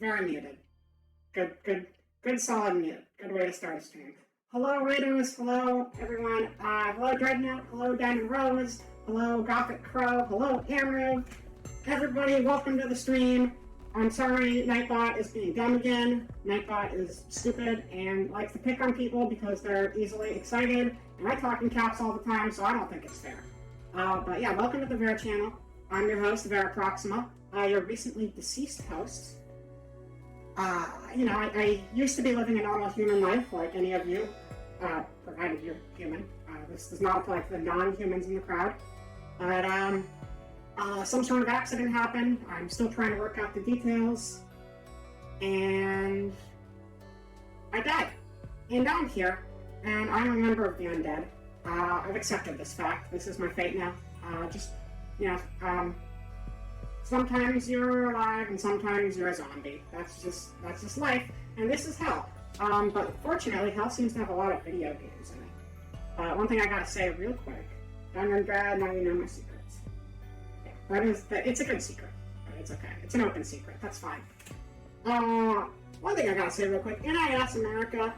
Very muted. Good solid mute. Good way to start a stream. Hello, Raiders. Hello, everyone. Hello, Dreadnought. Hello, Diamond Rose. Hello, Gothic Crow. Hello, Amru. Everybody, welcome to the stream. I'm sorry Nightbot is being dumb again. Nightbot is stupid and likes to pick on people because they're easily excited. And I talk in caps all the time, so I don't think it's fair. But yeah, welcome to the VerA channel. I'm your host, VerA Proxima. Your recently deceased host. I used to be living a normal human life like any of you, provided you're human. This does not apply to the non-humans in the crowd. But, some sort of accident happened. I'm still trying to work out the details. And I died. And now I'm here. And I'm a member of the undead. I've accepted this fact. This is my fate now. Sometimes you're alive and sometimes you're a zombie. That's just life. And this is hell. But fortunately, hell seems to have a lot of video games in it. One thing I gotta say real quick. Dungeon Grad, now you know my secrets. It's a good secret, but it's okay. It's an open secret, that's fine. One thing I gotta say real quick, NIS America,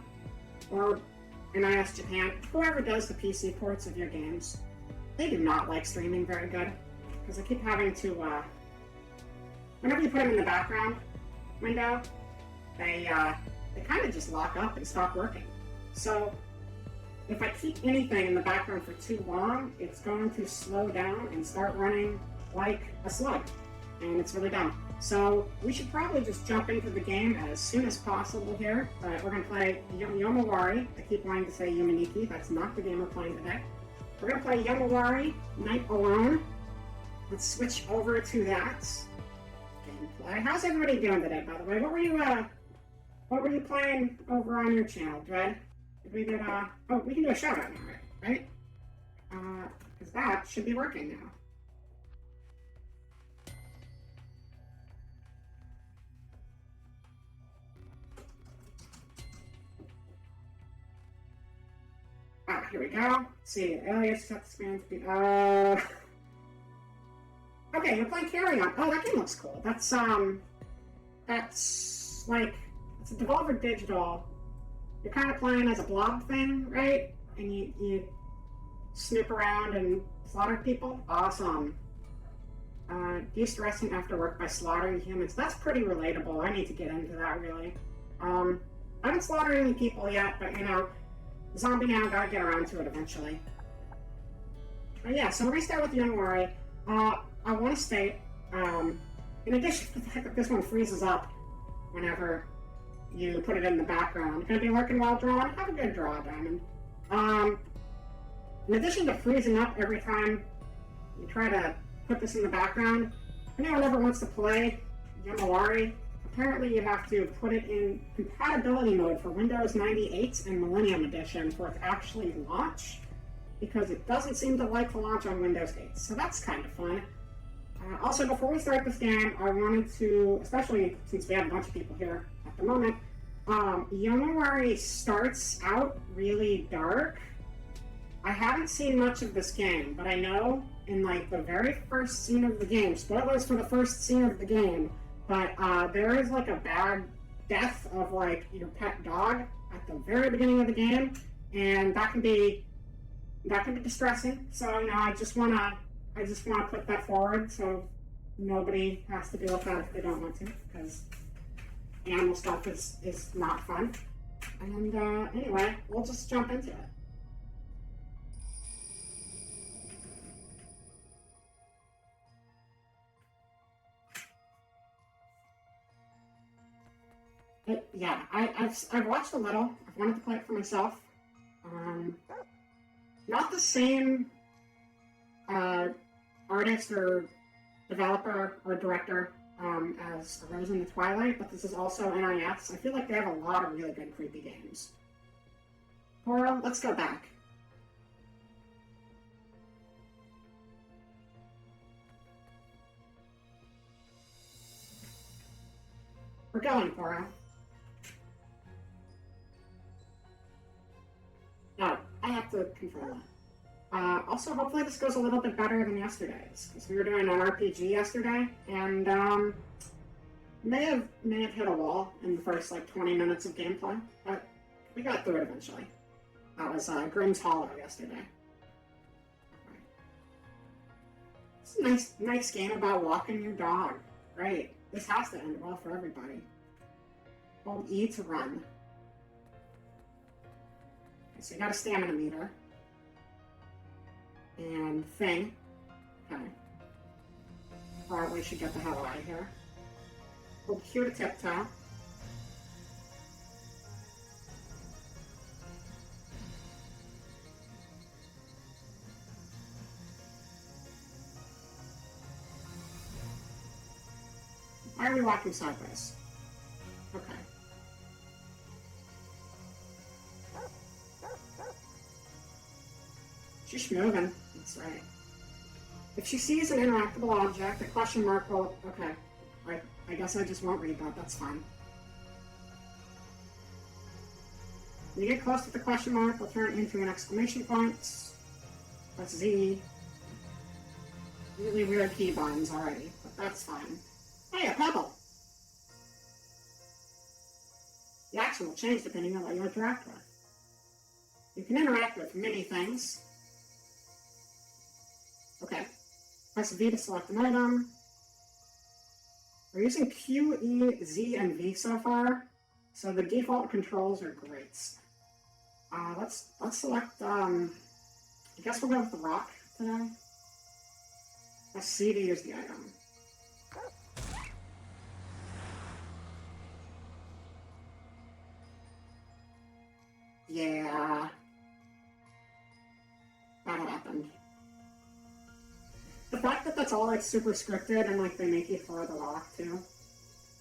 or NIS Japan, whoever does the PC ports of your games, they do not like streaming very good, because I keep having to, whenever you put them in the background window, they kind of just lock up and stop working. So, if I keep anything in the background for too long, it's going to slow down and start running like a slug, and it's really dumb. So we should probably just jump into the game as soon as possible here. We're going to play Yomawari. I keep wanting to say Yumaniki. That's not the game we're playing today. We're going to play Yomawari, Night Alone. Let's switch over to that gameplay. How's everybody doing today, by the way? What were you playing over on your channel, Dread? We can do a shout out now, right? Because that should be working now. Here we go. Let's see, alias set the span to be, okay, you're playing Carry On. Oh, that game looks cool. That's like, it's a Devolver Digital. You're kind of playing as a blob thing, right? And you snoop around and slaughter people? Awesome. De-stressing after work by slaughtering humans. That's pretty relatable. I need to get into that, really. I haven't slaughtered any people yet, but, zombie now, gotta get around to it eventually. Yeah, so we start with Yomawari. I want to state, in addition to the fact that this one freezes up whenever you put it in the background. Gonna be working well drawn? Have a good draw, Diamond. In addition to freezing up every time you try to put this in the background, if anyone ever wants to play Yomawari, apparently you have to put it in compatibility mode for Windows 98 and Millennium Edition for it to actually launch, because it doesn't seem to like to launch on Windows 8, so that's kind of fun. Also, before we start this game, I wanted to, especially since we have a bunch of people here at the moment, Yomawari starts out really dark. I haven't seen much of this game, but I know in like the very first scene of the game, spoilers for the first scene of the game, but there is like a bad death of like your pet dog at the very beginning of the game, and that can be distressing. So I just wanna put that forward so nobody has to deal with that if they don't want to, because animal stuff is not fun. And anyway, we'll just jump into it. Yeah, I've watched a little. I've wanted to play it for myself. Not the same artist or developer or director as A Rose in the Twilight, but this is also NIS. I feel like they have a lot of really good creepy games. Cora, let's go back. We're going, Cora. No, I have to confirm that. Also, hopefully this goes a little bit better than yesterday's, because we were doing an RPG yesterday, and May have hit a wall in the first like 20 minutes of gameplay, but we got through it eventually. That was Grimm's Hollow yesterday. It's a nice game about walking your dog. Right. This has to end well for everybody. Hold E to run. Okay, so you got a stamina meter. And thing. Okay. Alright, we should get the hell out of here. Hold Q to tiptoe. Why are we walking sideways? Okay. She's moving. That's right. If she sees an interactable object, the question mark will... Okay. I guess I just won't read that. That's fine. When you get close to the question mark, will turn into an exclamation point. Press Z. Really weird keybinds already, but that's fine. Hey, a pebble! The action will change depending on what you interact with. You can interact with many things. Okay. Press V to select an item. We're using Q, E, Z, and V so far, so the default controls are great. Let's select, I guess we'll go with the rock today. Press C to use the item. Yeah. That happened. The fact that that's all like super scripted and like they make you throw the rock too.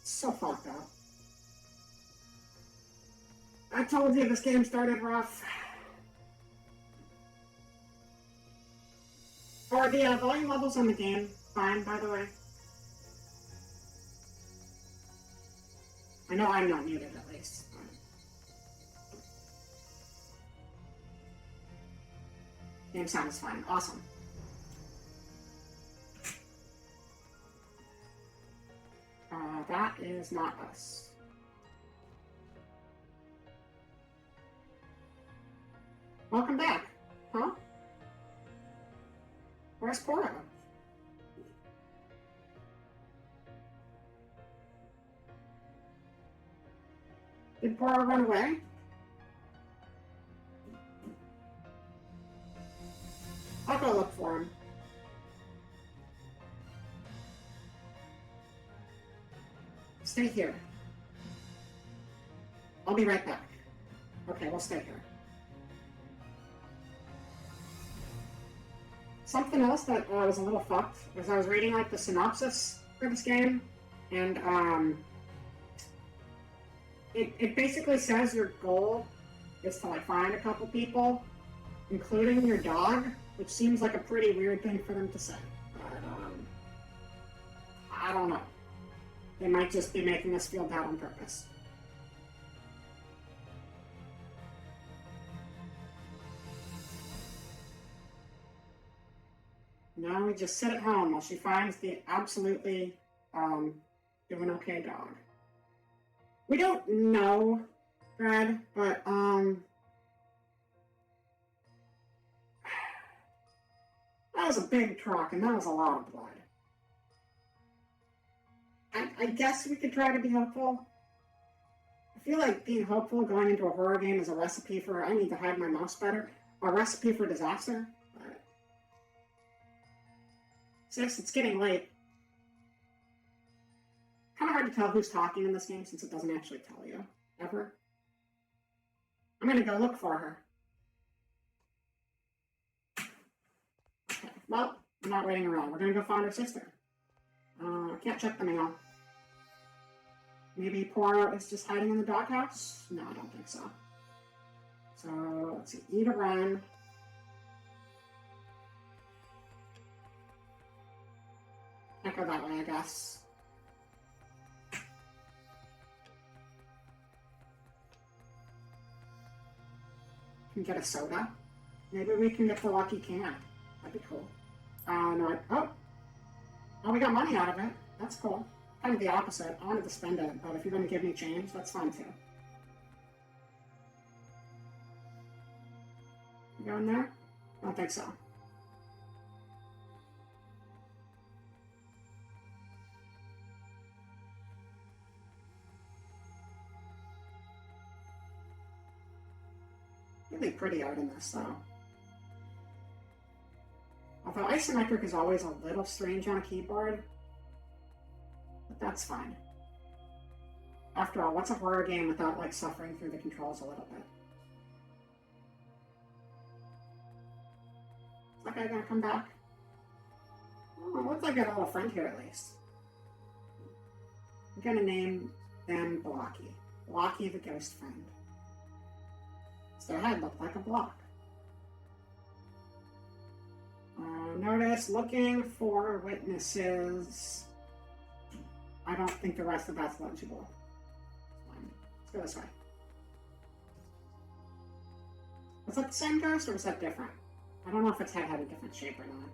It's so fucked up. I told you this game started rough. Are the volume levels on the game fine, by the way? I know I'm not muted at least. Game sound is fine. Awesome. That is not us. Welcome back. Huh? Where's Poro? Did Poro run away? I'll go look for him. Stay here. I'll be right back. Okay, we'll stay here. Something else that was a little fucked was I was reading like the synopsis for this game, and it basically says your goal is to like find a couple people, including your dog, which seems like a pretty weird thing for them to say. But I don't know. They might just be making us feel bad on purpose. Now we just sit at home while she finds the absolutely doing okay dog. We don't know, Brad, but that was a big truck and that was a lot of blood. I guess we could try to be hopeful. I feel like being hopeful going into a horror game is a recipe for I need to hide my mouse better, or a recipe for disaster. But since it's getting late, kind of hard to tell who's talking in this game since it doesn't actually tell you, ever. I'm gonna go look for her. Okay, well, I'm not waiting around. We're gonna go find her sister. I can't check the mail. Maybe Poirot is just hiding in the doghouse? No, I don't think so. So, let's see. E to run. Can't go that way, I guess. Can get a soda. Maybe we can get the lucky can. That'd be cool. No, oh, we got money out of it. That's cool. kind of the opposite. I wanted to spend it, but if you're going to give me change, that's fine too. You go in there? I don't think so. Really pretty art in this, though. Although isometric is always a little strange on a keyboard, but that's fine. After all, what's a horror game without, like, suffering through the controls a little bit? Is that guy gonna come back? Oh, it looks like I got a little friend here, at least. I'm gonna name them Blocky. Blocky the ghost friend. Their head looked like a block. Notice looking for witnesses. I don't think the rest of that's legible. Let's go this way. Was that the same ghost or was that different? I don't know if its head had a different shape or not.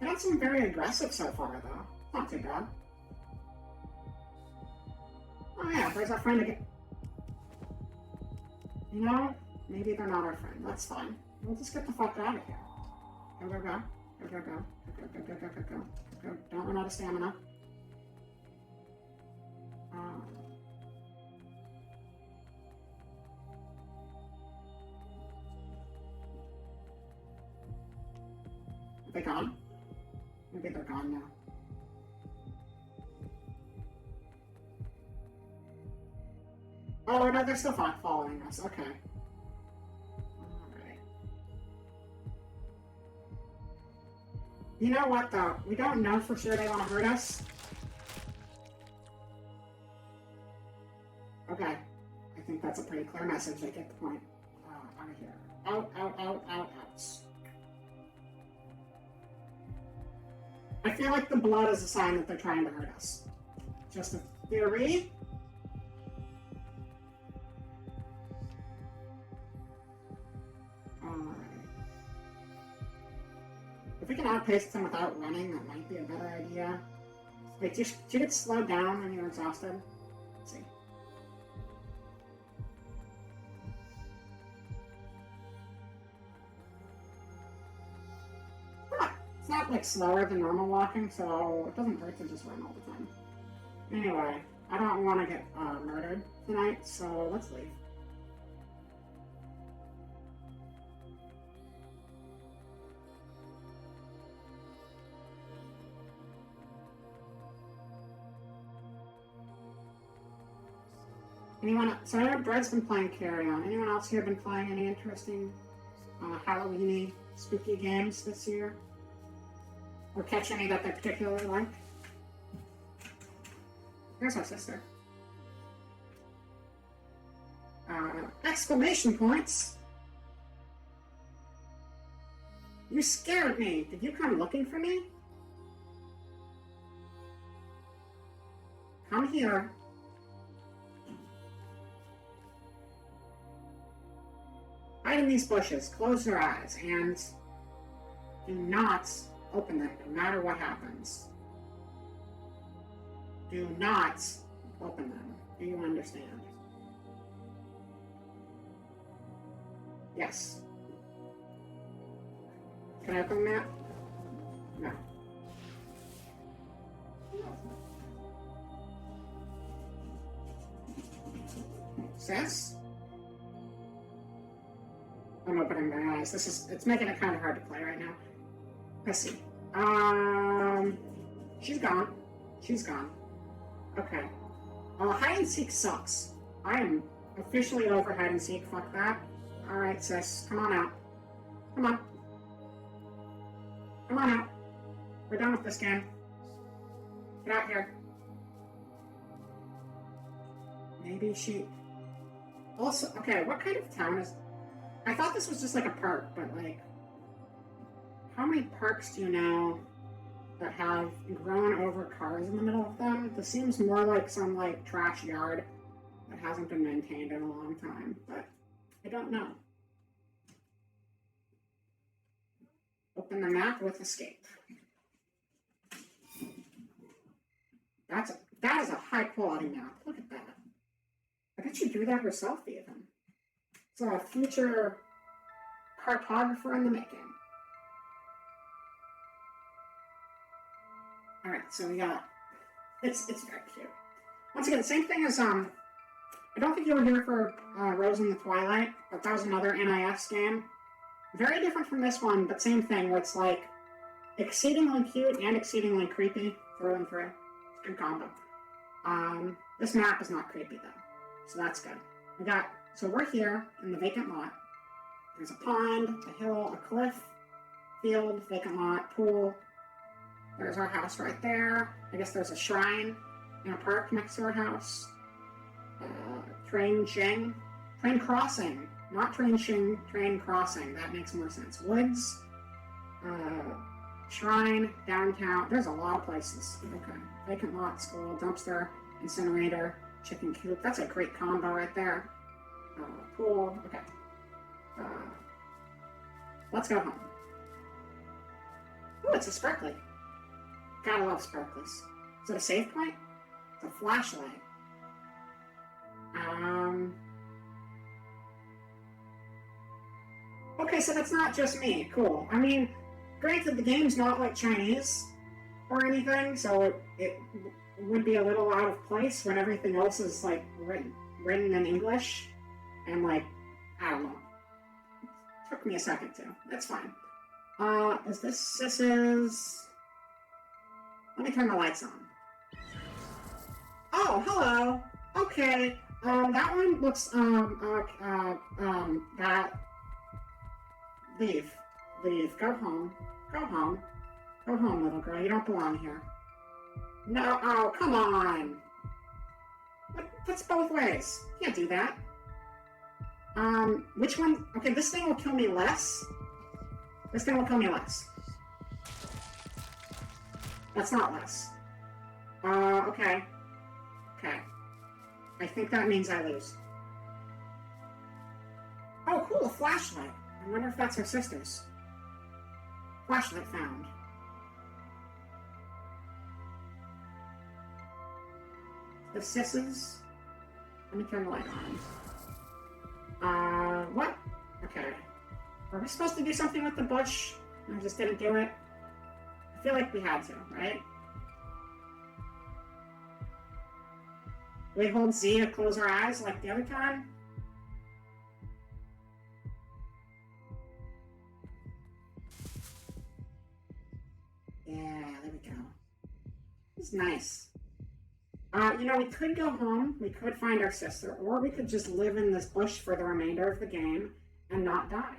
It doesn't seem very aggressive so far, though. Not too bad. Oh yeah, there's our friend again. You know, maybe they're not our friend. That's fine. We'll just get the fuck out of here. Go, go, go. Go, go, go. Go, go, go, go, go, go. Go. Don't run out of stamina. Are they gone? Maybe they're gone now. Oh, no, they're still following us. Okay. Alright. You know what, though? We don't know for sure they want to hurt us. Okay. I think that's a pretty clear message. I get the point. Out of here. Out, out, out, out, out. I feel like the blood is a sign that they're trying to hurt us. Just a theory. If we can outpace them without running, that might be a better idea. Wait, do you get slowed down when you're exhausted? Let's see. It's not like slower than normal walking, so it doesn't hurt to just run all the time. Anyway, I don't want to get murdered tonight, so let's leave. Anyone? So I know Bread's been playing Carry On. Anyone else here been playing any interesting Halloween-y, spooky games this year? Or catch any that they particularly like? Here's our sister. Exclamation points! You scared me! Did you come looking for me? Come here. Hide in these bushes, close your eyes, and do not open them, no matter what happens. Do not open them. Do you understand? Yes. Can I open that? No. Sis? I'm opening my eyes. It's making it kind of hard to play right now. Let's see. She's gone. She's gone. Okay. Hide and seek sucks. I am officially over hide and seek. Fuck that. Alright, sis. Come on out. Come on. Come on out. We're done with this game. Get out here. Maybe she... Also, okay, what kind of town is... I thought this was just like a park, but like... How many parks do you know that have grown over cars in the middle of them? This seems more like some like trash yard that hasn't been maintained in a long time, but I don't know. Open the map with escape. That is a high quality map. Look at that. I bet she drew that herself even. It's a future cartographer in the making. Alright, so we got it's very cute. Once again, same thing as I don't think you were here for Rose in the Twilight, but that was another NIS game. Very different from this one, but same thing where it's like exceedingly cute and exceedingly creepy through and through. It's a good combo. This map is not creepy though, so that's good. So we're here in the vacant lot. There's a pond, a hill, a cliff, field, vacant lot, pool. There's our house right there. I guess there's a shrine in a park next to our house. Train crossing. Not train shing, train crossing. That makes more sense. Woods, shrine, downtown. There's a lot of places. Okay. Vacant lot, school, dumpster, incinerator, chicken coop. That's a great combo right there. Pool. Okay. Let's go home. Ooh, it's a sparkly. Gotta love sparklies. Is it a save point? It's a flashlight. Okay, so that's not just me. Cool. I mean, granted, the game's not like Chinese or anything, so it would be a little out of place when everything else is like written in English, and like, I don't know. Took me a second to. That's fine. This is... Let me turn the lights on. Oh, hello. Okay. That one looks, that... Leave. Go home. Go home. Go home, little girl. You don't belong here. No, oh, come on. That's both ways. You can't do that. Which one? Okay, this thing will kill me less. This thing will kill me less. That's not less. Okay. Okay. I think that means I lose. Oh, cool, a flashlight. I wonder if that's her sister's. Flashlight found. The sisses. Let me turn the light on. What? Okay. Were we supposed to do something with the bush? I just didn't do it. I feel like we had to, right? Do we hold Z to close our eyes like the other time? Yeah, there we go. It's nice. You know, we could go home, we could find our sister, or we could just live in this bush for the remainder of the game and not die.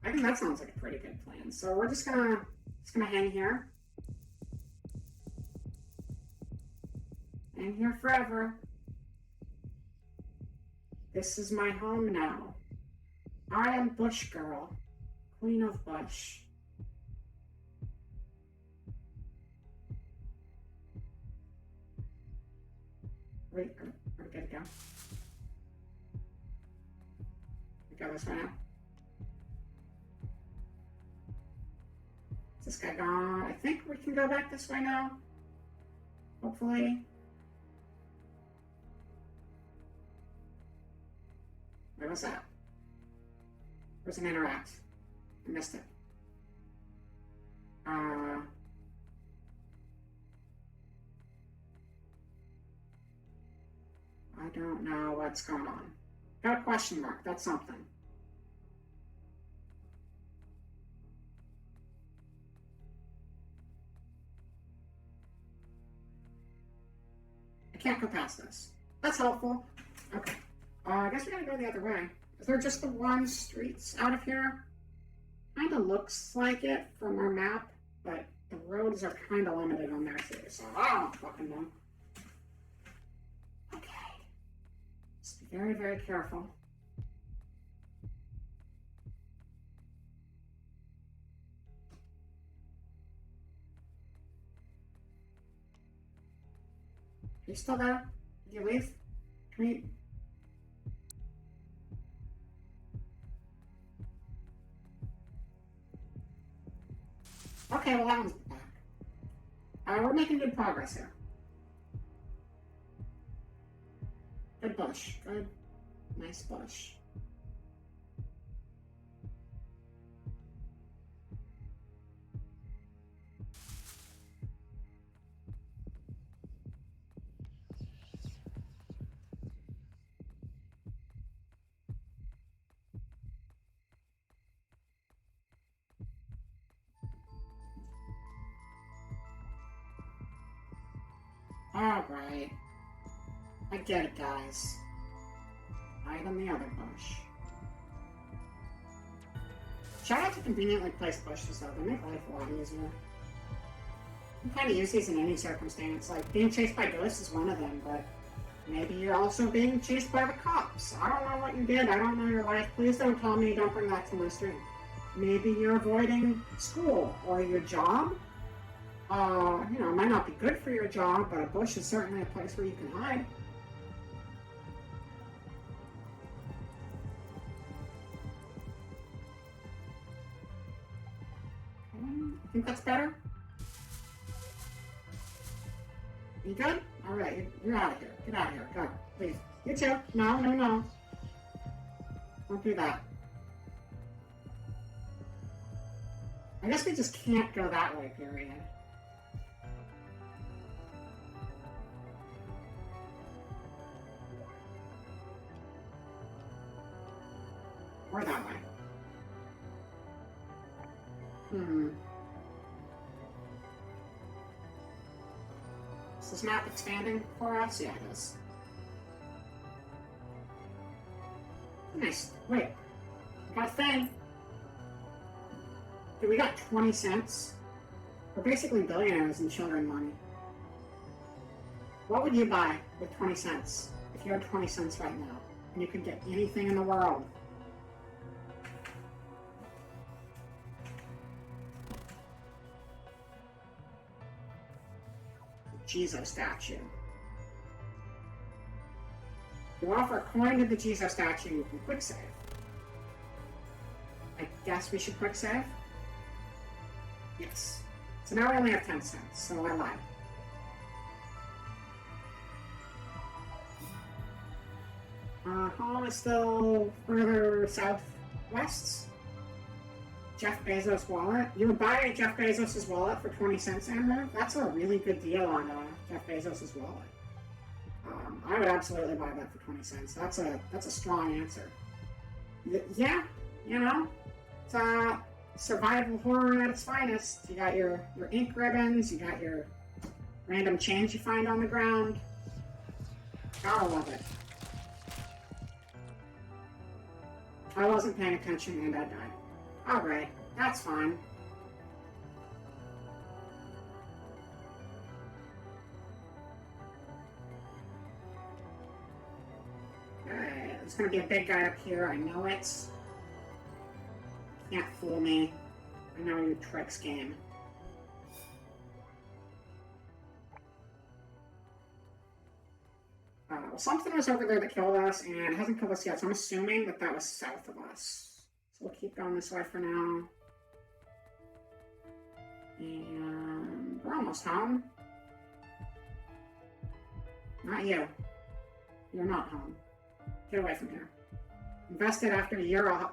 I think that sounds like a pretty good plan. So we're just gonna hang here. Hang here forever. This is my home now. I am Bush Girl, Queen of Bush. Wait, are we good to go? We go this way now. Is this guy gone? I think we can go back this way now. Hopefully. Where was that? Where's an interact? I missed it. I don't know what's going on. Got a question mark. That's something. I can't go past this. That's helpful. Okay. I guess we gotta go the other way. Is there just the one streets out of here? Kinda looks like it from our map, but the roads are kinda limited on there too, so I don't fucking know. Okay. Just be very, very careful. Are you still there? Did you leave? Can we... Okay, well that one's back. We're making good progress here. bush. Good. Nice bush. Alright. I get it, guys. Hide in the other bush. Shout out to conveniently placed bushes, though. They make life a lot easier. You can kind of use these in any circumstance. Like, being chased by ghosts is one of them, but maybe you're also being chased by the cops. I don't know what you did. I don't know your life. Please don't tell me. Don't bring that to my stream. Maybe you're avoiding school or your job. You know, it might not be good for your job, but a bush is certainly a place where you can hide. I think that's better. You good? Alright, you're out of here. Get out of here. Go. Please. You too. No, no, no. Don't do that. I guess we just can't go that way, period. Or that way. Is this map expanding for us? Yeah, it is. Nice. Wait. We got a thing. Dude, we got 20 cents. We're basically billionaires in children money. What would you buy with 20 cents if you had 20 cents right now and you could get anything in the world? Jesus statue. You offer a coin to the Jesus statue, you can quick save. I guess we should quick save? Yes. So now we only have 10 cents, so I lied. Home is still further southwest. Jeff Bezos' wallet. You would buy Jeff Bezos' wallet for 20 cents, Amber? That's a really good deal on Jeff Bezos' wallet. I would absolutely buy that for 20 cents. That's a strong answer. Yeah, you know, it's survival horror at its finest. You got your ink ribbons, you got your random change you find on the ground. Gotta love it. I wasn't paying attention and I died. Alright, that's fine. Okay, there's gonna be a big guy up here, I know it. Can't fool me. I know your tricks, game. Well, something was over there that killed us, and it hasn't killed us yet, so I'm assuming that was south of us. So we'll keep going this way for now. And we're almost home. Not you. You're not home. Get away from here. Invested after a year off.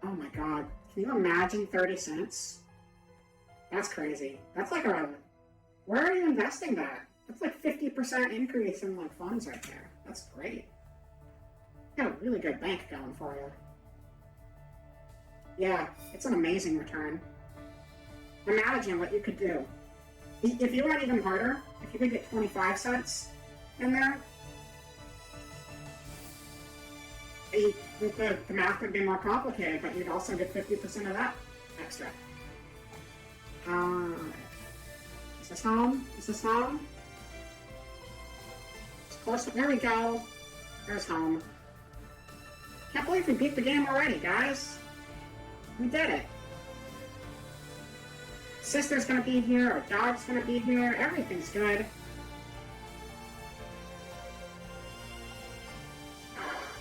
Oh my god. Can you imagine 30 cents? That's crazy. That's like a... Where are you investing that? That's like 50% increase in like funds right there. That's great. You got a really good bank going for you. Yeah, it's an amazing return. Imagine what you could do. If you went even harder, if you could get 25 cents in there, the math would be more complicated, but you'd also get 50% of that extra. Is this home? Is this home? It's close. There we go. There's home. Can't believe we beat the game already, guys. We did it. Sister's gonna be here, our dog's gonna be here, everything's good.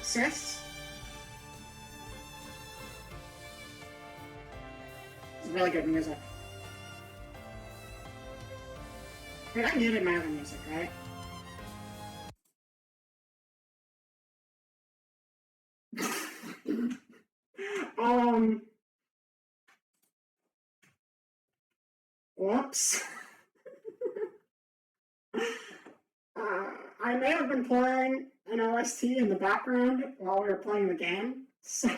Sis? It's really good music. Wait, I muted my other music, right? Whoops. I may have been playing an OST in the background while we were playing the game, so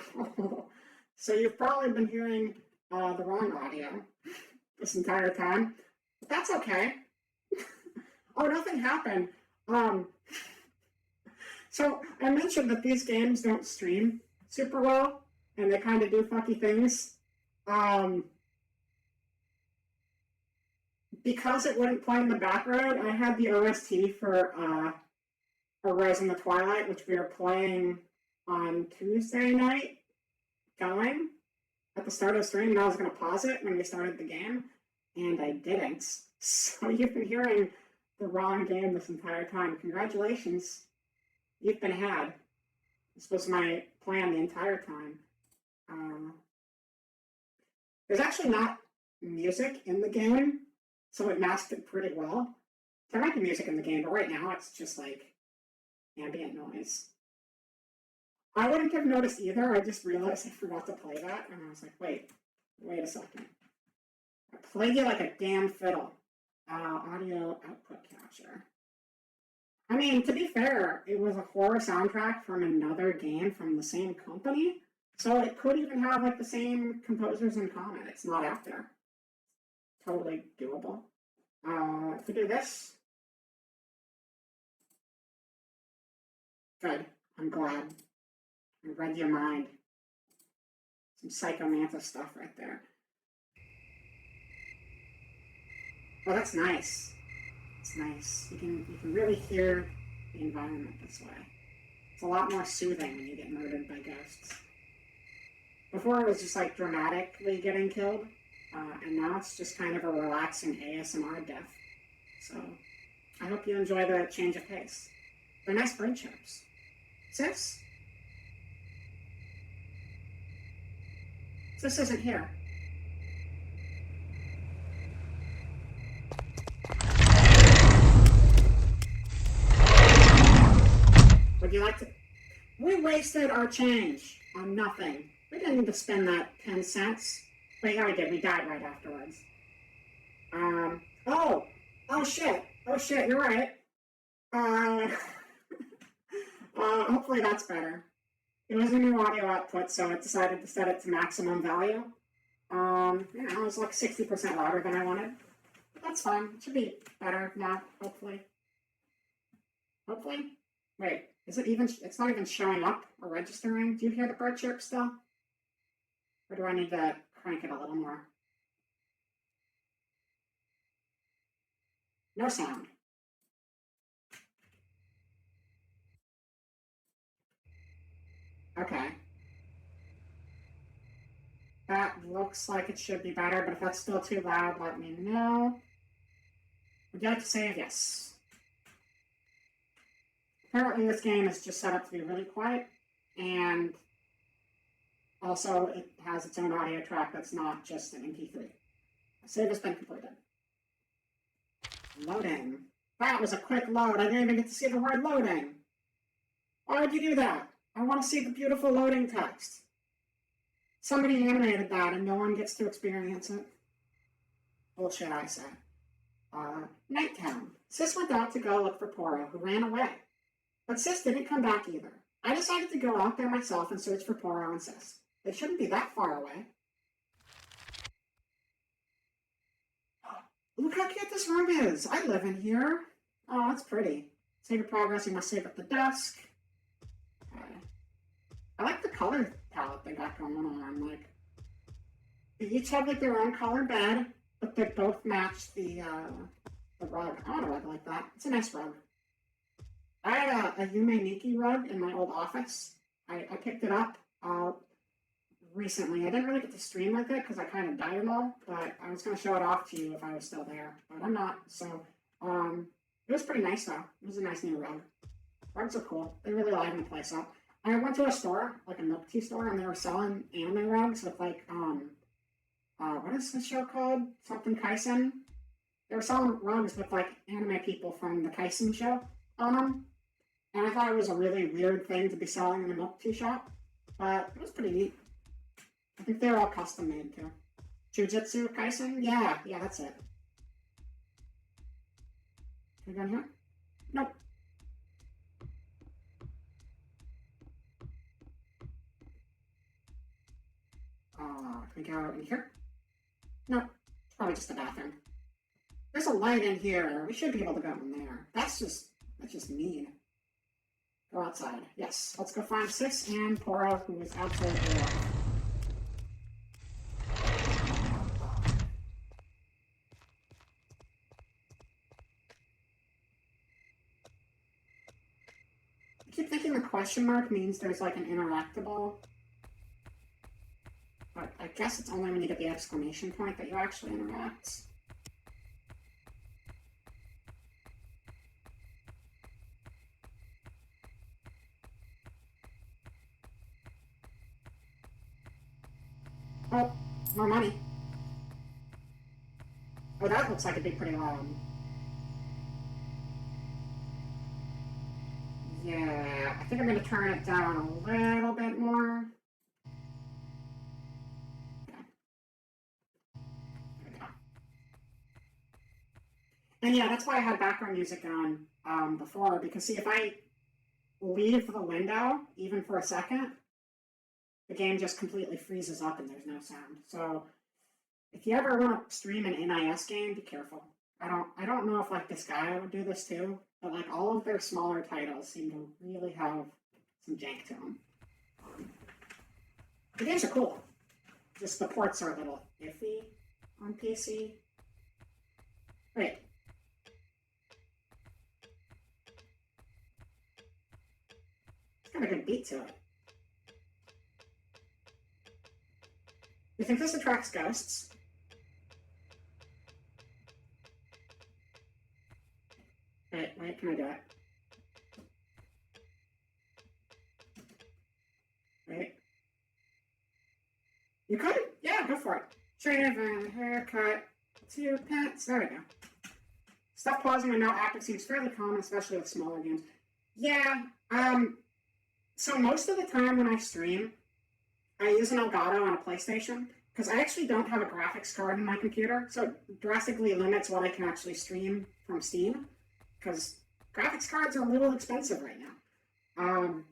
you've probably been hearing the wrong audio this entire time, but that's okay. Oh, nothing happened. So I mentioned that these games don't stream super well, and they kind of do funky things. Because it wouldn't play in the background, I had the OST for A Rose in the Twilight, which we were playing on Tuesday night, going at the start of the stream, and I was going to pause it when we started the game, and I didn't. So you've been hearing the wrong game this entire time. Congratulations. You've been had. This was my plan the entire time. There's actually not music in the game, so it masked it pretty well. There might be music in the game, but right now it's just like ambient noise. I wouldn't have noticed either. I just realized I forgot to play that, and I was like, wait a second. I played it like a damn fiddle. Audio output capture. I mean, to be fair, it was a horror soundtrack from another game from the same company, so it could even have like the same composers in common. It's not out there. Totally doable. If we do this, good. I'm glad. I read your mind. Some Psycho stuff right there. Oh, that's nice. It's nice. You can really hear the environment this way. It's a lot more soothing when you get murdered by ghosts. Before it was just like dramatically getting killed, and now it's just kind of a relaxing ASMR death. So I hope you enjoy the change of pace. They're nice bird chirps. Sis? Sis isn't here. Would you like to? We wasted our change on nothing. We didn't need to spend that 10 cents. Wait, yeah, we did. We died right afterwards. Oh shit, you're right. Hopefully that's better. It was a new audio output, so it decided to set it to maximum value. It was like 60% louder than I wanted. But that's fine. It should be better now, hopefully. Hopefully? Wait, is it even, it's not even showing up or registering? Do you hear the bird chirp still? Or do I need to crank it a little more? No sound. Okay. That looks like it should be better, but if that's still too loud, let me know. Would you like to save? Yes. Apparently this game is just set up to be really quiet, and also it has its own audio track that's not just an MP3. Save has been completed. Loading. That was a quick load. I didn't even get to see the word loading. Why would you do that? I want to see the beautiful loading text. Somebody animated that and no one gets to experience it. Bullshit, I say. Nighttime. Sis went out to go look for Poro, who ran away. But Sis didn't come back either. I decided to go out there myself and search for Poro and Sis. They shouldn't be that far away. Look how cute this room is. I live in here. Oh, it's pretty. Save your progress. You must save at the desk. I like the color palette they got going on. Like, they each have like their own color bed, but they both match the rug. I want a rug like that. It's a nice rug. I had a Yume Nikki rug in my old office. I picked it up recently. I didn't really get to stream with it because I kind of died them all, but I was going to show it off to you if I was still there, but I'm not. So it was pretty nice though. It was a nice new rug. Rugs are cool. They really liven the place up. I went to a store, like a milk tea store, and they were selling anime rugs with like, what is the show called? Something Kaisen? They were selling rugs with like anime people from the Kaisen show on them. And I thought it was a really weird thing to be selling in a milk tea shop, but it was pretty neat. think they're all custom made too. Jujutsu Kaisen? Yeah, that's it. Can I go in here? Nope. Can we go in here? Nope. It's probably just a bathroom. There's a light in here. We should be able to go in there. That's just mean. Go outside. Yes. Let's go find Sis and Poro, who is absolutely alive. I keep thinking the question mark means there's like an interactable. But I guess it's only when you get the exclamation point that you actually interact. Oh, more money. Oh, that looks like it'd be pretty loud. Yeah, I think I'm going to turn it down a little bit more. Okay. There we go. And yeah, that's why I had background music on before, because see, if I leave the window, even for a second, the game just completely freezes up and there's no sound. So if you ever want to stream an NIS game, be careful. I don't know if like this guy would do this too, but like all of their smaller titles seem to really have some jank to them. The games are cool. Just the ports are a little iffy on PC. Wait. It's got a good beat to it. You think this attracts ghosts? Wait, can I do it? Wait. You could? Yeah, go for it. Shave and haircut, 2 pets. There we go. Stuff pausing when no active seems fairly common, especially with smaller games. Yeah, so most of the time when I stream, I use an Elgato on a PlayStation, because I actually don't have a graphics card in my computer, so it drastically limits what I can actually stream from Steam, because graphics cards are a little expensive right now.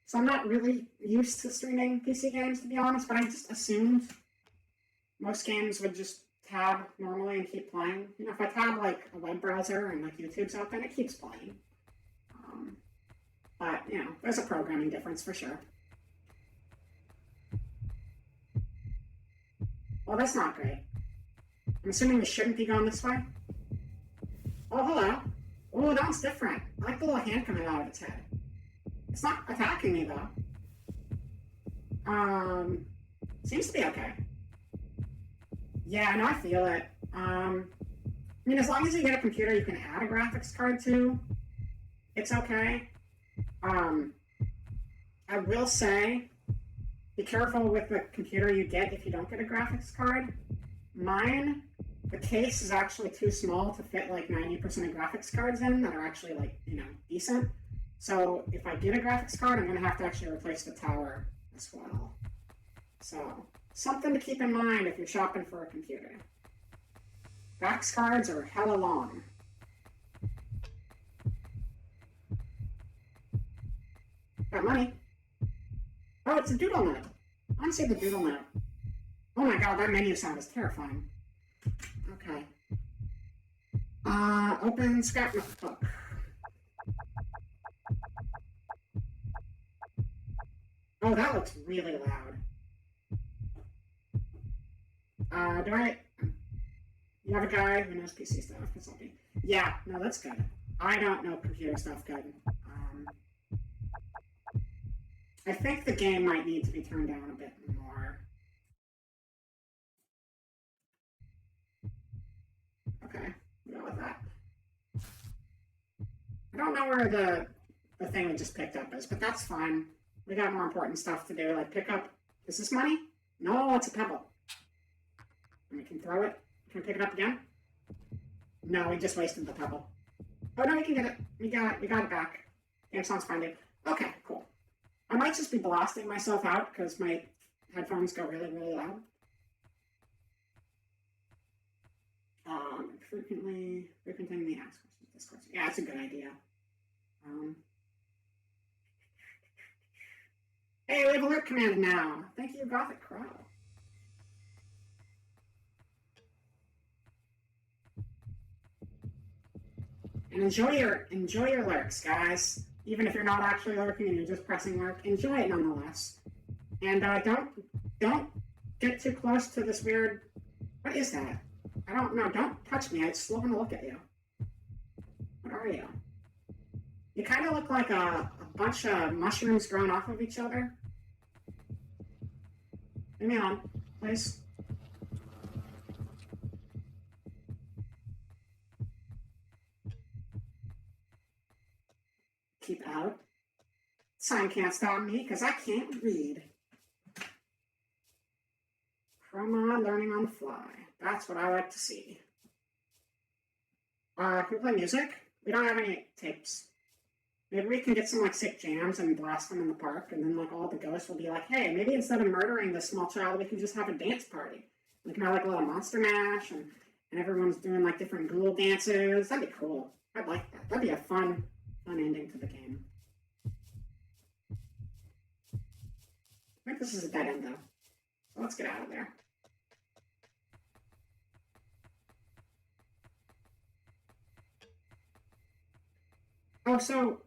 So I'm not really used to streaming PC games, to be honest, but I just assumed most games would just tab normally and keep playing. You know, if I tab like a web browser and like YouTube's open, it keeps playing. But, you know, there's a programming difference for sure. Well, that's not great. I'm assuming we shouldn't be going this way. Oh, hello. Oh, that one's different. I like the little hand coming out of its head. It's not attacking me, though. Seems to be okay. Yeah, no, I feel it. I mean, as long as you get a computer you can add a graphics card to, it's okay. I will say, be careful with the computer you get if you don't get a graphics card. Mine, the case is actually too small to fit like 90% of graphics cards in that are actually like, you know, decent. So if I get a graphics card, I'm going to have to actually replace the tower as well. So something to keep in mind if you're shopping for a computer. Graphics cards are hella long. Got money. Oh, it's a doodle note. I want to see the doodle note. Oh my god, that menu sound is terrifying. Okay. Open scrapbook book. Oh, that looks really loud. You have a guy who knows PC stuff, consulting. Yeah, no, that's good. I don't know computer stuff good. I think the game might need to be turned down a bit more. Okay, we'll go with that. I don't know where the thing we just picked up is, but that's fine. We got more important stuff to do, like pick up... Is this money? No, it's a pebble. And we can throw it. Can we pick it up again? No, we just wasted the pebble. Oh no, we can get it. We got it back. Game sounds fine, dude. Okay, cool. I might just be blasting myself out because my headphones go really, really loud. Frequenting the Ask Questions Discord. Yeah, that's a good idea. Hey, we have alert command now. Thank you, Gothic Crow. And enjoy your lurks, guys. Even if you're not actually lurking and you're just pressing lurk, enjoy it nonetheless. And don't get too close to this weird. What is that? I don't know. Don't touch me. I just want to look at you. What are you? You kind of look like a bunch of mushrooms growing off of each other. Leave me on, please. Keep out. Sign can't stop me because I can't read. Chroma learning on the fly. That's what I like to see. Can we play music? We don't have any tapes. Maybe we can get some like sick jams and blast them in the park, and then like all the ghosts will be like, hey, maybe instead of murdering this small child, we can just have a dance party. We can have like a little monster mash, and everyone's doing like different ghoul dances. That'd be cool. I'd like that. That'd be a fun ending to the game. I think this is a dead end though. So let's get out of there. Oh, so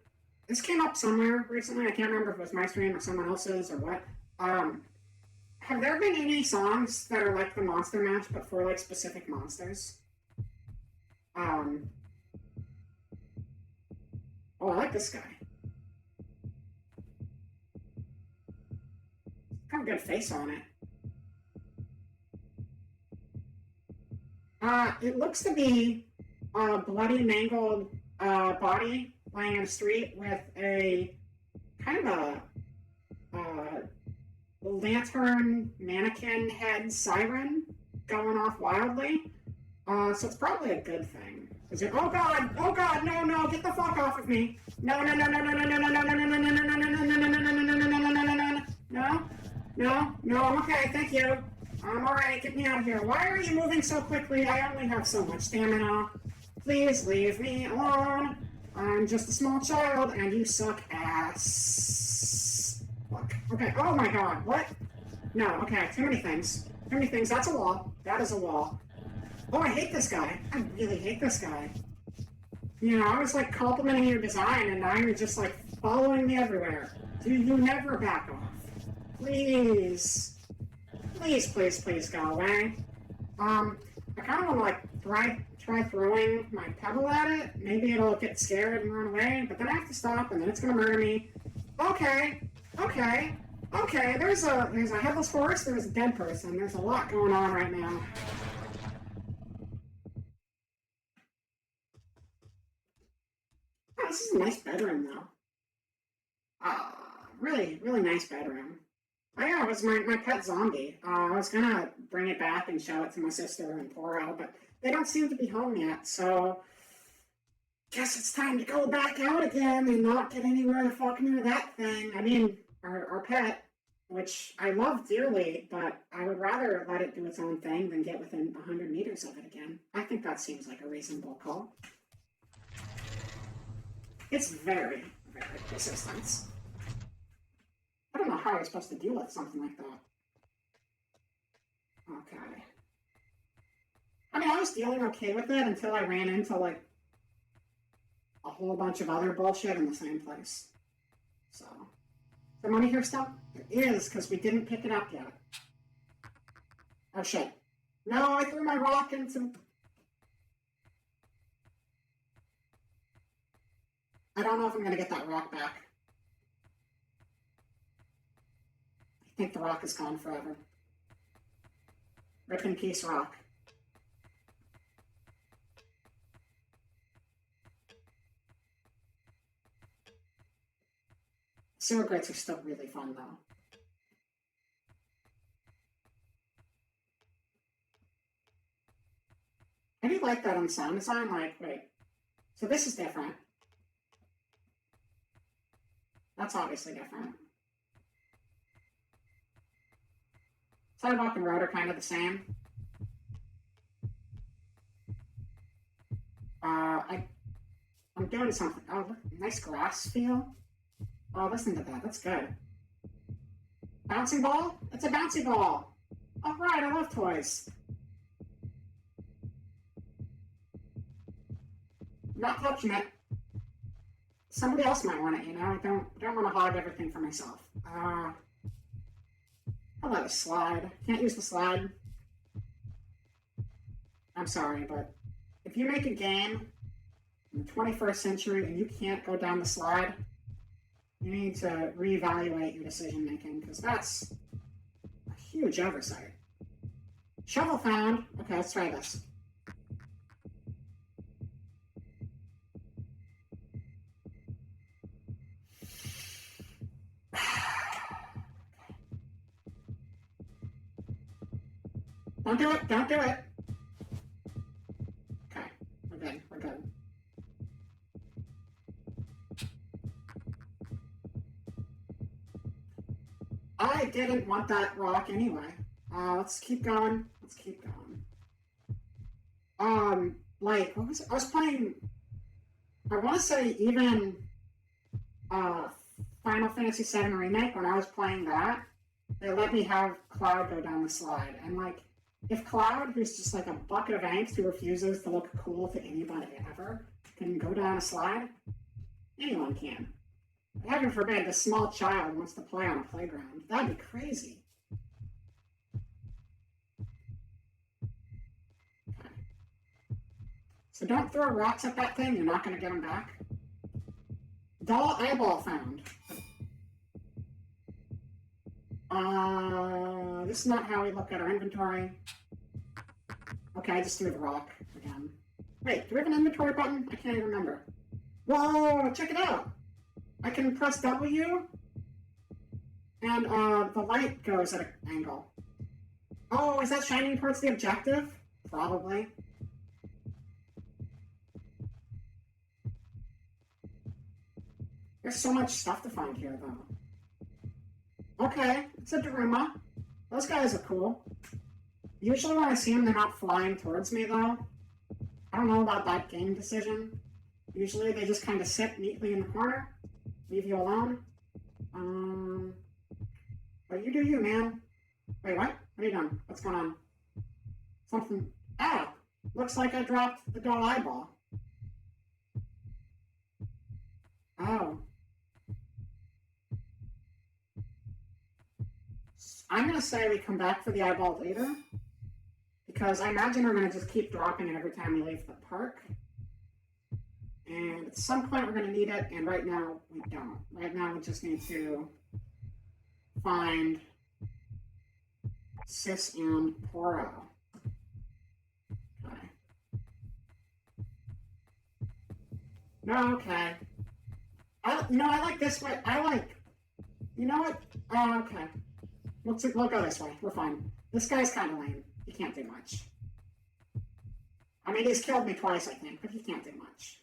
this came up somewhere recently. I can't remember if it was my stream or someone else's or what. Have there been any songs that are like the Monster Mash but for like specific monsters? Oh, I like this guy. Got a good face on it. It looks to be a bloody, mangled body lying in the street with a kind of a lantern mannequin head siren going off wildly. So it's probably a good thing. Oh god, no, get the fuck off of me. No, I'm okay, thank you. I'm alright, get me out of here. Why are you moving so quickly? I only have so much stamina. Please leave me alone. I'm just a small child and you suck ass. Look. Okay, oh my god, what? No, okay, too many things. That's a wall. That is a wall. Oh, I hate this guy. I really hate this guy. You know, I was like complimenting your design and now you're just like following me everywhere. Do you never back off? Please. Please go away. I kind of want to like try throwing my pebble at it. Maybe it'll get scared and run away, but then I have to stop and then it's gonna murder me. Okay. There's a headless horse, there's a dead person. There's a lot going on right now. Oh, this is a nice bedroom though. Really, really nice bedroom. Oh yeah, it was my pet zombie. I was gonna bring it back and show it to my sister and Poro, but they don't seem to be home yet, so guess it's time to go back out again and not get anywhere the fuck near that thing. I mean, our pet, which I love dearly, but I would rather let it do its own thing than get within 100 meters of it again. I think that seems like a reasonable call. It's very, very persistent. I don't know how you're supposed to deal with something like that. Okay. I mean, I was dealing okay with it until I ran into, like, a whole bunch of other bullshit in the same place. So, is there money here still? There is, because we didn't pick it up yet. Oh, shit. No, I threw my rock into... I don't know if I'm going to get that rock back. I think the rock is gone forever. Rip in peace, rock. Sewer grates are still really fun, though. I do like that on sound design. Like, wait. So this is different. That's obviously different. Sidewalk and road are kind of the same. I'm doing something. Oh, look, nice grass feel. Oh, listen to that. That's good. Bouncing ball? It's a bouncy ball. All right, I love toys. Not touching it. Somebody else might want it, you know. I don't want to hog everything for myself. How about a slide? Can't use the slide. I'm sorry, but if you make a game in the 21st century and you can't go down the slide, you need to reevaluate your decision making, because that's a huge oversight. Shovel found. Okay, let's try this. Don't do it. Don't do it. Okay, we're good. We're good. I didn't want that rock anyway. Let's keep going. Let's keep going. Like, what was it? I was playing, I want to say even Final Fantasy VII Remake. When I was playing that, they let me have Cloud go down the slide. And like, if Cloud, who's just like a bucket of angst who refuses to look cool to anybody ever, can go down a slide, anyone can. Heaven forbid, a small child wants to play on a playground. That'd be crazy. Okay. So don't throw rocks at that thing. You're not going to get them back. Doll eyeball found. This is not how we look at our inventory. Okay, I just threw the rock again. Wait, do we have an inventory button? I can't even remember. Whoa, check it out! I can press W, and the light goes at an angle. Oh, is that shining towards the objective? Probably. There's so much stuff to find here, though. Okay, it's a Daruma. Those guys are cool. Usually when I see them, they're not flying towards me, though. I don't know about that game decision. Usually they just kind of sit neatly in the corner. Leave you alone. But you do you, man. Wait, what? What are you doing? What's going on? Something. Ah! Looks like I dropped the doll eyeball. Oh. I'm gonna say we come back for the eyeball later, because I imagine we're gonna just keep dropping it every time we leave the park. And at some point we're going to need it, and right now we don't. Right now we just need to find Sis and Poro. Okay. No, okay. I like this way. You know what? Oh, okay. We'll go this way. We're fine. This guy's kind of lame. He can't do much. I mean, he's killed me twice, I think, but he can't do much.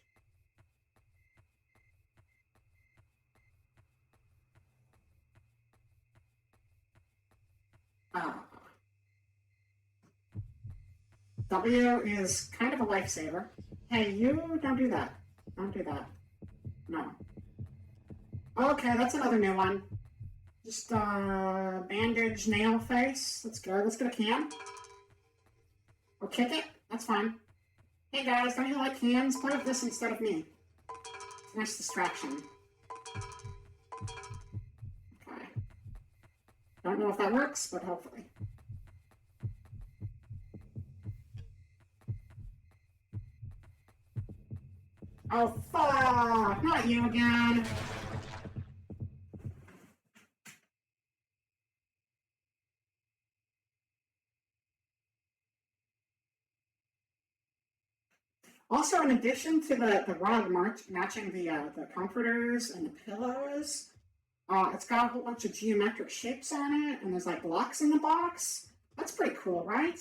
W is kind of a lifesaver. Hey, you don't do that. Don't do that. No. Okay, that's another new one. Just bandage nail face. Let's go. Let's get a can. Or kick it. That's fine. Hey guys, don't you like cans? Play with this instead of me. It's a nice distraction. Okay. Don't know if that works, but hopefully. Oh, fuck! Not you again! Also, in addition to the rug matching the comforters and the pillows, it's got a whole bunch of geometric shapes on it, and there's like blocks in the box. That's pretty cool, right?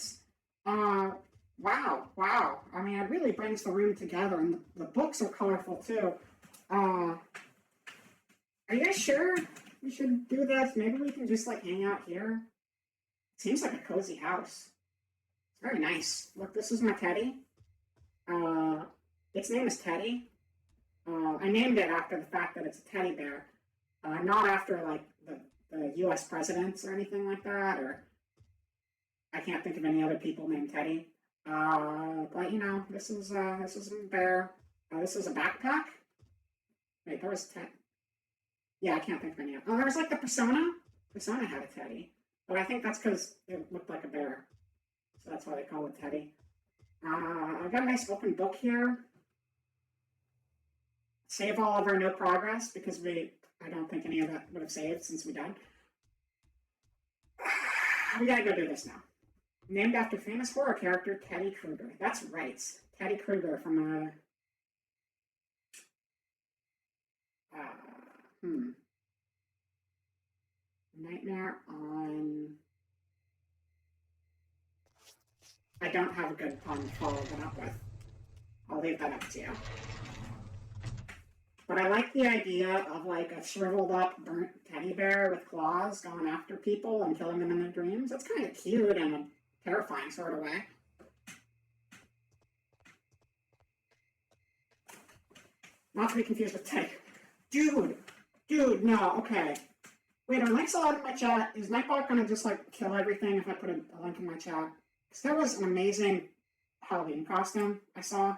Wow. I mean, it really brings the room together, and the books are colorful too. Are you guys sure we should do this? Maybe we can just like hang out here. Seems like a cozy house. It's very nice. Look, this is my teddy. Its name is Teddy. I named it after the fact that it's a teddy bear, not after like the U.S. presidents or anything like that, or I can't think of any other people named Teddy. But you know, this is a bear. This is a backpack. Wait, there was Ted. Yeah, I can't think of any. Oh, there was like the Persona. Persona had a teddy, but I think that's because it looked like a bear, so that's why they call it Teddy. I've got a nice open book here. Save all of our no progress because I don't think any of that would have saved since we died. We gotta go do this now. Named after famous horror character Teddy Krueger. That's right. Teddy Krueger from Nightmare on... I don't have a good pun to follow that up with. I'll leave that up to you. But I like the idea of like a shriveled up, burnt teddy bear with claws going after people and killing them in their dreams. That's kind of cute in a terrifying sort of way. Not to be confused with Teddy. Dude, no, okay. Wait, are links allowed in my chat? Is Nightbot gonna just like kill everything if I put a link in my chat? Because there was an amazing Halloween costume I saw,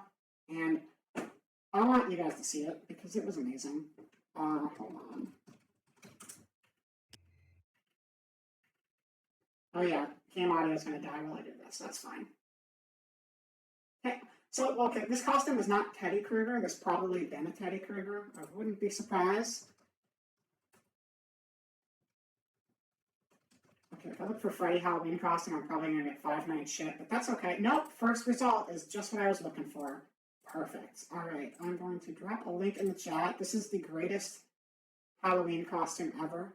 and I want you guys to see it because it was amazing. Hold on. Oh yeah, cam audio is gonna die while I do this. That's fine. Okay, so okay, this costume is not Teddy Krueger. There's probably been a Teddy Krueger. I wouldn't be surprised. Okay, if I look for Freddy Halloween costume, I'm probably gonna get Five Nights shit, but that's okay. Nope, first result is just what I was looking for. Perfect. All right, I'm going to drop a link in the chat. This is the greatest Halloween costume ever.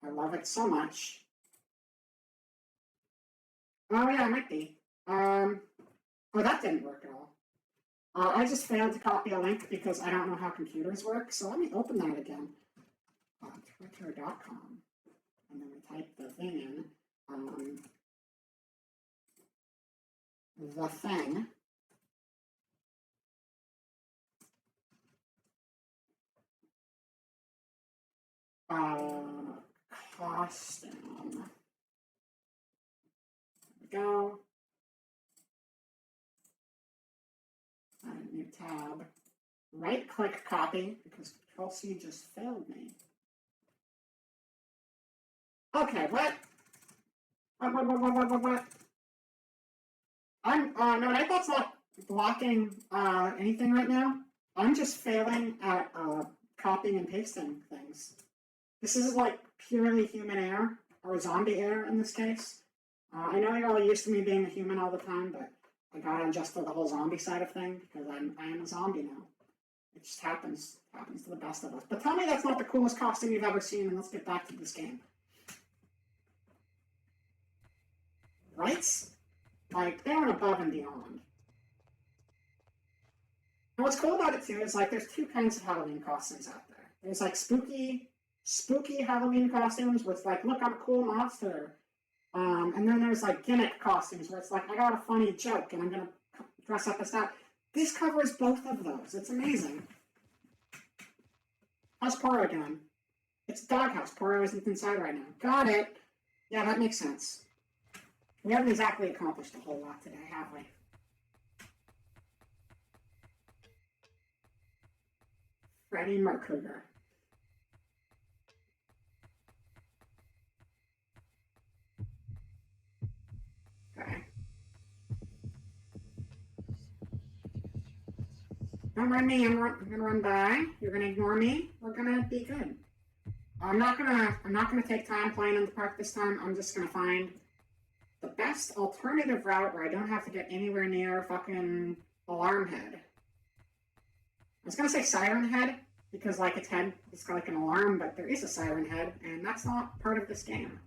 I love it so much. Oh yeah, it might be. Oh, that didn't work at all. I just failed to copy a link because I don't know how computers work. So let me open that again. Twitter.com. And then we type the thing in. The thing. Costume. There we go. Add a new tab. Right click copy because Control C just failed me. Okay, what? What? No, Nightbot's not blocking anything right now. I'm just failing at copying and pasting things. This is like purely human error, or zombie error in this case. I know you're all used to me being a human all the time, but I gotta adjust to the whole zombie side of things because I am a zombie now. It just happens. It happens to the best of us. But tell me that's not the coolest costume you've ever seen, and let's get back to this game. Right? Like, they went above and beyond. And what's cool about it, too, is, like, there's two kinds of Halloween costumes out there. There's, like, spooky Halloween costumes where it's like, look, I'm a cool monster. And then there's, like, gimmick costumes where it's like, I got a funny joke and I'm going to dress up as that. This covers both of those. It's amazing. How's Poro doing? It's a doghouse. Poro isn't inside right now. Got it. Yeah, that makes sense. We haven't exactly accomplished a whole lot today, have we? Freddy Krueger. Okay. Don't mind me, I'm gonna run by. You're gonna ignore me. We're gonna be good. I'm not gonna take time playing in the park this time. I'm just gonna find the best alternative route where I don't have to get anywhere near fucking Alarm Head. I was gonna say Siren Head, because like its head is like an alarm, but there is a Siren Head, and that's not part of this game.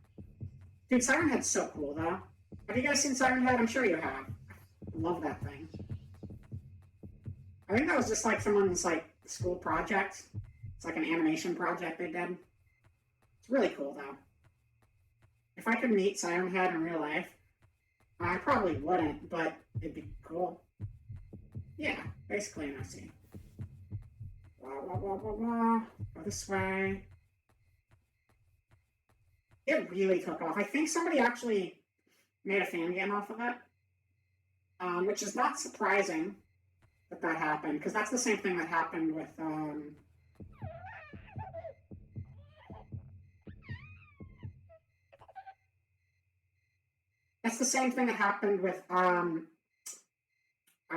Dude, Siren Head's so cool though. Have you guys seen Siren Head? I'm sure you have. I love that thing. I think that was just like someone's like school project. It's like an animation project they did. It's really cool though. If I could meet Siren Head in real life, I probably wouldn't, but it'd be cool. Yeah, basically an OC. Blah, blah, blah, blah, blah. Go this way. It really took off. I think somebody actually made a fan game off of it, which is not surprising that that happened, because that's the same thing that happened with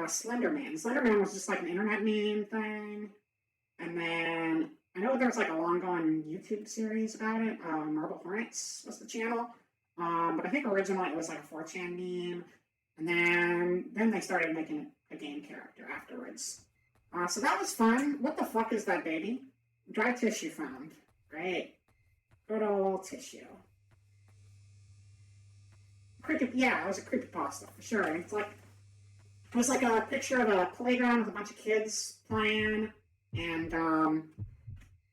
Slenderman. Slenderman was just like an internet meme thing, and then I know there was like a long-going YouTube series about it. Marble Hornets was the channel, but I think originally it was like a 4chan meme, and then they started making it a game character afterwards. So that was fun. What the fuck is that, baby? Dry tissue found. Great. Good old tissue. Yeah, it was a creepypasta for sure. It was like a picture of a playground with a bunch of kids playing, and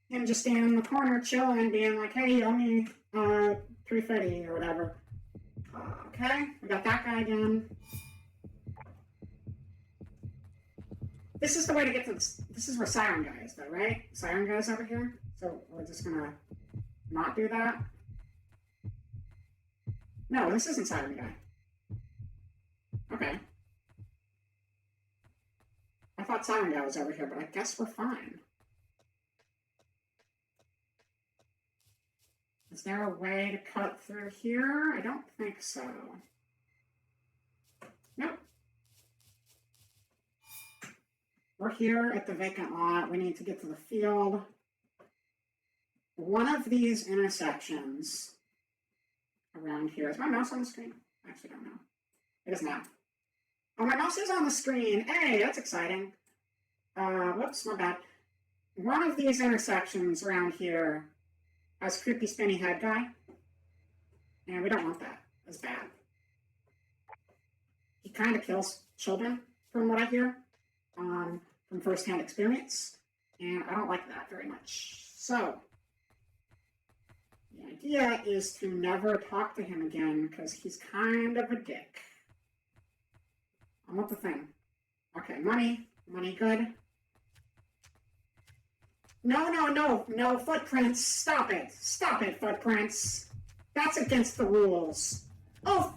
him just standing in the corner chilling, being like, "Hey, you owe me $350 or whatever." Okay, we got that guy again. This is the way to get to this. This is where Siren Guy is, though, right? Siren Guy's over here. So we're just gonna not do that. No, this isn't Siren Guy. Okay. I thought Siren Guy was over here, but I guess we're fine. Is there a way to cut through here? I don't think so. Nope. We're here at the vacant lot. We need to get to the field. One of these intersections around here. Is my mouse on the screen? I actually don't know. It is now. Oh, my mouse is on the screen. Hey, that's exciting. Whoops, my bad. One of these intersections around here has creepy spinny head guy. And we don't want that. That's bad. He kind of kills children, from what I hear. From first-hand experience, and I don't like that very much. So, the idea is to never talk to him again, because he's kind of a dick. I want the thing. Okay, money. Money good. No, footprints. Stop it, footprints. That's against the rules. Oh!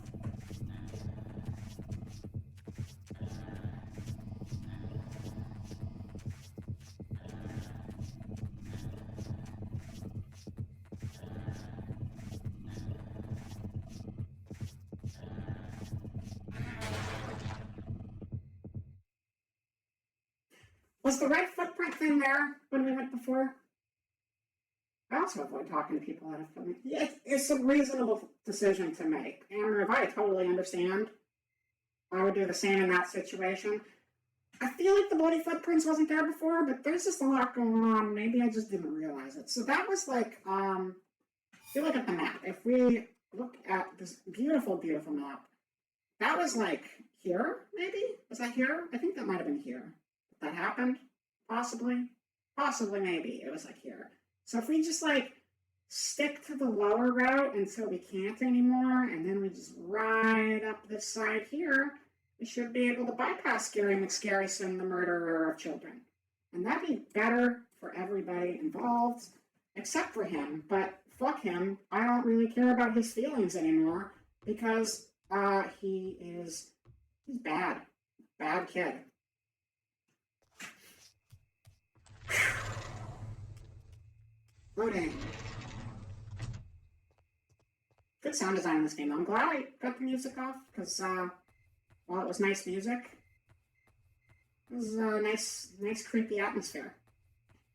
Was the red footprint thing there when we went before? I also avoid talking to people that have put me. Yeah, it's a reasonable decision to make. And if I totally understand, I would do the same in that situation. I feel like the bloody footprints wasn't there before, but there's just a lot going on. Maybe I just didn't realize it. So that was like, if you look at the map, if we look at this beautiful, beautiful map, that was like here, maybe? Was that here? I think that might have been here. That happened? Possibly, maybe it was like here. So if we just like stick to the lower route until we can't anymore, and then we just ride up this side here, we should be able to bypass Scary McScarryson, the murderer of children. And that'd be better for everybody involved, except for him. But fuck him, I don't really care about his feelings anymore, because he's bad. Bad kid. Loading. Good sound design in this game. I'm glad I cut the music off, because while it was nice music, it was a nice creepy atmosphere.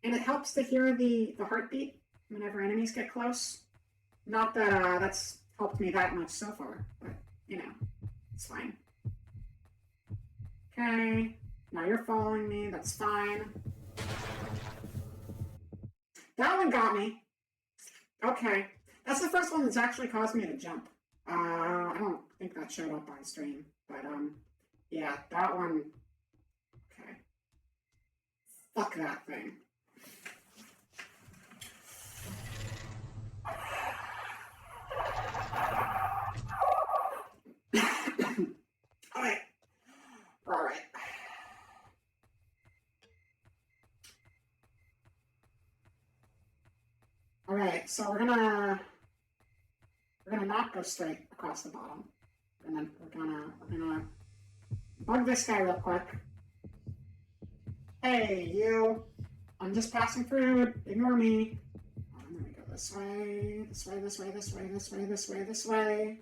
And it helps to hear the heartbeat whenever enemies get close. Not that that's helped me that much so far, but, you know, it's fine. Okay, now you're following me, that's fine. That one got me. Okay. That's the first one that's actually caused me to jump. I don't think that showed up on stream. But, yeah, that one... Okay. Fuck that thing. so we're gonna not go straight across the bottom. And then we're gonna bug this guy real quick. Hey, you! I'm just passing through. Ignore me. And then we go this way, this way, this way, this way, this way, this way, this way.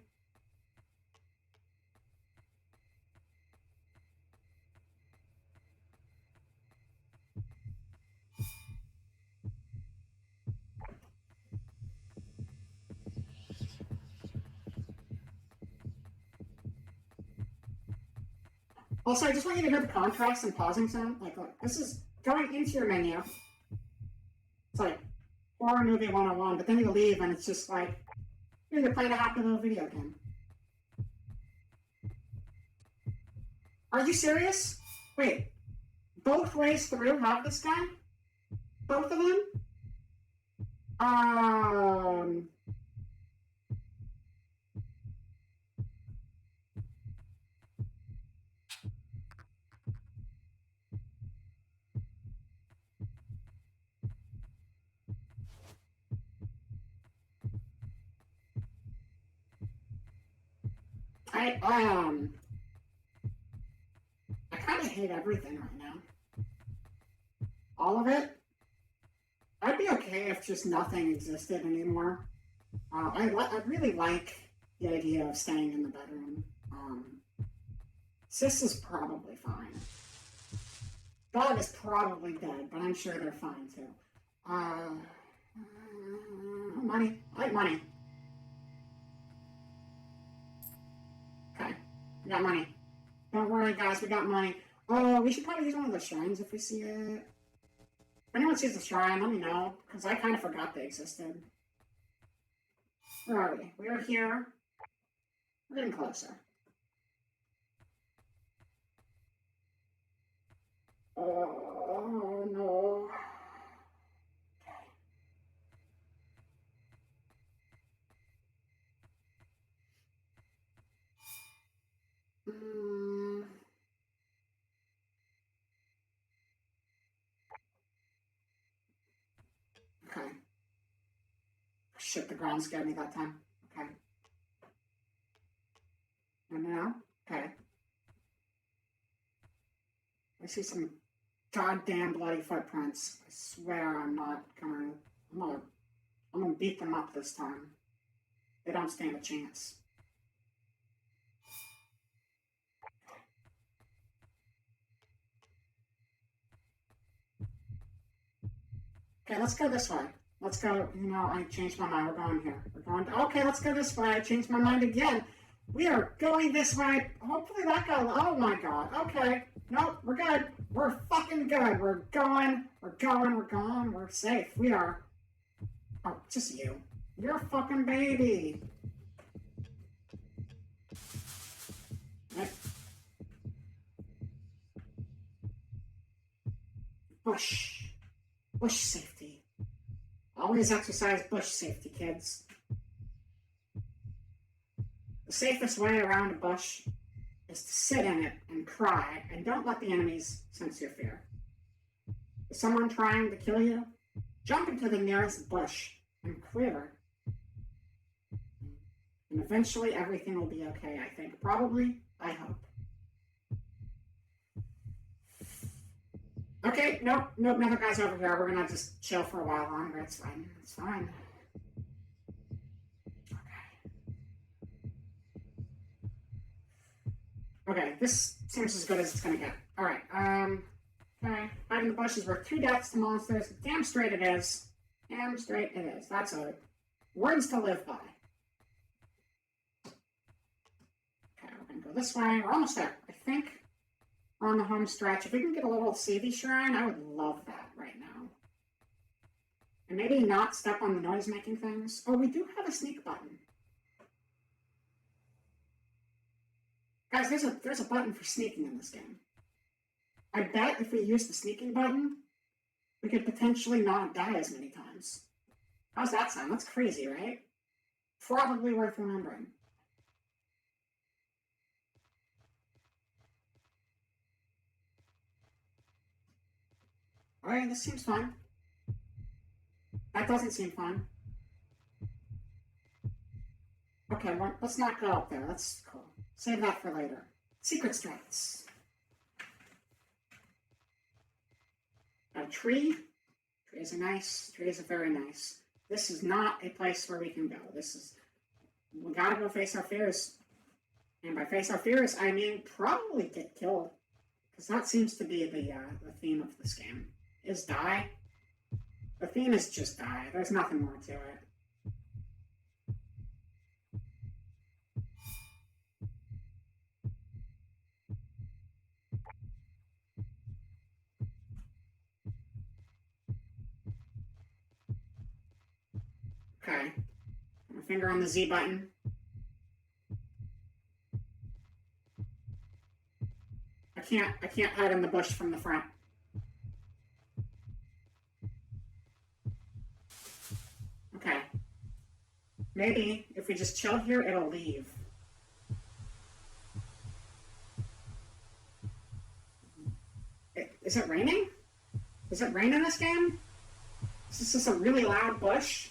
Also, I just want you to hear the contrast and pausing sound. Like, look, this is going into your menu. It's like horror movie 101, but then you leave and it's just like you're playing a happy little video game. Are you serious? Wait, both ways through have this guy? Both of them? I kind of hate everything right now. All of it. I'd be okay if just nothing existed anymore. I really like the idea of staying in the bedroom. Sis is probably fine. Dog is probably dead, but I'm sure they're fine too. Money. I like money. Okay, we got money. Don't worry, guys, we got money. Oh, we should probably use one of the shrines if we see it. If anyone sees the shrine, let me know, because I kind of forgot they existed. Where are we? We are here. We're getting closer. Oh, no. Okay. Shit, the ground scared me that time. Okay. And now? Okay. I see some goddamn bloody footprints. I swear I'm gonna beat them up this time. They don't stand a chance. Okay, let's go this way. Let's go, I changed my mind. We're going here. Okay, let's go this way. I changed my mind again. We are going this way. Hopefully that goes, oh my god. Okay. Nope, we're good. We're fucking good. We're going. We're safe. We are. Oh, just you. You're a fucking baby. Right. Bush safety. Always exercise bush safety, kids. The safest way around a bush is to sit in it and cry, and don't let the enemies sense your fear. Is someone trying to kill you? Jump into the nearest bush and quiver. And eventually everything will be okay, I think. Probably, I hope. Okay, nope, another guy's over here. We're gonna just chill for a while longer. It's fine. Okay, this seems as good as it's gonna get. Alright, okay. Hiding the bush is worth 2 deaths to monsters. Damn straight it is. That's words to live by. Okay, we're gonna go this way. We're almost there, I think. We're on the home stretch. If we can get a little CV shrine, I would love that right now. And maybe not step on the noise-making things. Oh, we do have a sneak button. Guys, there's a button for sneaking in this game. I bet if we use the sneaking button, we could potentially not die as many times. How's that sound? That's crazy, right? Probably worth remembering. Alright, this seems fine. That doesn't seem fine. Okay, well, let's not go up there. That's cool. Save that for later. Secret strats. A tree. Trees are nice. Trees are very nice. This is not a place where we can go. We gotta go face our fears. And by face our fears, I mean probably get killed. Because that seems to be the theme of this game. Is die. The theme is just die. There's nothing more to it. Okay. My finger on the Z button. I can't hide in the bush from the front. Okay. Maybe if we just chill here, it'll leave. Is it raining? Does it rain in this game? Is this just a really loud bush?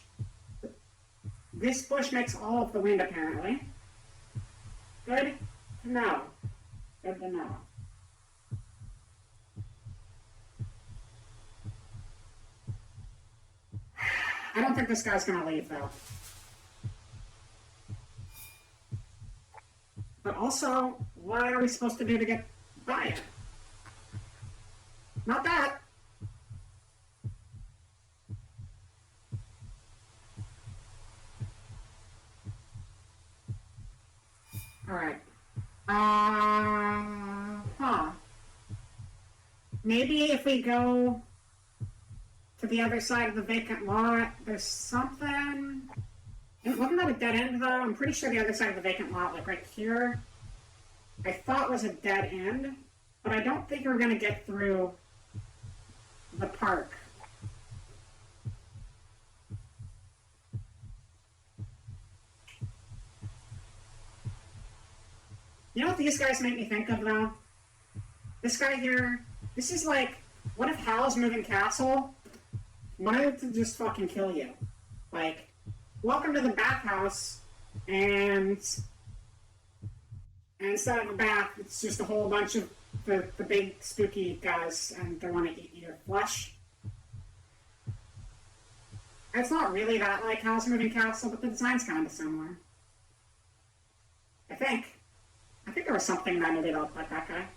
This bush makes all of the wind, apparently. Good to know. Good to know. I don't think this guy's gonna leave, though. But also, what are we supposed to do to get by it? Not that. Alright. Maybe if we go to the other side of the vacant lot, there's something... Wasn't that a dead end, though? I'm pretty sure the other side of the vacant lot, like right here, I thought was a dead end, but I don't think we're going to get through the park. You know what these guys make me think of, though? This guy here, this is like, what if Howl's Moving Castle wanted to just fucking kill you? Like, welcome to the bathhouse, and instead of a bath, it's just a whole bunch of the big spooky guys, and they want to eat your flesh. It's not really that like Howl's Moving Castle, but the design's kind of similar. I think there was something that made it up like that guy.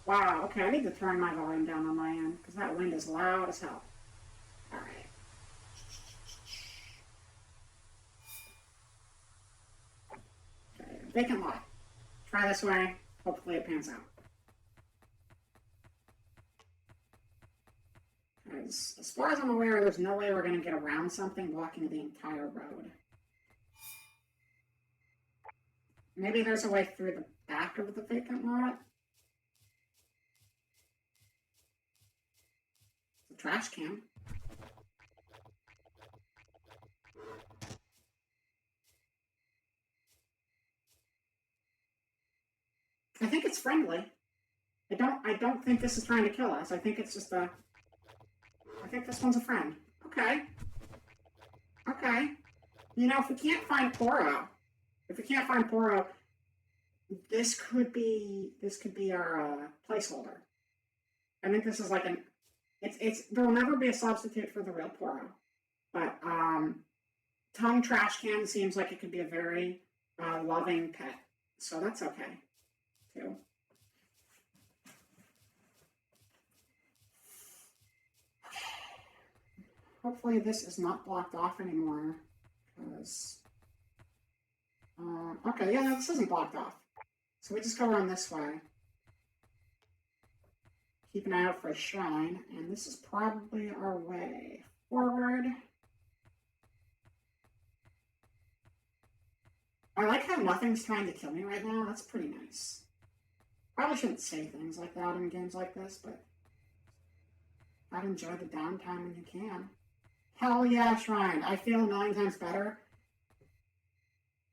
Wow, okay, I need to turn my volume down on my end, because that wind is loud as hell. Alright. Okay, vacant lot. Try this way. Hopefully it pans out. As far as I'm aware, there's no way we're going to get around something blocking the entire road. Maybe there's a way through the back of the vacant lot? The trash can. I think it's friendly. I don't think this is trying to kill us. I think it's just I think this one's a friend. Okay. Okay. You know, if we can't find Poro, this could be our placeholder. I think this is like there'll never be a substitute for the real Poro. But tongue trash can seems like it could be a very loving pet. So that's okay, too. Hopefully this is not blocked off anymore, because... okay, yeah, no, this isn't blocked off. So we just go around this way. Keep an eye out for a shrine, and this is probably our way forward. I like how nothing's trying to kill me right now. That's pretty nice. Probably shouldn't say things like that in games like this, but I'd enjoy the downtime when you can. Hell yeah, shrine. I feel a million times better.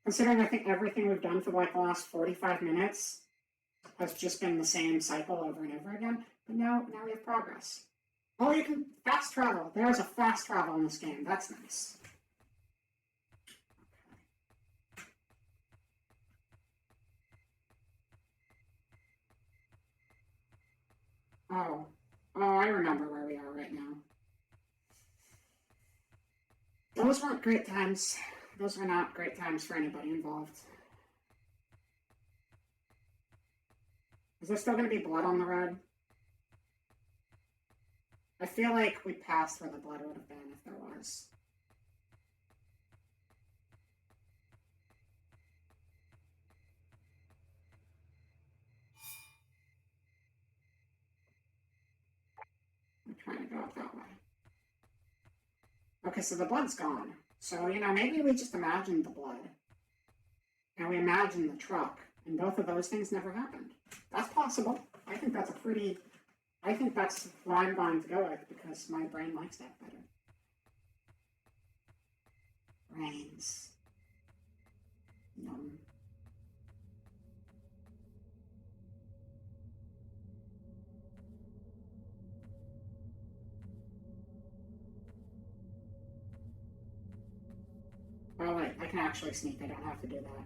Considering I think everything we've done for like the last 45 minutes has just been the same cycle over and over again. But now we have progress. Oh, you can fast travel. There's a fast travel in this game. That's nice. Oh. Oh, I remember where we are right now. Those weren't great times. Those were not great times for anybody involved. Is there still going to be blood on the road? I feel like we passed where the blood would have been if there was. I'm trying to go up that way. Okay, so the blood's gone. So, you know, maybe we just imagined the blood. And we imagined the truck. And both of those things never happened. That's possible. I think that's what I'm going to go with because my brain likes that better. Brains. Yum. Oh wait, I can actually sneak. I don't have to do that.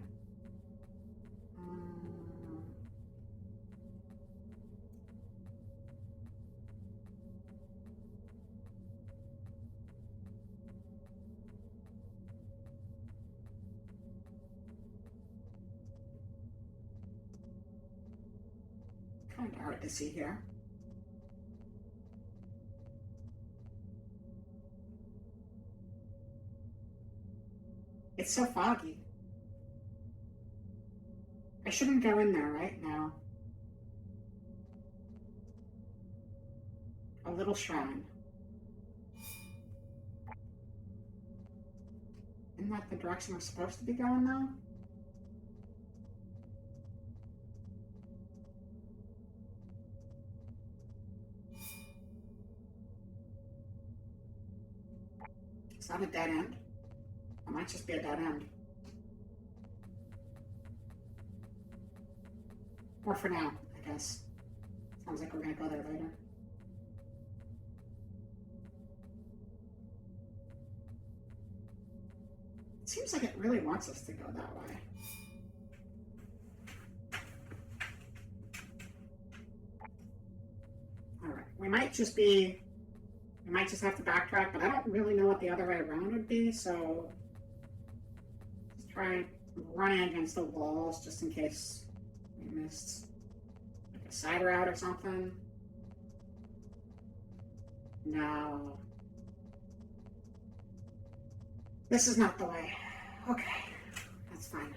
Kind of hard to see here. It's so foggy. I shouldn't go in there right now. A little shrine. Isn't that the direction we're supposed to be going now? Is that a dead end? It might just be a dead end. Or for now, I guess. Sounds like we're gonna go there later. It seems like it really wants us to go that way. Alright, we might just have to backtrack, but I don't really know what the other way around would be, so just try running against the walls just in case we missed like a side route or something. No. This is not the way. Okay, that's fine.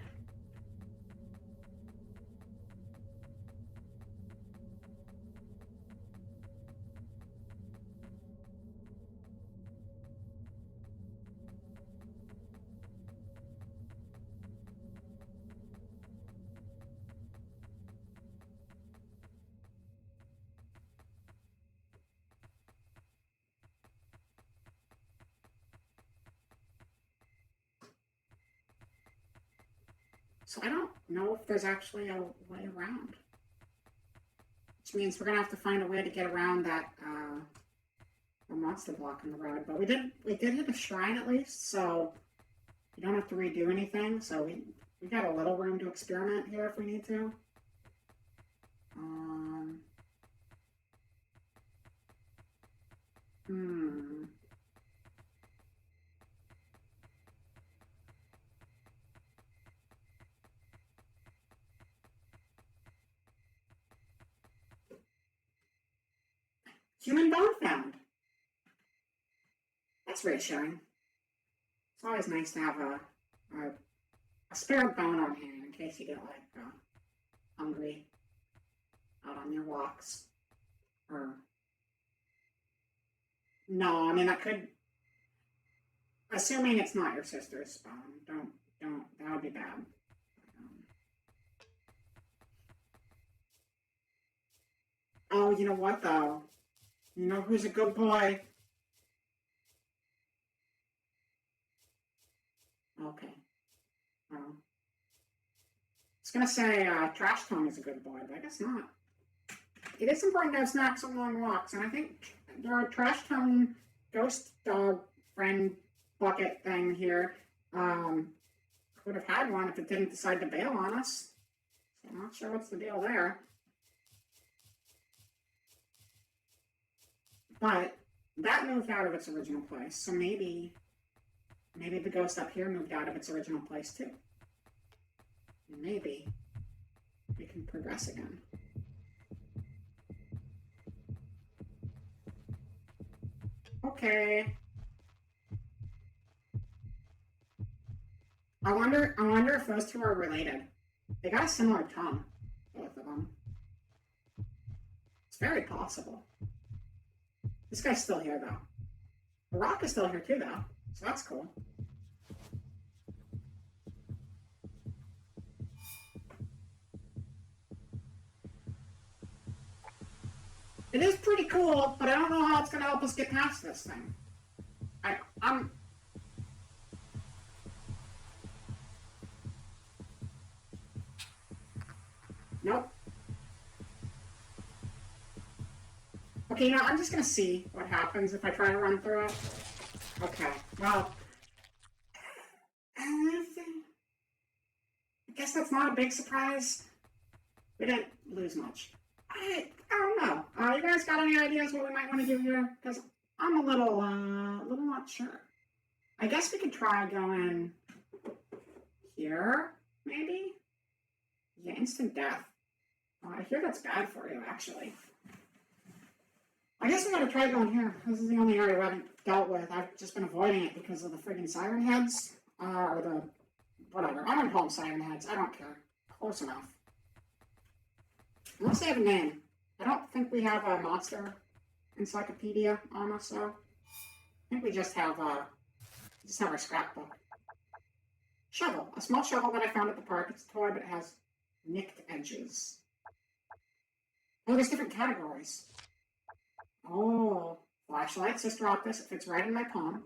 So I don't know if there's actually a way around. Which means we're gonna have to find a way to get around that the monster block in the road. But we did hit a shrine at least, so we don't have to redo anything. So we got a little room to experiment here if we need to. Human bone found. That's reassuring. It's always nice to have a spare bone on hand in case you get like hungry out on your walks. Or no, I mean that could. Assuming it's not your sister's bone, don't. That would be bad. Oh, you know what though? You know who's a good boy? Okay. I was gonna say Trash Tone is a good boy, but I guess not. It is important to have snacks on long walks, and I think our Trash Tone ghost dog friend bucket thing here could have had one if it didn't decide to bail on us. So I'm not sure what's the deal there. But that moved out of its original place, so maybe the ghost up here moved out of its original place too. Maybe we can progress again. Okay. I wonder if those two are related. They got a similar tongue, both of them. It's very possible. This guy's still here, though. The rock is still here, too, though. So that's cool. It is pretty cool, but I don't know how it's going to help us get past this thing. I'm... Nope. Okay, you know, I'm just gonna see what happens if I try to run through it. Okay, well... I guess that's not a big surprise. We didn't lose much. I don't know. You guys got any ideas what we might want to do here? Because I'm a little not sure. I guess we could try going here, maybe? Yeah, instant death. I hear that's bad for you, actually. I guess we gotta try going here. This is the only area we haven't dealt with. I've just been avoiding it because of the friggin' siren heads. Or the... whatever. I don't call them siren heads. I don't care. Close enough. Unless they have a name. I don't think we have a monster encyclopedia on us, though. I think we just have our scrapbook. Shovel. A small shovel that I found at the park. It's a toy, but it has nicked edges. Oh, there's different categories. Oh, flashlight, Sister Optus. It fits right in my palm.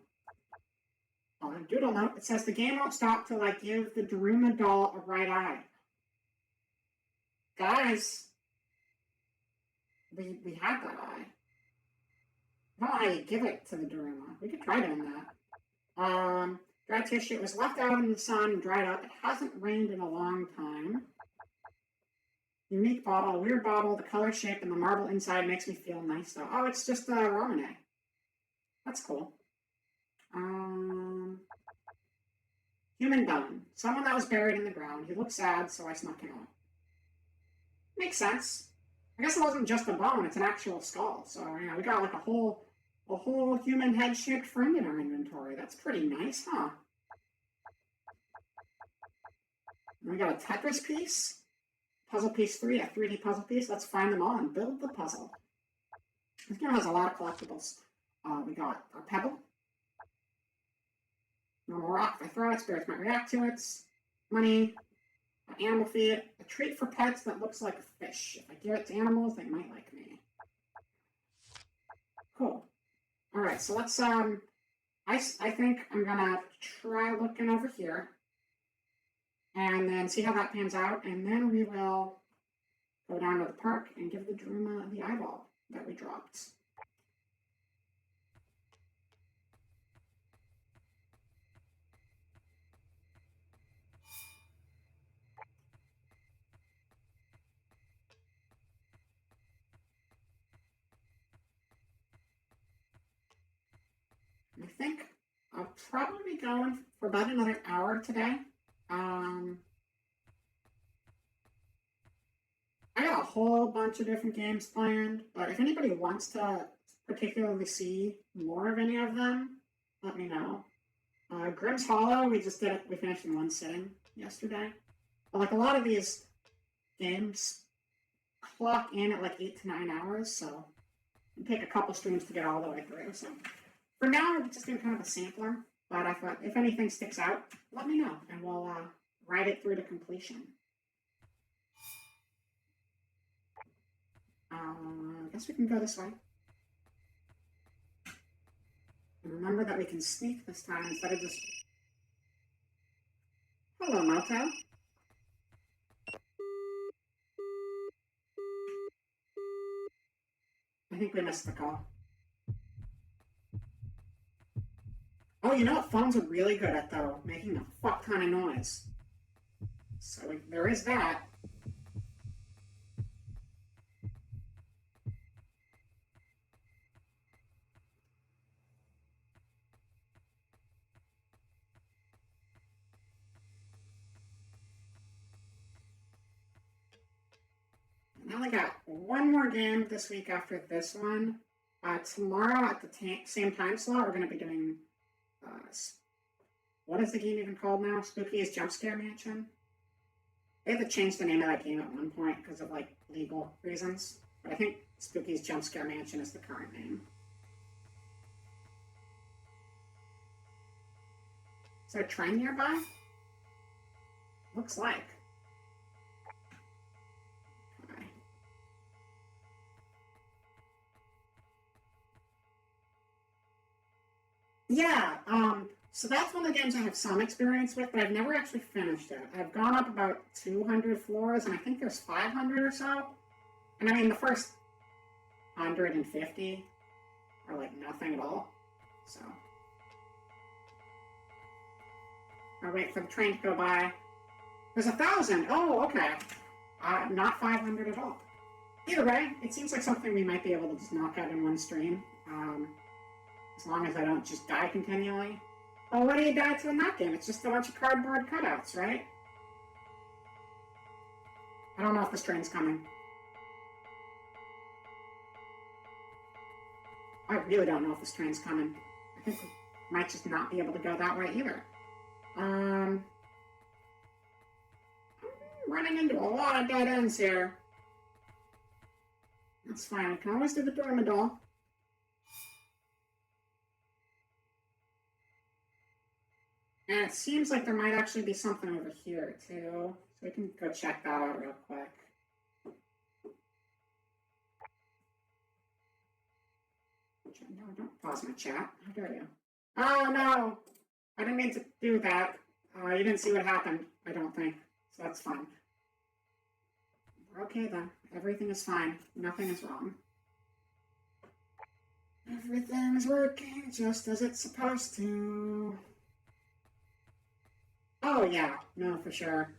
Oh, a doodle note. It says the game won't stop till I give the Daruma doll a right eye. Guys, we had that eye. I don't know how you give it to the Daruma. We could try doing that. Dry tissue. It was left out in the sun and dried up. It hasn't rained in a long time. Unique bottle, weird bottle, the color shape and the marble inside makes me feel nice though. Oh, it's just a Romane. That's cool. Human bone. Someone that was buried in the ground. He looked sad, so I snuck him out. Makes sense. I guess it wasn't just a bone, it's an actual skull. So, you know, we got like a whole human head-shaped friend in our inventory. That's pretty nice, huh? And we got a Tetris piece. Puzzle piece 3, a 3D puzzle piece. Let's find them all and build the puzzle. This game has a lot of collectibles. We got a pebble. Normal rock. If I throw it, spirits might react to it. Money. Animal feed. A treat for pets that looks like a fish. If I give it to animals, they might like me. Cool. Alright, so let's, I think I'm gonna try looking over here. And then see how that pans out, and then we will go down to the park and give the Daruma the eyeball that we dropped. I think I'll probably be going for about another hour today. I got a whole bunch of different games planned, but if anybody wants to particularly see more of any of them, let me know. Grimm's Hollow, we just did it, we finished in one sitting yesterday. But like a lot of these games clock in at like 8 to 9 hours, so it take a couple streams to get all the way through. So for now, we're just doing kind of a sampler, but I thought if anything sticks out, let me know, and we'll ride it through to completion. I guess we can go this way. And remember that we can sneak this time instead of just... Hello, Moto. I think we missed the call. Oh, you know what phones are really good at, though? Making a fuck ton of noise. So there is that. only got one more game this week after this one. Tomorrow at the same time slot, we're going to be doing, what is the game even called now? Spooky's Jump Scare Mansion? They had to change the name of that game at one point because of, like, legal reasons. But I think Spooky's Jump Scare Mansion is the current name. Is there a train nearby? Looks like. Okay. Yeah, so that's one of the games I have some experience with, but I've never actually finished it. I've gone up about 200 floors, and I think there's 500 or so. And I mean, the first 150 are like nothing at all, so. I'll wait for the train to go by. There's 1,000. Oh, okay. Not 500 at all. Either way, it seems like something we might be able to just knock out in one stream. As long as I don't just die continually. Oh, what do you die to in that game? It's just a bunch of cardboard cutouts, right? I don't know if this train's coming. I really don't know if this train's coming. I think we might just not be able to go that way either. I'm running into a lot of dead ends here. That's fine. I can always do the Dormadol. And it seems like there might actually be something over here, too. So we can go check that out real quick. No, don't pause my chat. How dare you? Oh, no! I didn't mean to do that. You didn't see what happened, I don't think. So that's fine. We're okay, though. Everything is fine. Nothing is wrong. Everything's working just as it's supposed to. Oh, yeah. No, for sure.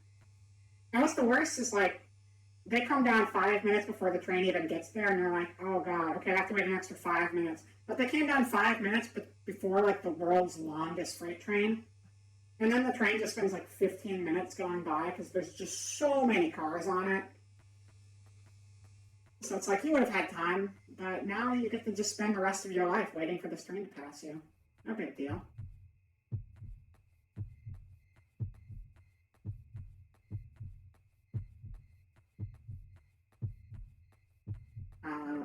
And what's the worst is, like, they come down 5 minutes before the train even gets there, and you're like, oh, God, okay, I have to wait an extra 5 minutes. But they came down 5 minutes before, like, the world's longest freight train. And then the train just spends, like, 15 minutes going by because there's just so many cars on it. So it's like you would have had time, but now you get to just spend the rest of your life waiting for this train to pass you. No big deal.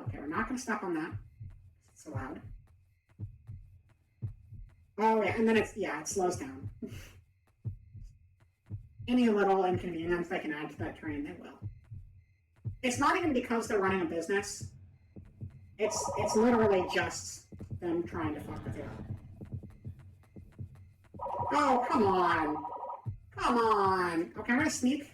Okay, we're not going to stop on that. It's allowed. Oh, yeah, and then it slows down. Any little inconvenience they can add to that train, they will. It's not even because they're running a business. It's literally just them trying to fuck with you. Oh, come on. Come on. Okay, I'm going to sneak.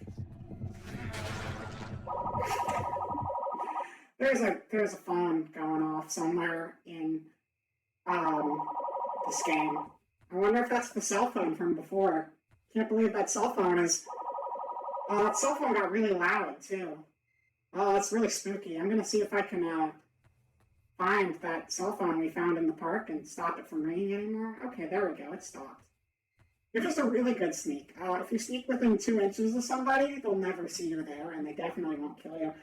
There's a phone going off somewhere in this game. I wonder if that's the cell phone from before. Can't believe that cell phone is. That cell phone got really loud too. Oh, that's really spooky. I'm gonna see if I can find that cell phone we found in the park and stop it from ringing anymore. Okay, there we go. It stopped. You're just a really good sneak. If you sneak within 2 inches of somebody, they'll never see you there, and they definitely won't kill you.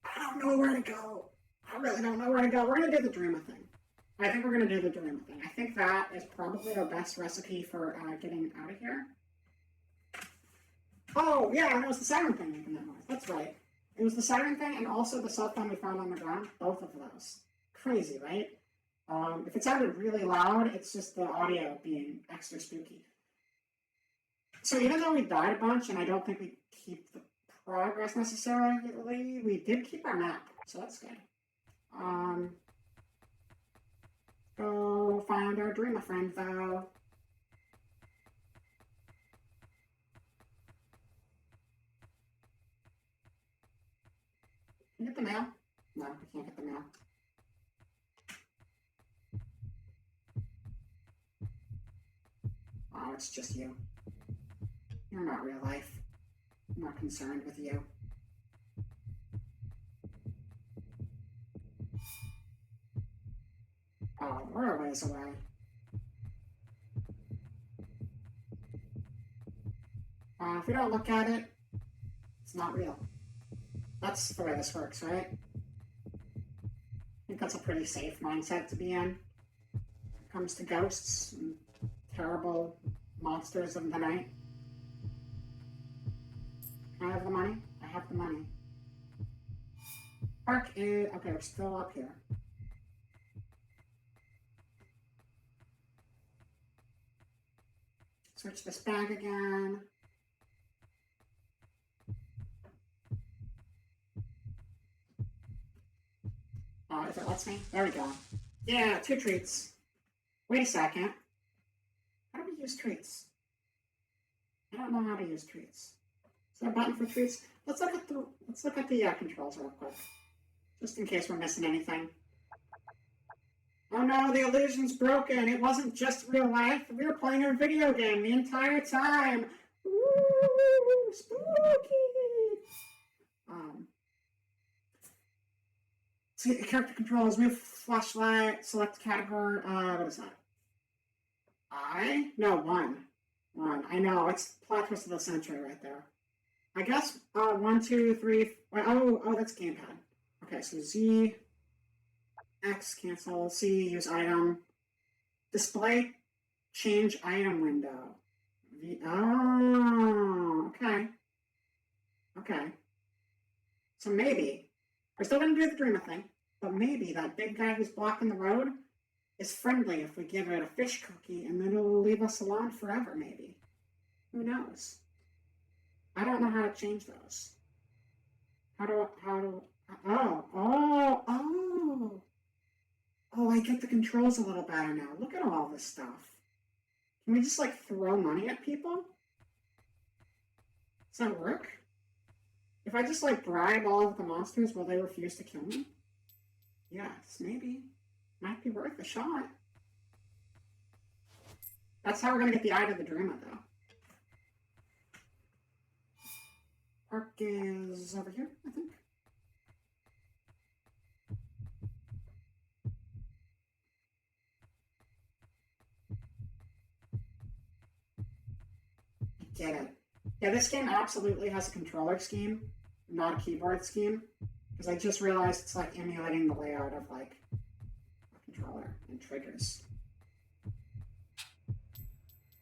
I don't know where to go. I really don't know where to go. We're going to do the Dreamer thing. I think we're going to do the Dreamer thing. I think that is probably our best recipe for getting out of here. Oh, yeah, and it was the siren thing making that noise. That's right. It was the siren thing and also the cell phone we found on the ground. Both of those. Crazy, right? If it sounded really loud, it's just the audio being extra spooky. So even though we died a bunch, and I don't think we keep the progress necessarily, we did keep our map, so that's good. Go find our Dreamer friend, though. Can you get the mail? No, we can't get the mail. Oh, it's just you. You're not real life. I'm not concerned with you. Oh, we're a ways away. If we don't look at it, it's not real. That's the way this works, right? I think that's a pretty safe mindset to be in when it comes to ghosts and terrible monsters of the night. Can I have the money? I have the money. Park is... Okay, we're still up here. Search this bag again. If it lets me. There we go. Yeah, 2 treats. Wait a second. How do we use treats? I don't know how to use treats. Is there a button for treats? Let's look at the controls real quick, just in case we're missing anything. Oh no, the illusion's broken. It wasn't just real life. We were playing a video game the entire time. Ooh, spooky. See, character controls, move flashlight, select category. What is that? No, one. I know, it's plot twist of the century right there. I guess 1, 2, 3. Oh, that's gamepad. Okay, so Z, X, cancel, C, use item, display, change item window. V. Oh, okay. So maybe we're still gonna do the dreamer thing, but maybe that big guy who's blocking the road is friendly if we give it a fish cookie, and then it'll leave us alone forever. Maybe. Who knows? I don't know how to change those. Oh, I get the controls a little better now. Look at all this stuff. Can we just, like, throw money at people? Does that work? If I just, like, bribe all of the monsters, will they refuse to kill me? Yes, maybe. Might be worth a shot. That's how we're gonna get the eye to the dreamer, though. Park is over here, I think. Get it. Yeah, this game absolutely has a controller scheme, not a keyboard scheme, because I just realized it's like emulating the layout of like a controller and triggers.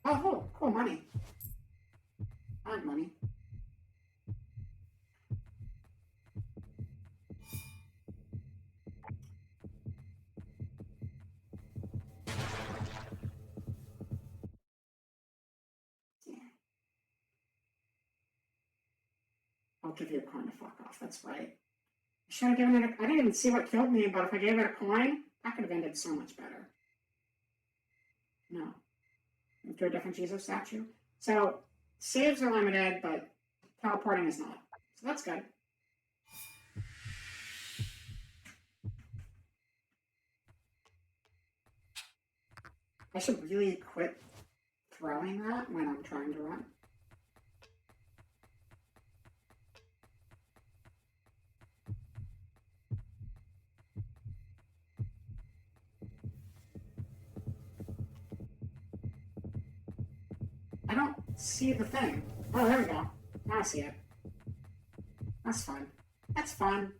Oh, cool, money. I want money. I'll give you a coin to fuck off, that's right. I should have given it I didn't even see what killed me, but if I gave it a coin, that could have ended so much better. No. Move to a different Jesus statue. So, saves are limited, but teleporting is not. So that's good. I should really quit throwing that when I'm trying to run. I don't see the thing. Oh, there we go. Now I see it. That's fun. That's fun.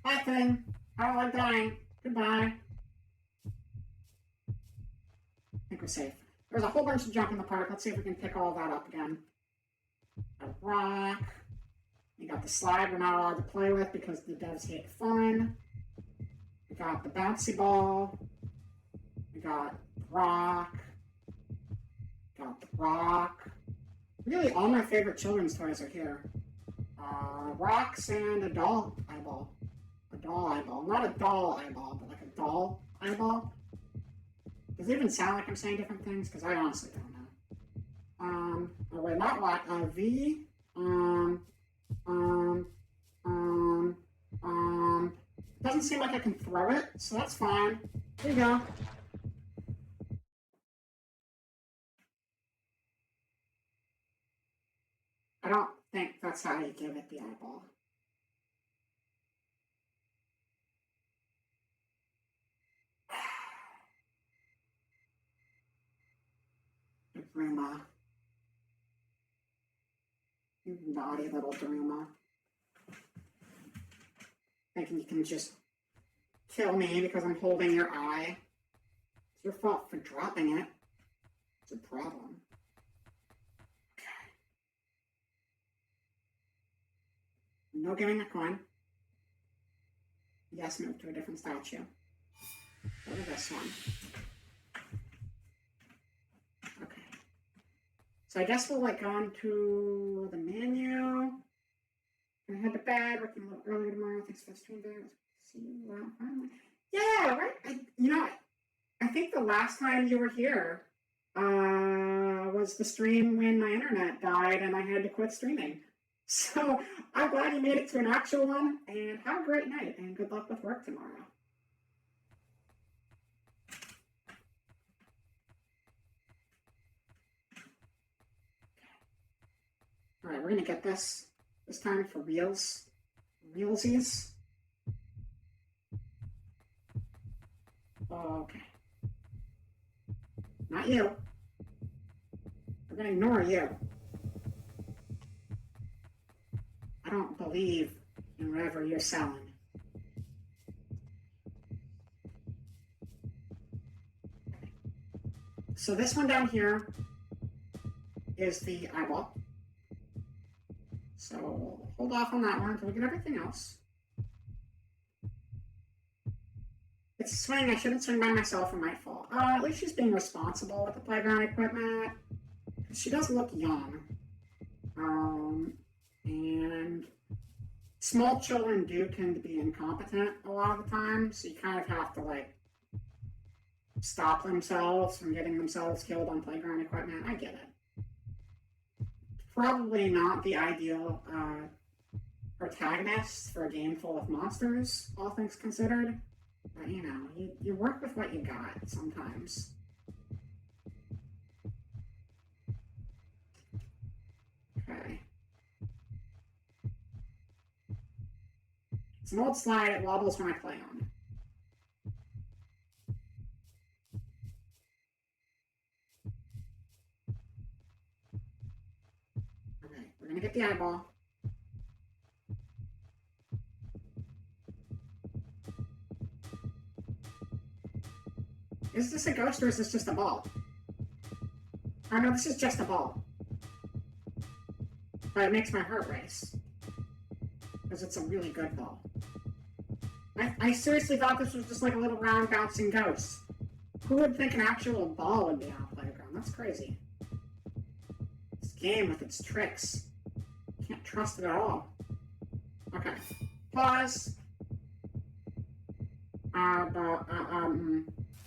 Bye, thing. I don't like dying. Goodbye. I think we're safe. There's a whole bunch of junk in the park. Let's see if we can pick all that up again. A rock. We got the slide we're not allowed to play with because the devs hate fun. We got the bouncy ball. We got the rock. Got the rock. Really, all my favorite children's toys are here. Rocks and a doll eyeball. A doll eyeball. Not a doll eyeball, but like a doll eyeball. Does it even sound like I'm saying different things? Because I honestly don't know. Oh wait, not what? V. It doesn't seem like I can throw it, so that's fine. Here you go. I don't think that's how you give it the eyeball. Daruma. You naughty little Daruma. thinking you can just kill me because I'm holding your eye. It's your fault for dropping it. It's a problem. Okay. No giving a coin. Yes, move to a different statue. Go to this one. Okay. So I guess we'll like go into the menu. I head to bed, working a little earlier tomorrow. Thanks for the stream, there. See you out finally. Yeah, right. I think the last time you were here was the stream when my internet died and I had to quit streaming. So I'm glad you made it to an actual one, and have a great night, and good luck with work tomorrow. All right, we're gonna get this time for realsies. Okay. Not you. We're gonna ignore you. I don't believe in whatever you're selling. So this one down here is the eyeball. So we'll hold off on that one until we get everything else. It's a swing. I shouldn't swing by myself. It might fall. At least she's being responsible with the playground equipment. She does look young. And small children do tend to be incompetent a lot of the time. So you kind of have to like stop themselves from getting themselves killed on playground equipment. I get it. Probably not the ideal protagonist for a game full of monsters, all things considered. But you know, you work with what you got sometimes. Okay. It's an old slide, it wobbles when I play on it. Okay, we're gonna get the eyeball. Is this a ghost or is this just a ball? Oh no, this is just a ball. But it makes my heart race. Because it's a really good ball. I seriously thought this was just like a little round bouncing ghost. Who would think an actual ball would be on a playground? That's crazy. This game with its tricks. Can't trust it at all. Okay. Pause.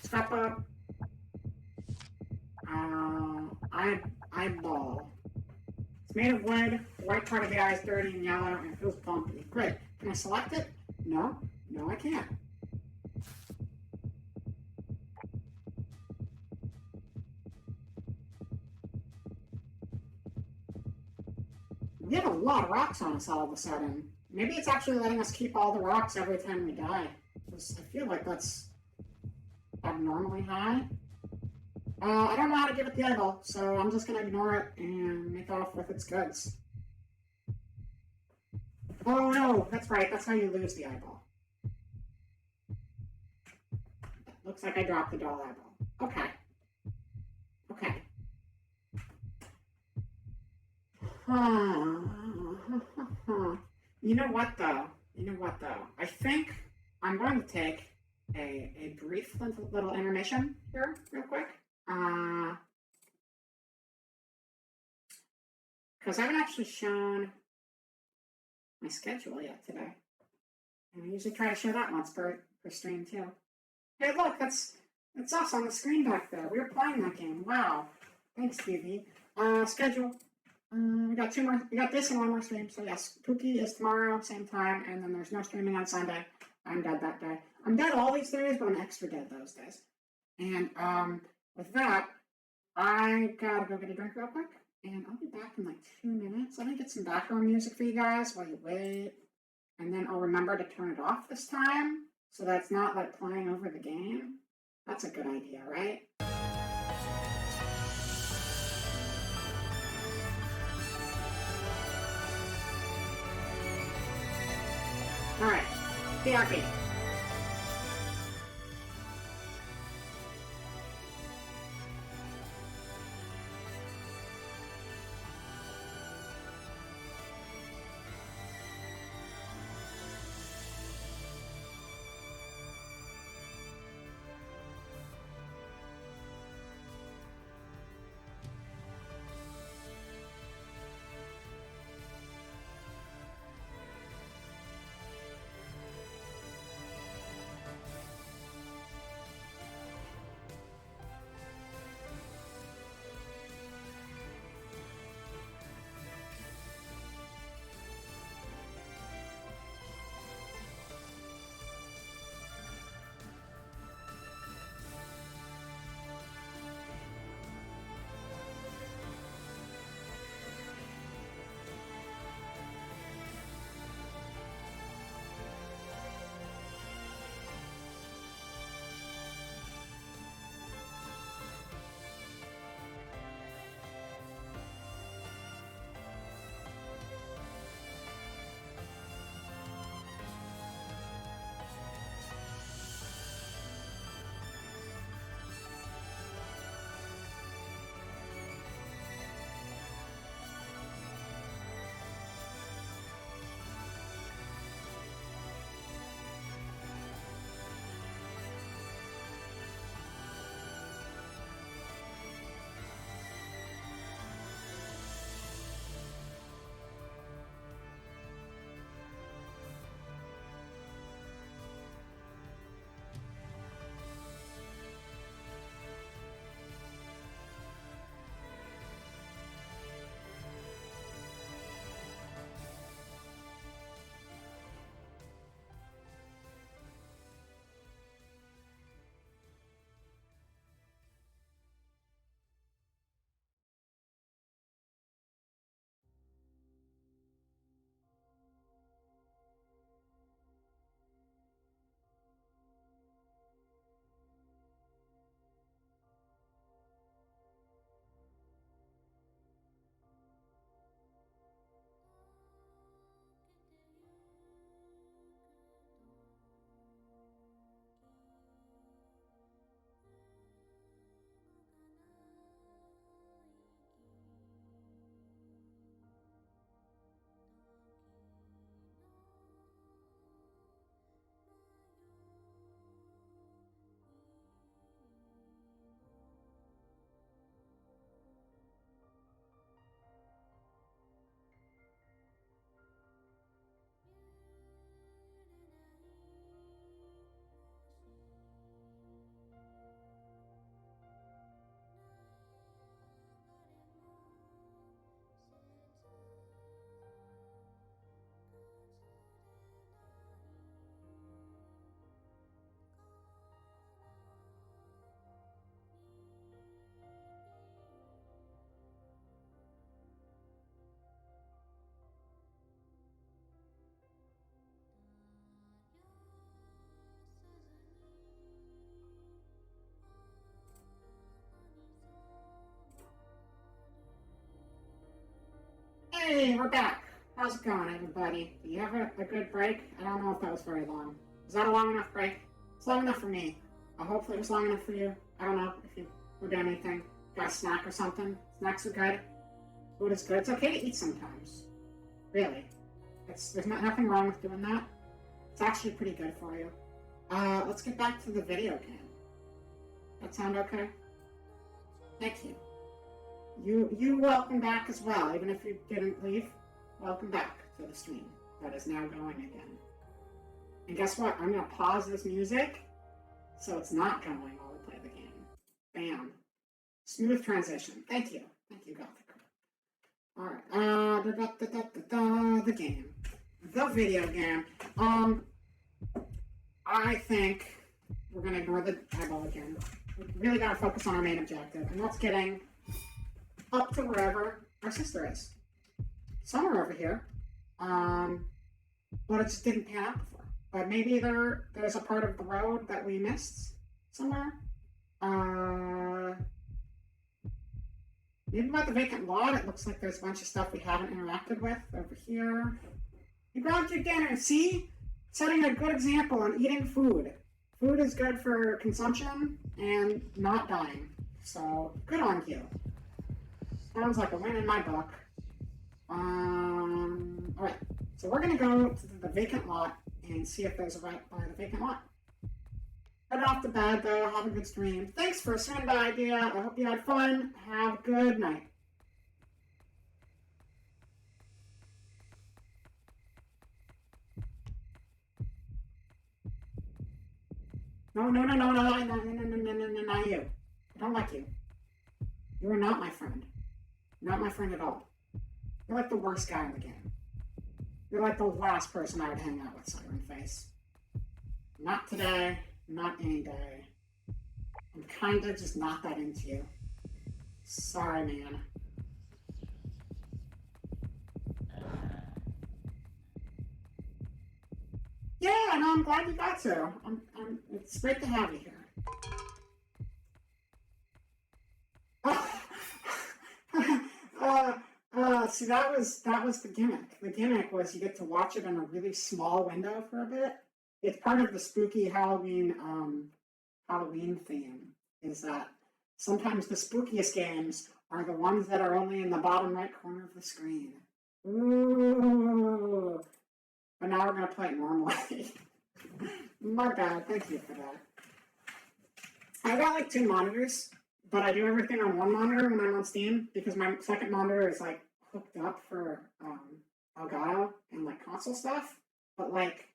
Stop up. Eyeball. It's made of wood. The white part of the eye is dirty and yellow, and it feels bumpy. Great. Can I select it? No. No, I can't. We have a lot of rocks on us all of a sudden. Maybe it's actually letting us keep all the rocks every time we die. Because I feel like that's abnormally high. I don't know how to give it the eyeball, so I'm just going to ignore it and make off with its goods. Oh no, that's right, that's how you lose the eyeball. Looks like I dropped the doll eyeball. Okay. Okay. You know what though? I think I'm going to take a brief little intermission here real quick. Because I haven't actually shown my schedule yet today. And I usually try to show that once per stream too. Hey look, that's us on the screen back there. We were playing that game. Wow. Thanks, TV. Schedule. We got this and one more stream. So yes, Pookie is tomorrow, same time, and then there's no streaming on Sunday. I'm dead that day. I'm dead all these days, but I'm extra dead those days. And with that, I gotta go get a drink real quick, and I'll be back in like 2 minutes. Let me get some background music for you guys while you wait, and then I'll remember to turn it off this time, so that's not like playing over the game. That's a good idea, right? Alright. BRB. Hey, we're back. How's it going, everybody? Do you have a good break? I don't know if that was very long. Was that a long enough break? It's long enough for me. Hopefully it was long enough for you. I don't know if you were doing anything. Got a snack or something? Snacks are good. Food is good. It's okay to eat sometimes. Really. There's nothing wrong with doing that. It's actually pretty good for you. Let's get back to the video game. That sound okay? Thank you. You welcome back as well, even if you didn't leave. Welcome back to the stream that is now going again. And guess what? I'm gonna pause this music so it's not going while we play the game. Bam. Smooth transition. Thank you. Thank you, Gothic. Alright, the game. The video game. I think we're gonna ignore the eyeball again. We really gotta focus on our main objective, and that's getting up to wherever our sister is. Somewhere over here. But it just didn't pan out before. But maybe there's a part of the road that we missed somewhere. Maybe about the vacant lot, it looks like there's a bunch of stuff we haven't interacted with over here. You grabbed your dinner, see? setting a good example on eating food. Food is good for consumption and not dying. So, good on you. Sounds like a win in my book. Alright, so we're going to go to the vacant lot and see if there's a right by the vacant lot. Head off to bed, though. Have a good stream. Thanks for sending the idea. I hope you had fun. Have a good night. No, not you. I don't like you. You are not my friend. Not my friend at all. You're like the worst guy in the game. You're like the last person I would hang out with, Siren Face. Not today, not any day. I'm kinda just not that into you. Sorry, man. Yeah, no, I'm glad you got to. It's great to have you here. See, that was the gimmick. The gimmick was you get to watch it in a really small window for a bit. It's part of the spooky Halloween theme. Is that sometimes the spookiest games are the ones that are only in the bottom right corner of the screen. Ooh. But now we're gonna play it normally. My bad. Thank you for that. I got like 2 monitors, but I do everything on one monitor when I'm on Steam because my second monitor is like hooked up for Elgato and like console stuff. But like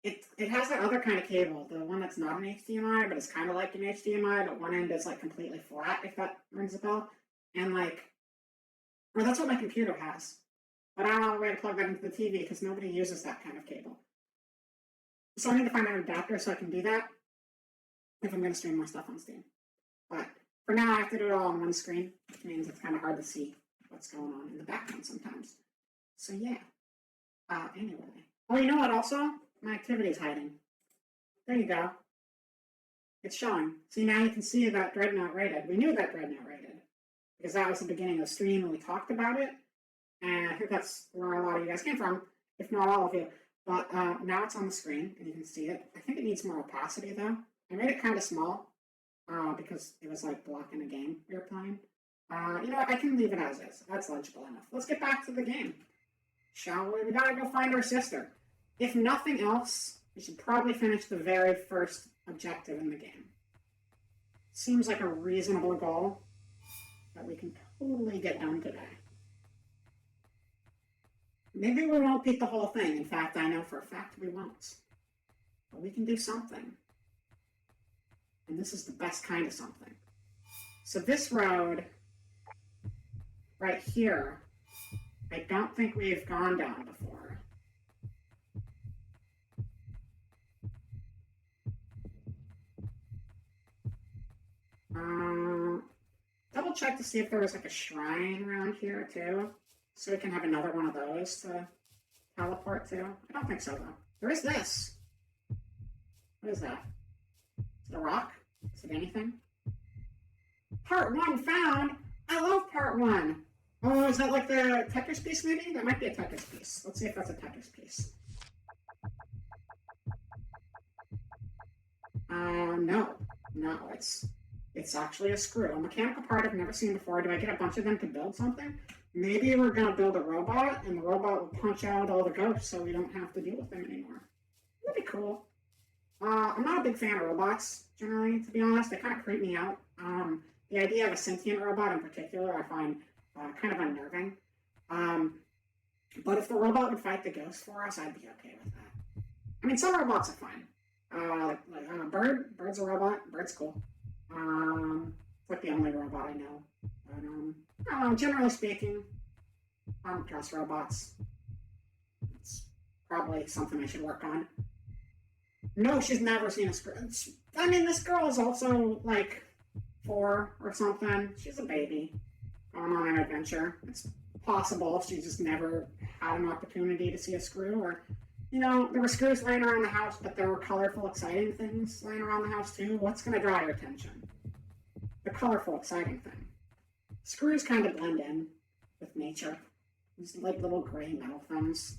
it has that other kind of cable, the one that's not an HDMI, but it's kind of like an HDMI, but one end is like completely flat, if that rings a bell. And like, or that's what my computer has. But I don't know a way to plug that into the TV because nobody uses that kind of cable. So I need to find an adapter so I can do that if I'm going to stream more stuff on Steam. But for now, I have to do it all on one screen, which means it's kind of hard to see what's going on in the background sometimes. So yeah. Anyway. Oh, you know what also? My activity is hiding. There you go. It's showing. See, now you can see that Dreadnought rated. We knew that Dreadnought rated because that was the beginning of the stream and we talked about it. And I think that's where a lot of you guys came from, if not all of you. But now it's on the screen and you can see it. I think it needs more opacity though. I made it kind of small because it was like blocking a game we were playing. You know what? I can leave it as is. That's legible enough. Let's get back to the game. Shall we? We gotta go find our sister. If nothing else, we should probably finish the very first objective in the game. Seems like a reasonable goal that we can totally get done today. Maybe we won't beat the whole thing. In fact, I know for a fact we won't. But we can do something. And this is the best kind of something. So this road, right here, I don't think we've gone down before. Double check to see if there was like a shrine around here too. So we can have another one of those to teleport to. I don't think so though. There is this. What is that? Is it a rock? Is it anything? Part 1 found! I love part 1! Oh, is that like the Tetris piece maybe? That might be a Tetris piece. Let's see if that's a Tetris piece. No. No, it's actually a screw. A mechanical part I've never seen before. Do I get a bunch of them to build something? Maybe we're going to build a robot, and the robot will punch out all the ghosts so we don't have to deal with them anymore. That'd be cool. I'm not a big fan of robots, generally, to be honest. They kind of creep me out. The idea of a sentient robot in particular I find kind of unnerving. But if the robot would fight the ghosts for us, I'd be okay with that. I mean, some robots are fine. Bird's a robot. Bird's cool. It's like the only robot I know. But, I don't know, generally speaking, I don't trust robots. It's probably something I should work on. No, she's never seen a screw. I mean, this girl is also, like, 4 or something. She's a baby going on an adventure. It's possible she just never had an opportunity to see a screw, or, you know, there were screws laying around the house, but there were colorful, exciting things laying around the house, too. What's going to draw your attention? The colorful, exciting thing. Screws kind of blend in with nature. These like little gray metal things.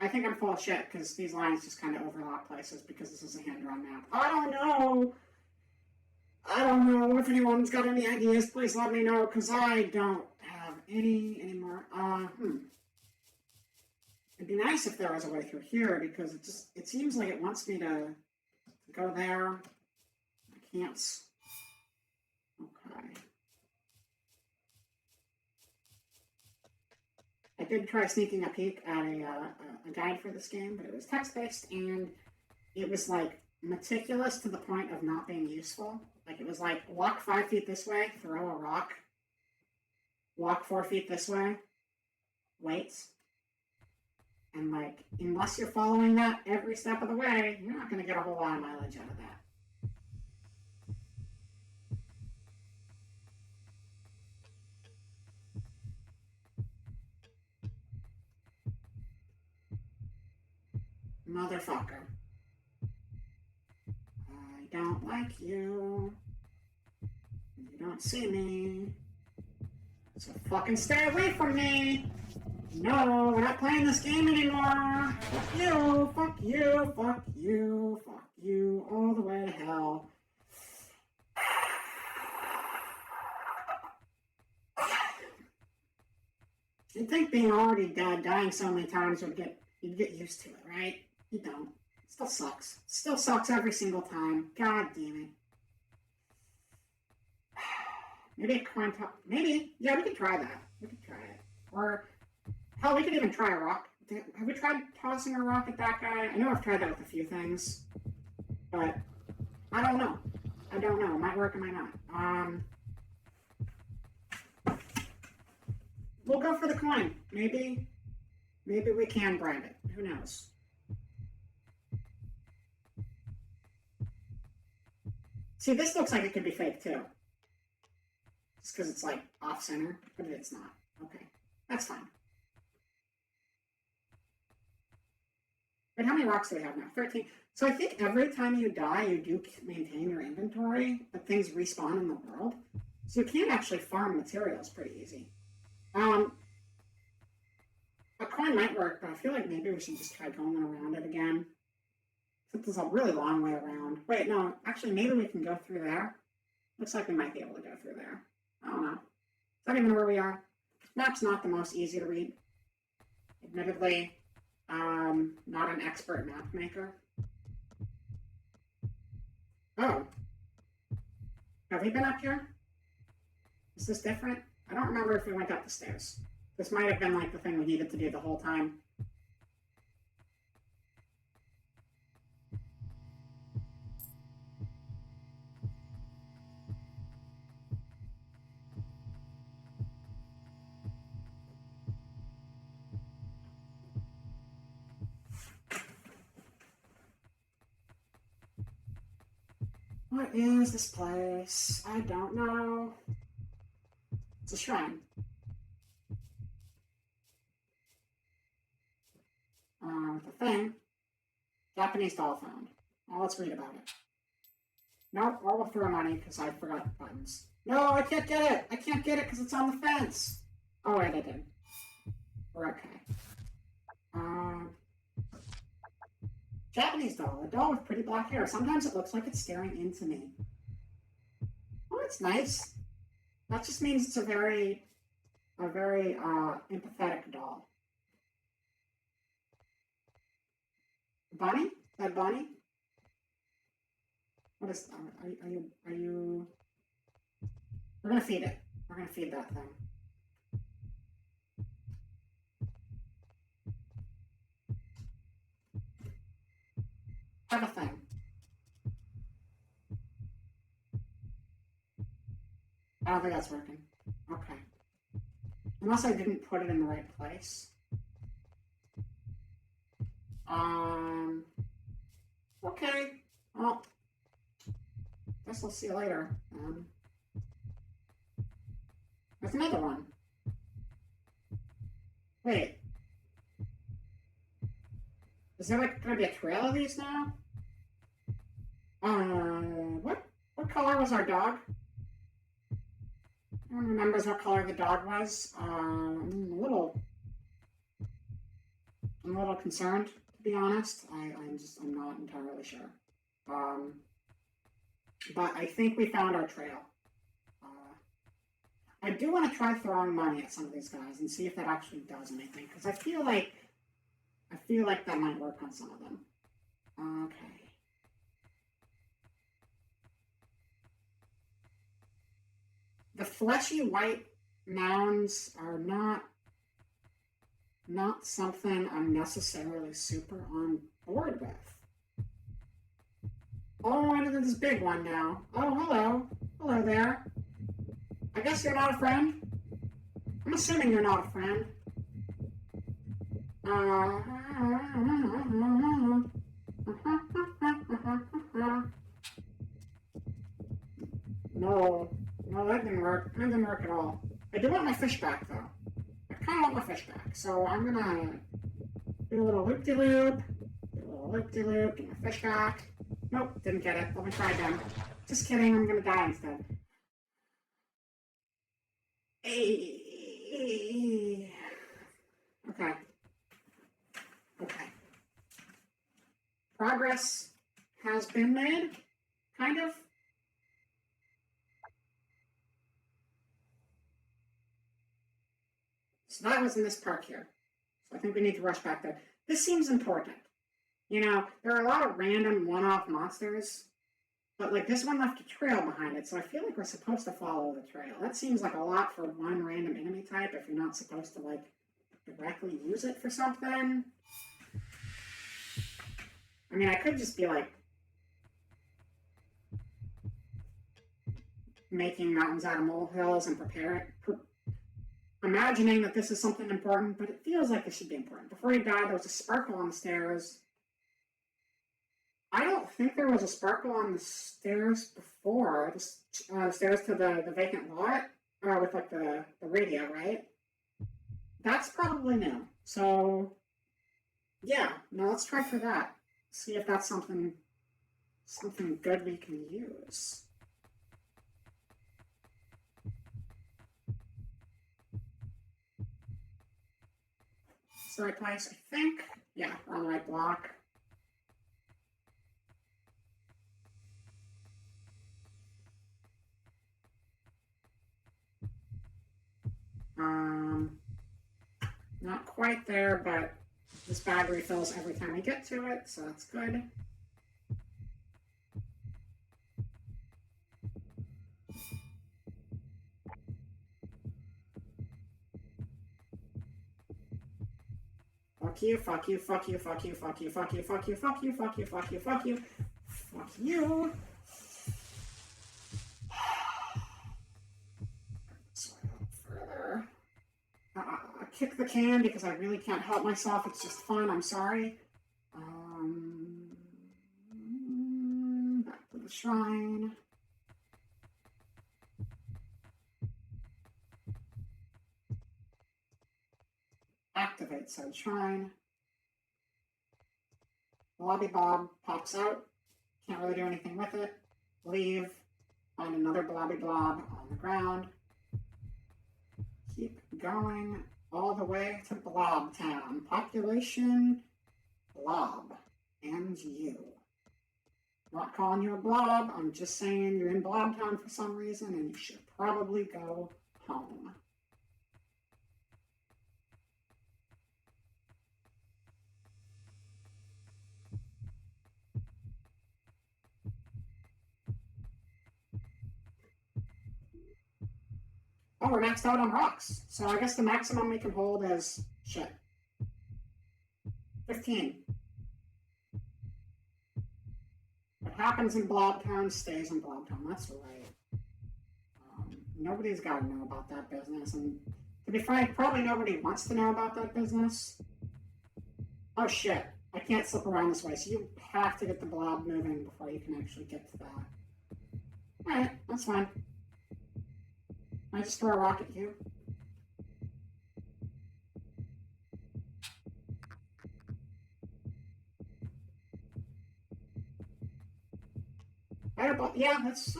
I think I'm full of shit because these lines just kind of overlap places because this is a hand-drawn map. I don't know. I don't know. If anyone's got any ideas, please let me know because I don't have any anymore. It'd be nice if there was a way through here because it seems like it wants me to go there. I can't. Okay. I did try sneaking a peek at a guide for this game, but it was text-based, and it was, like, meticulous to the point of not being useful. Like, it was like, walk 5 feet this way, throw a rock. Walk 4 feet this way, wait. And, like, unless you're following that every step of the way, you're not going to get a whole lot of mileage out of that. Motherfucker. I don't like you. You don't see me. So fucking stay away from me. No, we're not playing this game anymore. Fuck you, fuck you, fuck you, fuck you, all the way to hell. You'd think being already dead, dying so many times you'd get used to it, right? You don't. It still sucks. It still sucks every single time. God damn it. Maybe a coin toss. Maybe. Yeah, we could try that. We could try it. Or, hell, we could even try a rock. Have we tried tossing a rock at that guy? I know I've tried that with a few things. But, I don't know. I don't know. It might work, it might not. We'll go for the coin. Maybe we can bribe it. Who knows? See, this looks like it could be fake, too. Just because it's, like, off-center, but it's not. Okay, that's fine. But how many rocks do we have now? 13. So I think every time you die, you do maintain your inventory, but things respawn in the world. So you can actually farm materials pretty easy. A coin might work, but I feel like maybe we should just try going around it again. Since there's a really long way around. Wait, no, actually, maybe we can go through there. Looks like we might be able to go through there. I don't know. Is that even where we are? Map's not the most easy to read. Admittedly, not an expert map maker. Oh. Have we been up here? Is this different? I don't remember if we went up the stairs. This might have been like the thing we needed to do the whole time. What is this place? I don't know. It's a shrine. The thing. Japanese doll found. Well, let's read about it. Nope, we'll throw money because I forgot buttons. No, I can't get it! I can't get it because it's on the fence! Oh, wait, I did. We're okay. Japanese doll. A doll with pretty black hair. Sometimes it looks like it's staring into me. Oh, it's nice. That just means it's a very empathetic doll. Bunny? Is that Bunny? What is, are you, we're gonna feed it. We're gonna feed that thing. Have a thing. I don't think that's working. Okay. Unless I didn't put it in the right place. Okay. Well, guess we'll see you later. There's another one. Wait. Is there like gonna be a trail of these now? What color was our dog? No one remembers what color the dog was. A I'm a little concerned, to be honest. I'm not entirely sure. But I think we found our trail. I do want to try throwing money at some of these guys and see if that actually does anything, because I feel like that might work on some of them. Okay. The fleshy white mounds are not something I'm necessarily super on board with. Oh, I know this big one now. Oh, hello. Hello there. I guess you're not a friend? I'm assuming you're not a friend. No, that didn't work. That didn't work at all. I do want my fish back, though. I kind of want my fish back, so I'm gonna do a little loop-de-loop, get my fish back. Nope, didn't get it. Let me try again. Just kidding, I'm gonna die instead. Hey. Okay. Progress has been made, kind of. So that was in this park here. So I think we need to rush back there. This seems important. You know, there are a lot of random one-off monsters, but like this one left a trail behind it, so I feel like we're supposed to follow the trail. That seems like a lot for one random enemy type if you're not supposed to like directly use it for something. I mean, I could just be like making mountains out of molehills and imagining that this is something important, but it feels like this should be important. Before he died, there was a sparkle on the stairs. I don't think there was a sparkle on the stairs before. The stairs to the vacant lot with like the radio, right? That's probably new. So, yeah, now let's try for that. See if that's something good we can use. It's the right place, I think. Yeah, we're on the right block. Not quite there, but this bag refills every time we get to it, so that's good. Fuck you, fuck you, fuck you, fuck you, fuck you, fuck you, fuck you, fuck you, fuck you, fuck you, fuck you, fuck you. Further. Kick the can because I really can't help myself. It's just fun. I'm sorry. Back to the shrine. Activate said shrine. Blobby Bob pops out. Can't really do anything with it. Leave. Find another Blobby Blob on the ground. Keep going all the way to Blob Town. Population Blob. And you. I'm not calling you a blob. I'm just saying you're in Blob Town for some reason and you should probably go home. Oh, we're maxed out on rocks. So I guess the maximum we can hold is, shit, 15. What happens in Blobtown stays in Blobtown. That's right. Nobody's got to know about that business. And to be frank, probably nobody wants to know about that business. Oh, shit. I can't slip around this way. So you have to get the blob moving before you can actually get to that. Alright, that's fine. Can I just throw a rock at you? Yeah, that's...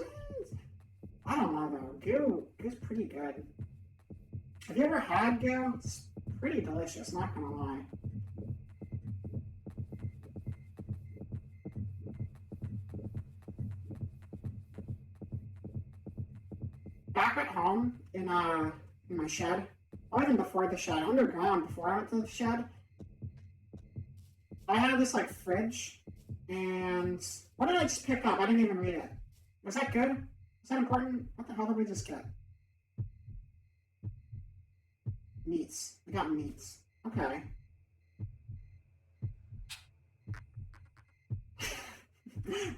I don't know, though. Goo's pretty good. Have you ever had goo? It's pretty delicious, not gonna lie. home in my shed, or even before the shed, underground before I went to the shed, I had this like fridge, and what did I just pick up? I didn't even read it. Was that good? Was that important? What the hell did we just get? Meats. We got meats. Okay.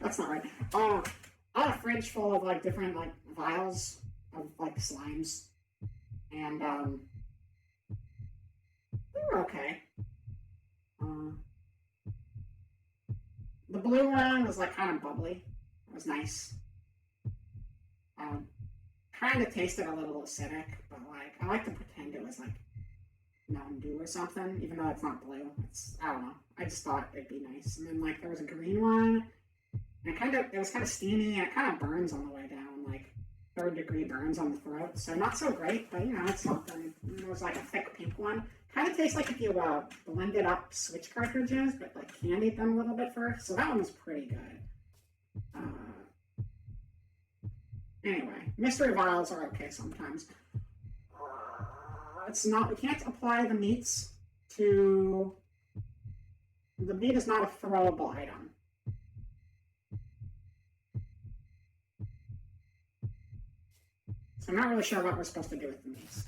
That's not right. Oh, I had a fridge full of like different like vials of like slimes, and they were okay. The blue one was like kind of bubbly. It was nice. Kind of tasted a little acidic, but like I like to pretend it was like Mountain Dew or something, even though it's not blue. It's I don't know. I just thought it'd be nice. And then like there was a green one, and it was kind of steamy, and it kind of burns on the way down, like third-degree burns on the throat. So not so great, but you know it's something. And there was like a thick pink one. Kind of tastes like if you blended up Switch cartridges, but like candied them a little bit first. So that one was pretty good. Anyway, mystery vials are okay sometimes. It's not. We can't apply the meats to. The meat is not a throwable item. So I'm not really sure what we're supposed to do with the meats.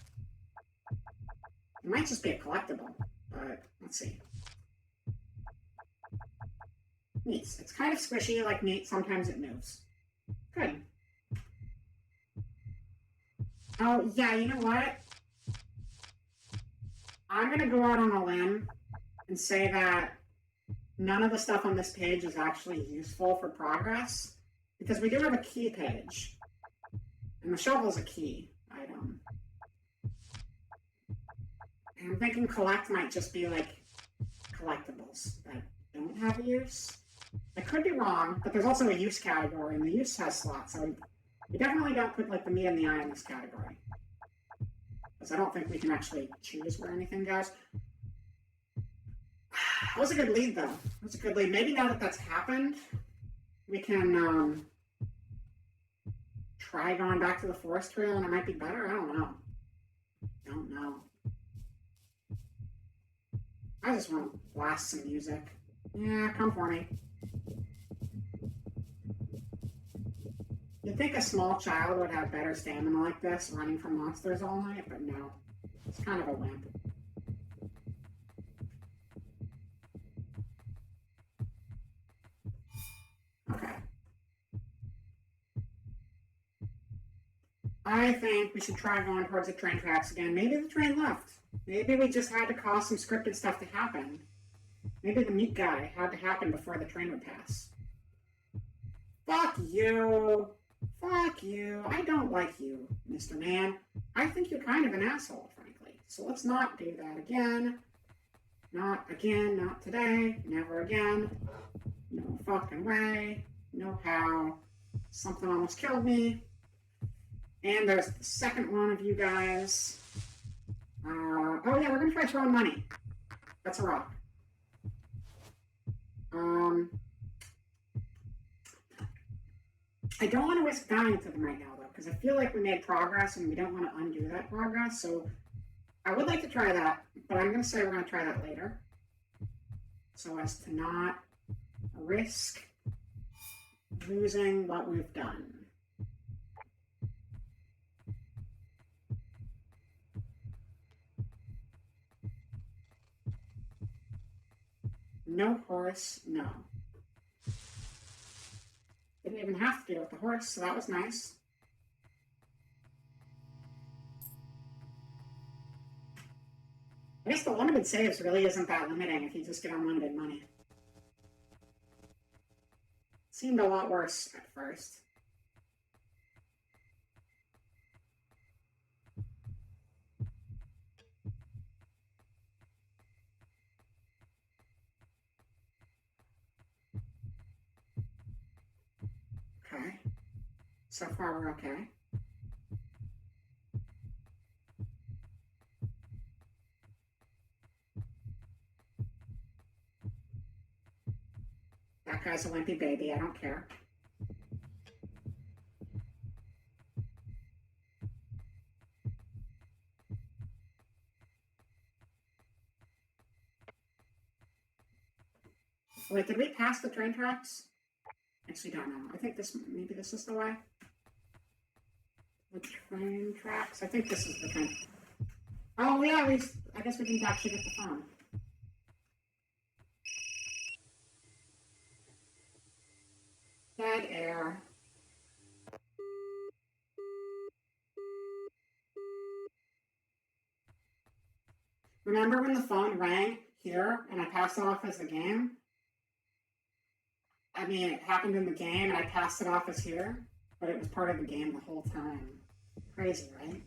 It might just be a collectible, but let's see. Meats. It's kind of squishy like meat. Sometimes it moves. Good. Oh, yeah, you know what? I'm going to go out on a limb and say that none of the stuff on this page is actually useful for progress, because we do have a key page, and the shovel is a key item. And I'm thinking collect might just be like collectibles that don't have a use. I could be wrong, but there's also a use category, and the use has slots, so we definitely don't put like the me and the I in this category. Because I don't think we can actually choose where anything goes. That was a good lead, though. That was a good lead. Maybe now that that's happened, we can try going back to the forest trail, and it might be better. I don't know. Don't know. I just want to blast some music. Yeah, come for me. You'd think a small child would have better stamina like this, running from monsters all night, but no. It's kind of a wimp. Okay. I think we should try going towards the train tracks again. Maybe the train left. Maybe we just had to cause some scripted stuff to happen. Maybe the meat guy had to happen before the train would pass. Fuck you. Fuck you. I don't like you, Mr. Man. I think you're kind of an asshole, frankly. So let's not do that again. Not again, not today, never again. No fucking way. No how. Something almost killed me. And there's the second one of you guys. Oh yeah, we're gonna try throwing money. That's a rock. I don't want to risk dying to them right now, though, because I feel like we made progress and we don't want to undo that progress. So I would like to try that, but I'm going to say we're going to try that later, so as to not risk losing what we've done. No horse, no. Didn't even have to deal with the horse, so that was nice. I guess the limited saves really isn't that limiting if you just get unlimited money. Seemed a lot worse at first. Okay. So far we're okay. That guy's a wimpy baby, I don't care. Wait, did we pass the train tracks? Actually, don't know. I think maybe this is the way. The train tracks? I think this is the train. Oh, yeah, I guess we didn't actually get the phone. Dead air. Remember when the phone rang here and I passed it off as the game? I mean, it happened in the game and I passed it off as here, but it was part of the game the whole time. Crazy, right?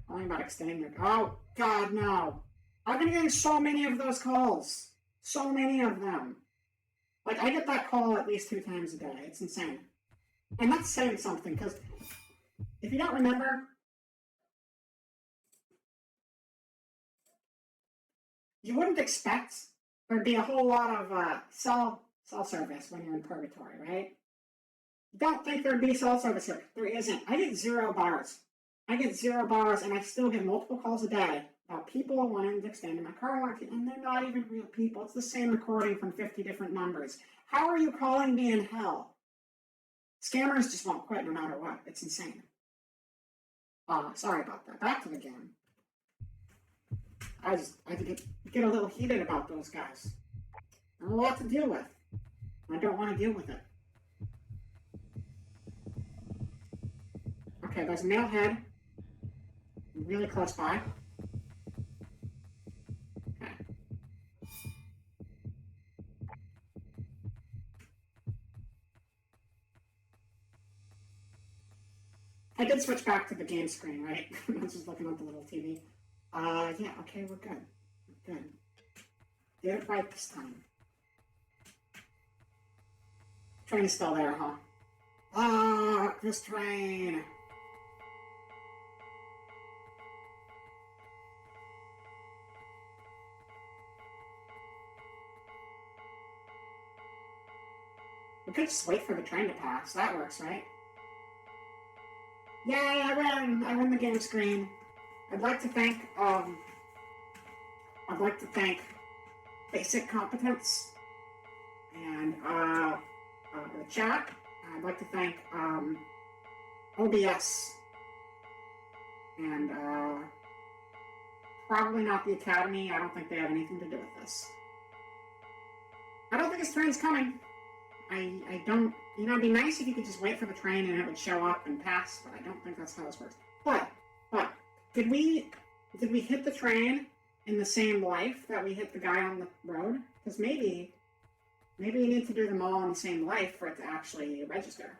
Calling about extending your... Oh, God, no. I've been getting so many of those calls. So many of them. Like, I get that call at least 2 times a day. It's insane. And that's saying something, because if you don't remember, you wouldn't expect there'd be a whole lot of cell service when you're in purgatory, right? You don't think there'd be cell service here. There isn't. I get 0 bars. I get 0 bars, and I still get multiple calls a day about people wanting to extend my car warranty, and they're not even real people. It's the same recording from 50 different numbers. How are you calling me in hell? Scammers just won't quit no matter what. It's insane. Sorry about that. Back to the game. I get a little heated about those guys. There's a lot to deal with. I don't want to deal with it. Okay, there's a male head. Really close by. Okay. I did switch back to the game screen, right? I was just looking at the little TV. Yeah, okay, we're good. We're good. Did it right this time. Train is still there, huh? Ah, this train! We could just wait for the train to pass. That works, right? Yay, I win! I win the game screen. I'd like to thank Basic Competence and the chat. I'd like to thank OBS and probably not the Academy. I don't think they have anything to do with this. I don't think this train's coming. I don't, you know, it'd be nice if you could just wait for the train and it would show up and pass, but I don't think that's how this works. But, did we hit the train in the same life that we hit the guy on the road? Because maybe you need to do them all in the same life for it to actually register.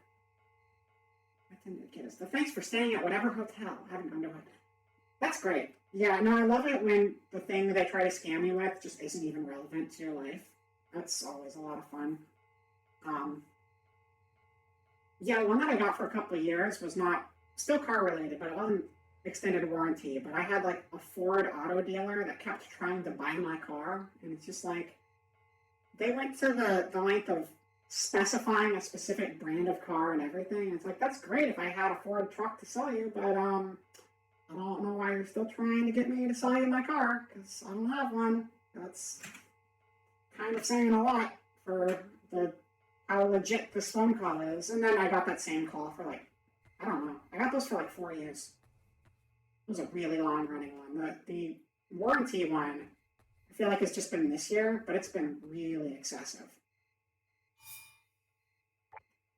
I didn't get us. So thanks for staying at whatever hotel. I haven't gone to it. That's great. Yeah, no, I love it when the thing they try to scam you with just isn't even relevant to your life. That's always a lot of fun. Yeah, one that I got for a couple of years was not still car related, but it wasn't extended warranty. But I had like a Ford auto dealer that kept trying to buy my car, and it's just like they went to the length of specifying a specific brand of car and everything. And it's like, that's great if I had a Ford truck to sell you, but I don't know why you're still trying to get me to sell you my car, because I don't have one. That's kind of saying a lot for how legit this phone call is. And then I got that same call for like, I don't know. I got those for like 4 years. It was a really long running one. The warranty one, I feel like it's just been this year, but it's been really excessive.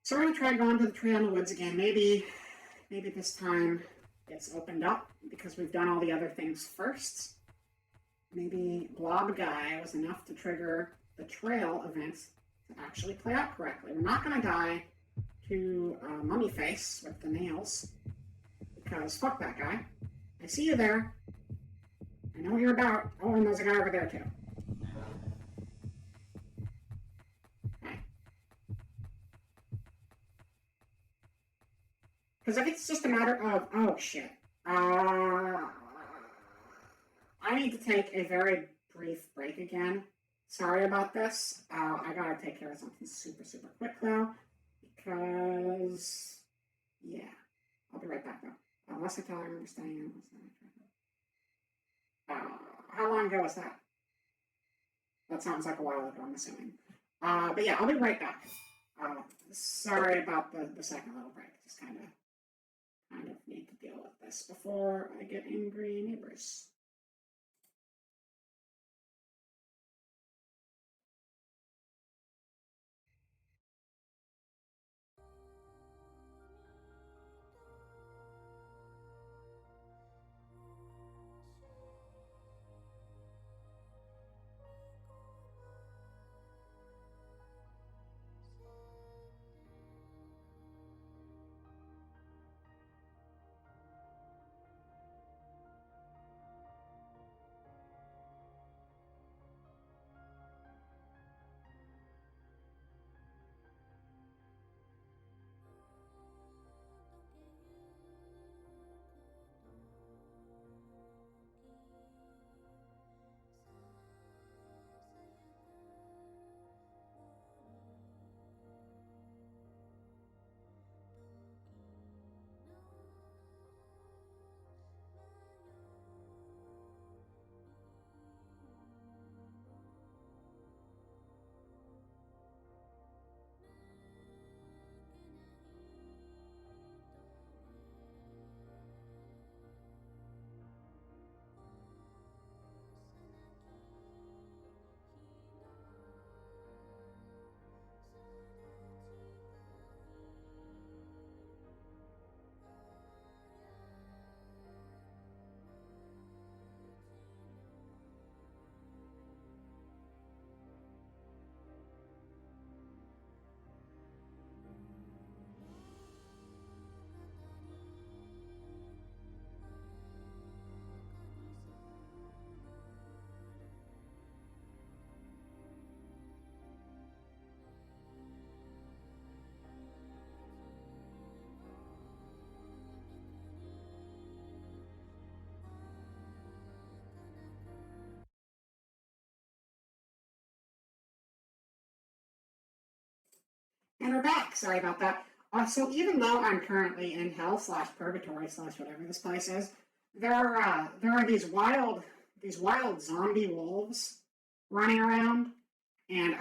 So we're gonna try going to the trail in the woods again. Maybe this time it's opened up because we've done all the other things first. Maybe Blob Guy was enough to trigger the trail events to actually play out correctly. We're not gonna die to Mummy Face with the nails, because fuck that guy. I see you there. I know what you're about. Oh, and there's a guy over there too. Okay. Because if it's just a matter of, oh shit, I need to take a very brief break again. Sorry about this. I gotta take care of something super, super quick though, because, yeah. I'll be right back though. last hotel I remember staying in was how long ago was that? That sounds like a while ago, I'm assuming. But yeah, I'll be right back. Sorry about the second little break. Just kind of need to deal with this before I get angry neighbors. And we're back. Sorry about that. So even though I'm currently in hell slash purgatory slash whatever this place is, there are these wild zombie wolves running around, and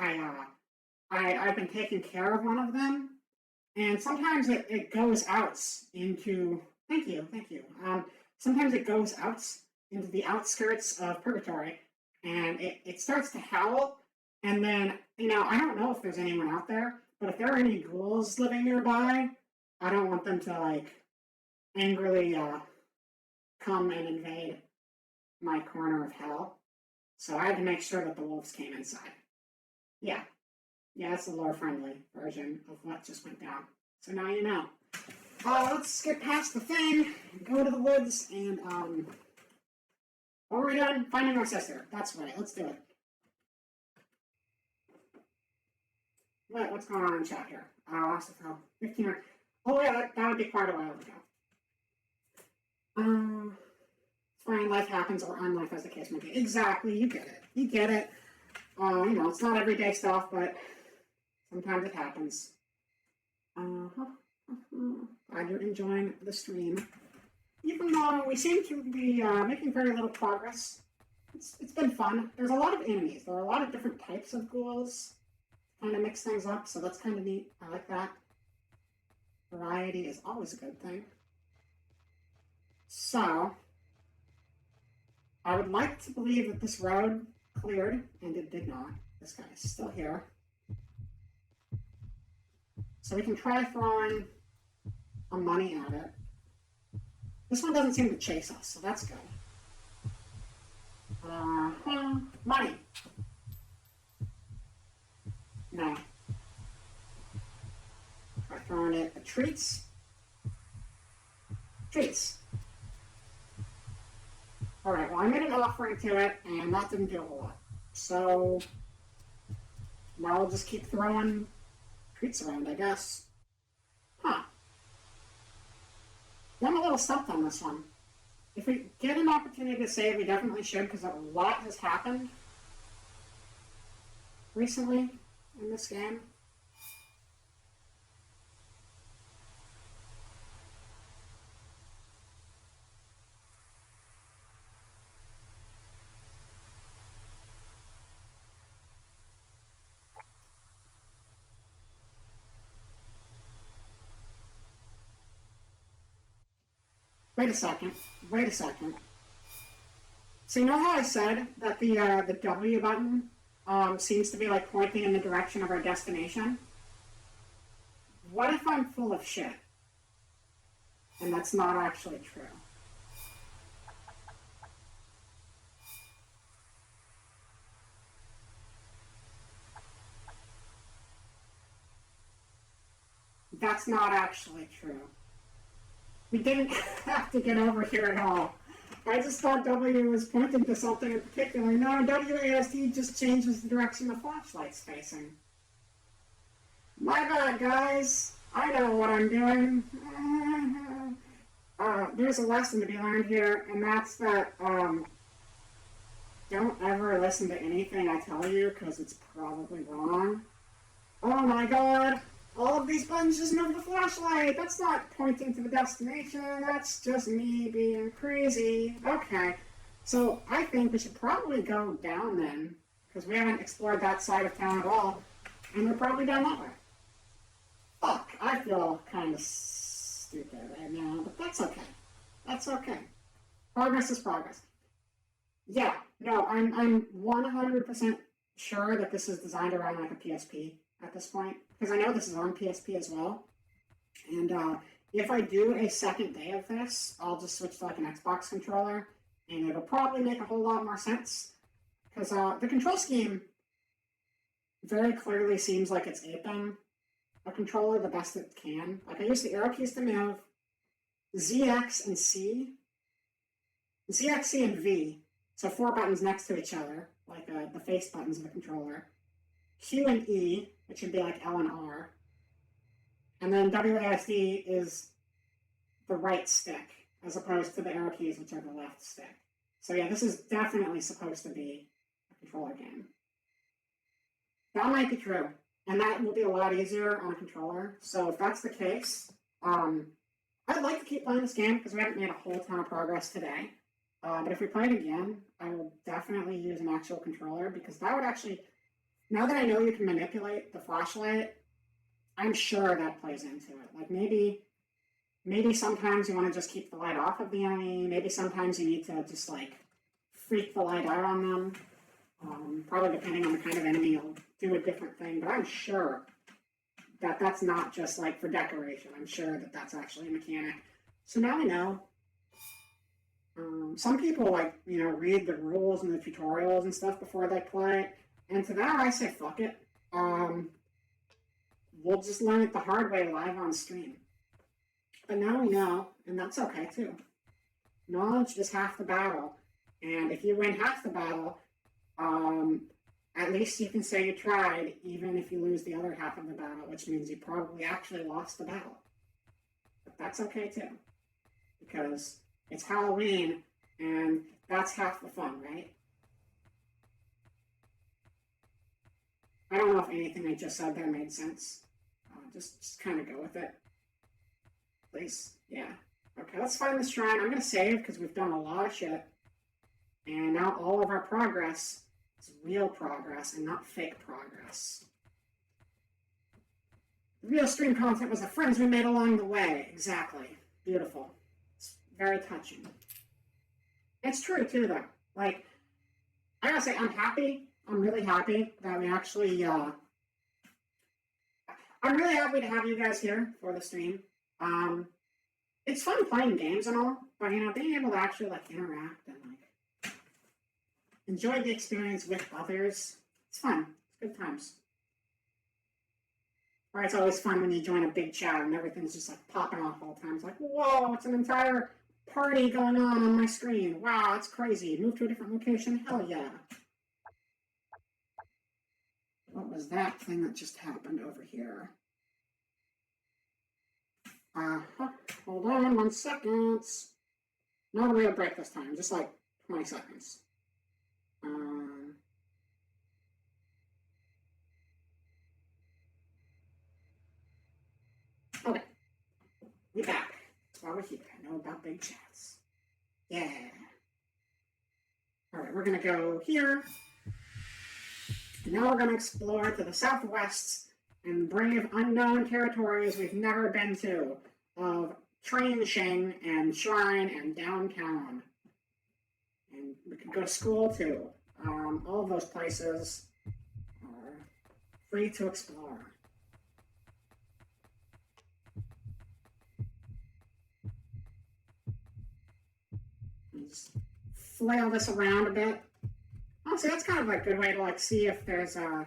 I've been taking care of one of them, and sometimes it goes out into thank you. Sometimes it goes out into the outskirts of purgatory, and it starts to howl, and then I don't know if there's anyone out there. But if there are any ghouls living nearby, I don't want them to angrily come and invade my corner of hell. So I had to make sure that the wolves came inside. Yeah, that's the lore-friendly version of what just went down. So now you know. Let's get past the thing, go to the woods, and what were we doing? Finding our sister. That's right. Let's do it. What's going on in chat here? Lost of hell. 15 minutes. Oh yeah, that would be quite a while ago. Fine, life happens, or unlife as the case may be. Exactly, you get it. It's not everyday stuff, but sometimes it happens. Glad you're enjoying the stream. Even though we seem to be making very little progress, it's been fun. There's a lot of enemies. There are a lot of different types of ghouls. Kind of mix things up, so that's kind of neat. I like that. Variety is always a good thing. So, I would like to believe that this road cleared, and it did not. This guy is still here. So we can try throwing a money at it. This one doesn't seem to chase us, so that's good. Money. No. Try throwing it at treats. Treats. Alright, well I made an offering to it, and that didn't do a whole lot. So, now I'll just keep throwing treats around, I guess. Huh. I'm a little stumped on this one. If we get an opportunity to save, we definitely should, because a lot has happened recently in this game. Wait a second. Wait a second. So you know how I said that the W button seems to be like pointing in the direction of our destination? What if I'm full of shit? And that's not actually true. That's not actually true. We didn't have to get over here at all. I just thought W was pointing to something in particular. No, WASD just changes the direction the flashlight's facing. My bad, guys. I know what I'm doing. There's a lesson to be learned here, and that's that, don't ever listen to anything I tell you, because it's probably wrong. Oh my god! All of these buttons just move the flashlight! That's not pointing to the destination, that's just me being crazy. Okay, so I think we should probably go down then, because we haven't explored that side of town at all, and we're probably down that way. Fuck, I feel kind of stupid right now, but that's okay. That's okay. Progress is progress. Yeah, no, I'm 100% sure that this is designed around like a PSP at this point, because I know this is on PSP as well. And if I do a second day of this, I'll just switch to like an Xbox controller, and it'll probably make a whole lot more sense, because the control scheme very clearly seems like it's aping a controller the best it can. Like I use the arrow keys to move, ZX and C, ZX, C, and V, so 4 buttons next to each other, like the face buttons of the controller. Q and E, which would be like L and R. And then WASD is the right stick, as opposed to the arrow keys, which are the left stick. So yeah, this is definitely supposed to be a controller game. That might be true, and that will be a lot easier on a controller. So if that's the case, I'd like to keep playing this game, because we haven't made a whole ton of progress today. But if we play it again, I will definitely use an actual controller, because that would actually, now that I know you can manipulate the flashlight, I'm sure that plays into it. Like maybe sometimes you want to just keep the light off of the enemy, maybe sometimes you need to just like freak the light out on them. Probably depending on the kind of enemy, you'll do a different thing, but I'm sure that that's not just like for decoration. I'm sure that that's actually a mechanic. So now I know. Some people like, read the rules and the tutorials and stuff before they play, and to that I say fuck it. We'll just learn it the hard way live on stream. But now we know, and that's okay too. Knowledge is half the battle, and if you win half the battle, at least you can say you tried, even if you lose the other half of the battle, which means you probably actually lost the battle. But that's okay too, because it's Halloween, and that's half the fun, right? I don't know if anything I just said there made sense. Just kind of go with it. Please, yeah. Okay, let's find the shrine. I'm going to save, because we've done a lot of shit. And now all of our progress is real progress and not fake progress. The real stream content was the friends we made along the way. Exactly. Beautiful. It's very touching. It's true, too, though. Like, I gotta say, I'm happy. I'm really happy that we actually, I'm really happy to have you guys here for the stream. It's fun playing games and all, but, being able to actually, like, interact and, like, enjoy the experience with others, it's fun. It's good times. Or it's always fun when you join a big chat and everything's just, like, popping off all the time. It's like, whoa, it's an entire party going on my screen. Wow, it's crazy. Move to a different location? Hell yeah. What was that thing that just happened over here? Hold on 1 second. No real break this time, just like 20 seconds. Okay. We're back. That's why we're here. I know about big chats. Yeah. Alright, we're gonna go here. And now we're gonna explore to the southwest and brave unknown territories we've never been to of train Shing and Shrine and downtown. And we could go to school too. All of those places are free to explore. Just flail this around a bit. Honestly, that's kind of a good way to like see if there's an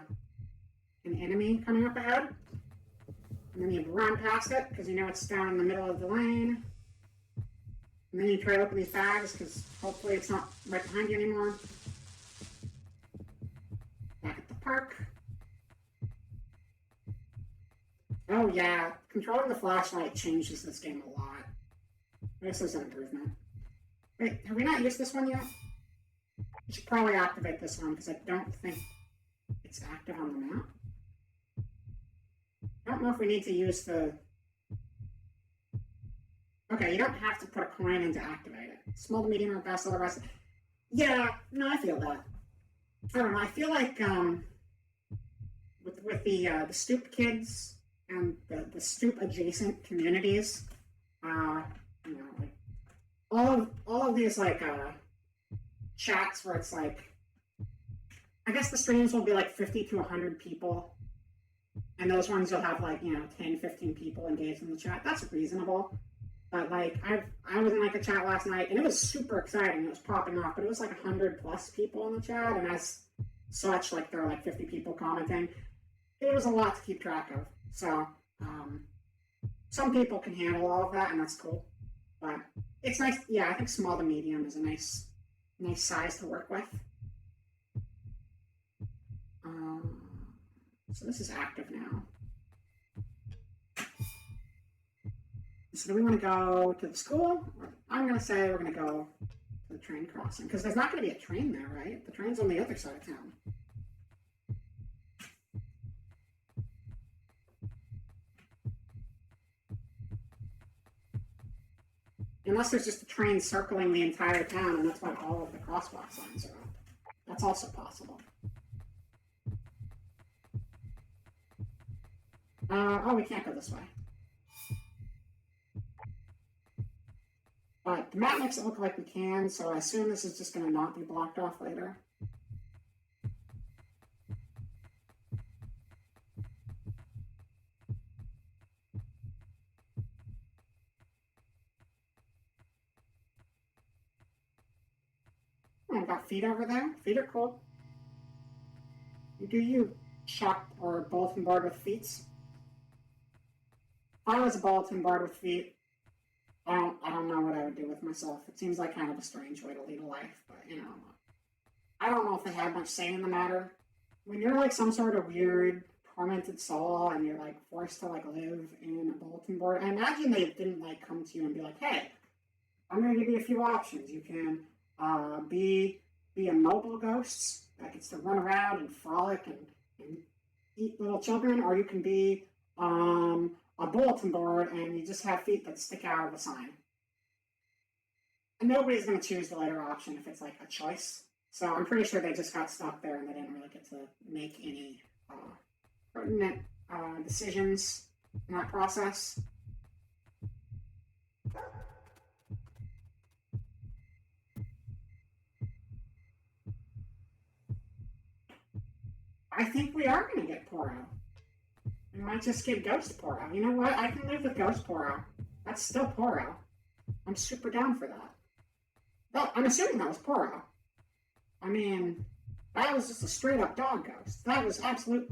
enemy coming up ahead. And then you run past it because you know it's down in the middle of the lane. And then you try to open these bags because hopefully it's not right behind you anymore. Back at the park. Oh yeah, controlling the flashlight changes this game a lot. This is an improvement. Wait, have we not used this one yet? We should probably activate this one because I don't think it's active on the map. I don't know if we need to use the... Okay, you don't have to put a coin in to activate it. Small to medium or best, otherwise... Yeah, no, I feel that. I don't know, I feel like with the stoop kids and the stoop adjacent communities, you know, like all of these like chats where it's like, I guess the streams will be like 50 to 100 people, and those ones you'll have like, you know, 10, 15 people engaged in the chat. That's reasonable. But like I was in like a chat last night and it was super exciting. It was popping off, but it was like 100 plus people in the chat, and as such, like there were like 50 people commenting. It was a lot to keep track of. So some people can handle all of that, and that's cool. But it's nice. Yeah, I think small to medium is a nice size to work with. So this is active now. So do we want to go to the school? I'm going to say we're going to go to the train crossing, because there's not going to be a train there, right? The train's on the other side of town. Unless there's just a train circling the entire town, and that's why all of the crosswalk signs are up. That's also possible. Oh, we can't go this way. But the map makes it look like we can, so I assume this is just going to not be blocked off later. Oh, I've got feet over there. Feet are cool. You do you, shop or bulletin board with feet. If I was a bulletin board with feet, I don't know what I would do with myself. It seems like kind of a strange way to lead a life, but you know, I don't know if they have much say in the matter. When you're like some sort of weird tormented soul and you're like forced to like live in a bulletin board, I imagine they didn't like come to you and be like, hey, I'm going to give you a few options. You can be a mobile ghost that gets to run around and frolic and eat little children, or you can be a bulletin board and you just have feet that stick out of the sign. And nobody's going to choose the later option if it's like a choice. So I'm pretty sure they just got stuck there and they didn't really get to make any pertinent decisions in that process. I think we are going to get Poro. We might just get Ghost Poro. You know what? I can live with Ghost Poro. That's still Poro. I'm super down for that. Well, I'm assuming that was Poro. I mean, that was just a straight up dog ghost. That was absolute...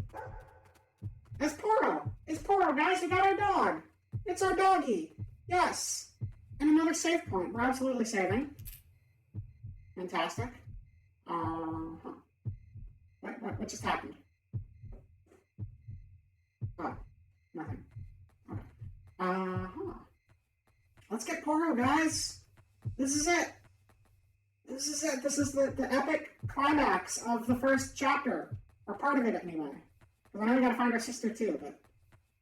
It's Poro! It's Poro, guys! We got our dog! It's our doggy! Yes! And another save point. We're absolutely saving. Fantastic. What just happened? Oh, nothing. Okay. Let's get Poro, guys! This is it! This is it! This is the epic climax of the first chapter. Or part of it, anyway. Because I know we gotta find our sister, too, but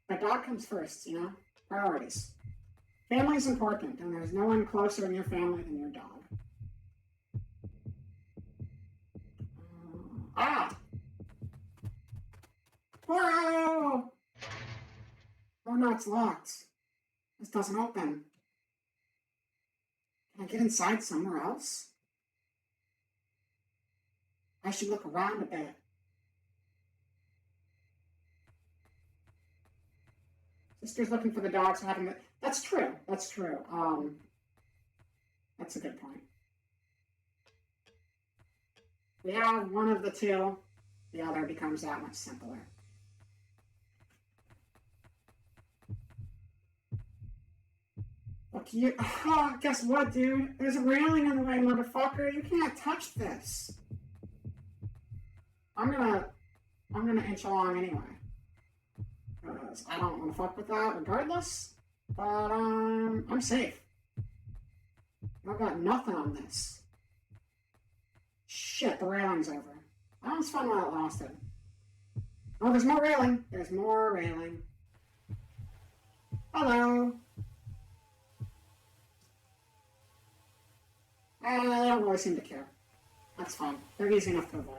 my dog comes first, you know? Priorities. Family's important, and there's no one closer in your family than your dog. Poro! Oh no, it's locked. This doesn't open. Can I get inside somewhere else? I should look around a bit. Sister's looking for the dogs having the... That's true. That's true. That's a good point. We have one of the two. The other becomes that much simpler. Look, you... Oh, guess what, dude? There's a railing in the way, motherfucker. You can't touch this. I'm gonna inch along anyway. Because I don't want to fuck with that regardless. But, I'm safe. I've got nothing on this. Shit, the railing's over. That was fun while it lasted. Oh, there's more railing. There's more railing. Hello. They don't really seem to care. That's fine. They're easy enough to avoid.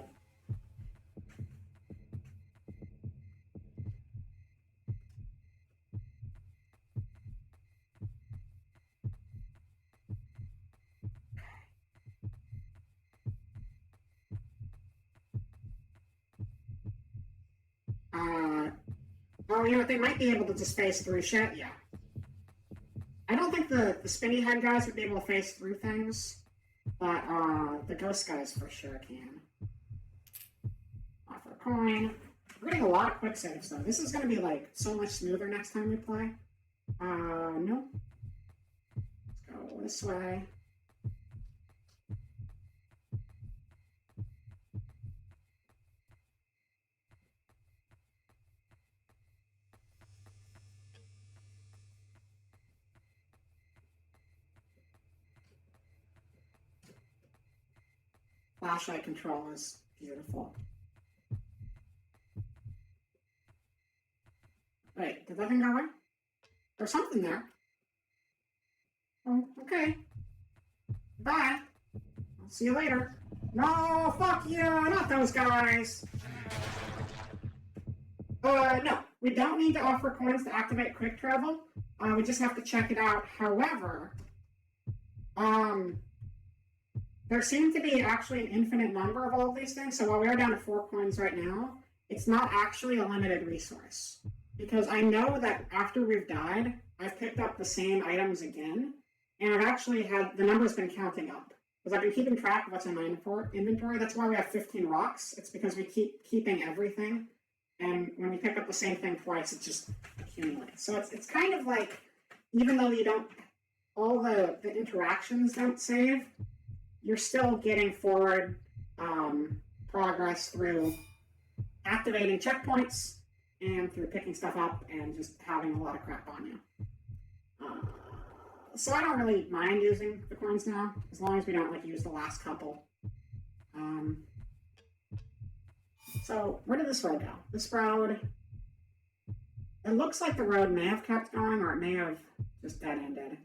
Oh, you know what? They might be able to just phase through shit. Yeah. I don't think the spinny head guys would be able to phase through things, but the ghost guys for sure can. Offer a coin. We're getting a lot of quick saves though. This is going to be like so much smoother next time we play. No. Let's go this way. Flashlight control is beautiful. Wait, did that thing go away? There's something there. Oh, okay. Bye. I'll see you later. No, fuck you, not those guys. No, we don't need to offer coins to activate quick travel. We just have to check it out. However, there seem to be actually an infinite number of all of these things, so while we are down to 4 coins right now, it's not actually a limited resource. Because I know that after we've died, I've picked up the same items again, and I've actually had, the number's been counting up. Because I've been keeping track of what's in my inventory. That's why we have 15 rocks. It's because we keep keeping everything, and when we pick up the same thing twice, it just accumulates. So it's kind of like, even though you don't, all the interactions don't save, you're still getting forward progress through activating checkpoints and through picking stuff up and just having a lot of crap on you. So I don't really mind using the coins now, as long as we don't like use the last couple. So where did this road go? This road, it looks like the road may have kept going, or it may have just dead-ended.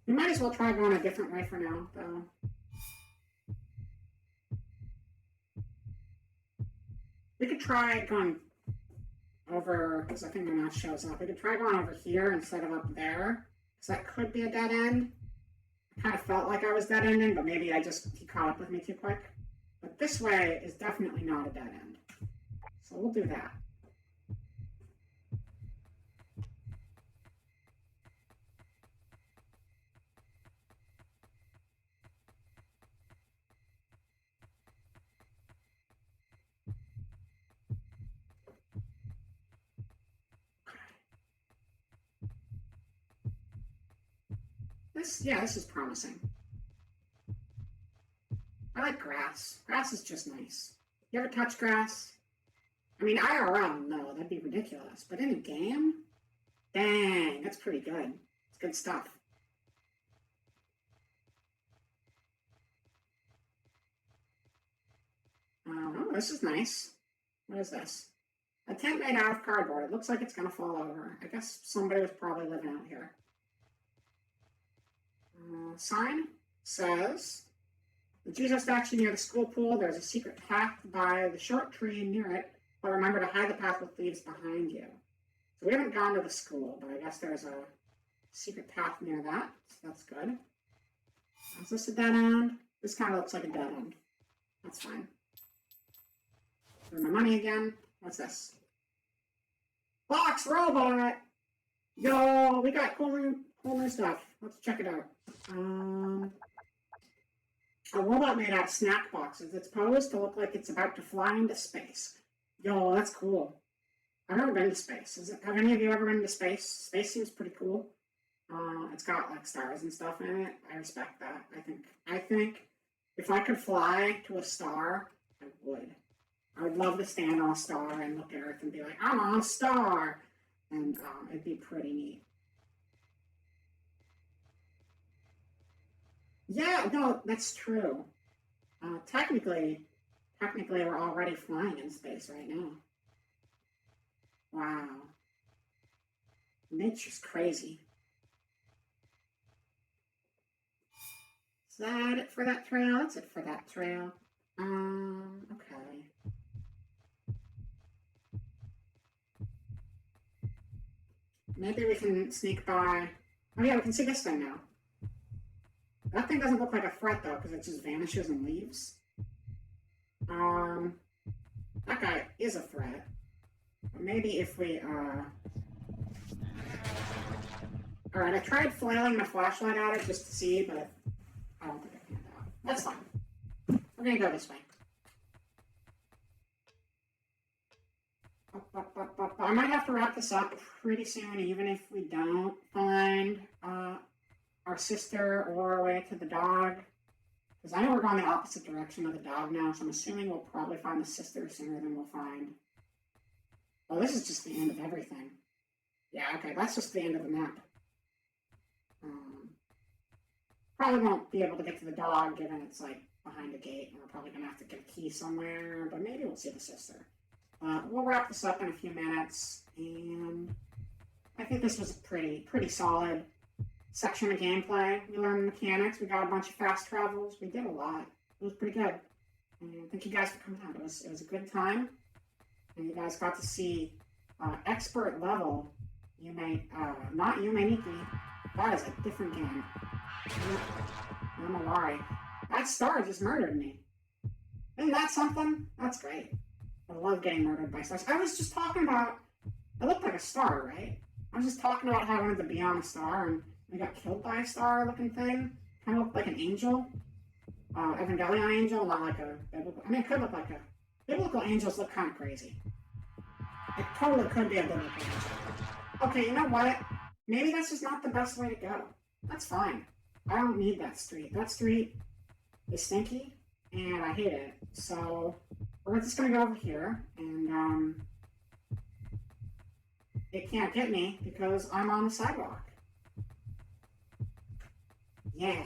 We might as well try going a different way for now, though. We could try going over, because I think my mouse shows up. We could try going over here instead of up there, because that could be a dead end. I kind of felt like I was dead ending, but maybe he caught up with me too quick. But this way is definitely not a dead end. So we'll do that. This is promising. I like grass. Grass is just nice. You ever touch grass? I mean, IRL, no, that'd be ridiculous. But in a game? Dang, that's pretty good. It's good stuff. Oh, this is nice. What is this? A tent made out of cardboard. It looks like it's going to fall over. I guess somebody was probably living out here. Sign says, the Jesus statue near the school pool, there's a secret path by the short tree near it, but remember to hide the path with leaves behind you. So we haven't gone to the school, but I guess there's a secret path near that, so that's good. Is this a dead end? This kind of looks like a dead end. That's fine. For my money again. What's this? Box robot! Yo, we got cool new stuff. Let's check it out. A robot made out of snack boxes. It's posed to look like it's about to fly into space. Yo, that's cool. I've never been to space. Have any of you ever been to space? Space seems pretty cool. It's got like stars and stuff in it. I respect that. I think if I could fly to a star, I would. I would love to stand on a star and look at Earth and be like, I'm on a star. And it'd be pretty neat. Yeah, no, that's true. Technically, we're already flying in space right now. Wow. Nature's crazy. Is that it for that trail? That's it for that trail. Okay. Maybe we can sneak by. Oh yeah, we can see this thing now. That thing doesn't look like a threat though, because it just vanishes and leaves. That guy is a threat. But maybe if we, Alright, I tried flailing my flashlight at it just to see, but I don't think I can out. That's fine. We're gonna go this way. I might have to wrap this up pretty soon, even if we don't find our sister or our way to the dog. Because I know we're going the opposite direction of the dog now, so I'm assuming we'll probably find the sister sooner than we'll find. Oh, this is just the end of everything. Yeah, okay, that's just the end of the map. Probably won't be able to get to the dog, given it's like behind a gate, and we're probably gonna have to get a key somewhere, but maybe we'll see the sister. We'll wrap this up in a few minutes, and I think this was a pretty solid section of gameplay. We learned the mechanics, we got a bunch of fast travels, we did a lot. It was pretty good. And thank you guys for coming out. It was a good time, and you guys got to see expert level not Yomawari. That is a different game. Yomawari. That star just murdered me. Isn't that something? That's great. I love getting murdered by stars. I was just talking about, it looked like a star, right? I was just talking about how I wanted to be on a star, and I got killed by a star-looking thing. Kind of looked like an angel. Evangelion angel, not like a biblical, I mean, it could look like a, biblical angels look kind of crazy. It totally could be a biblical angel. Okay, you know what? Maybe that's just not the best way to go. That's fine. I don't need that street. That street is stinky, and I hate it. So we're just gonna go over here, and it can't get me because I'm on the sidewalk. Yeah.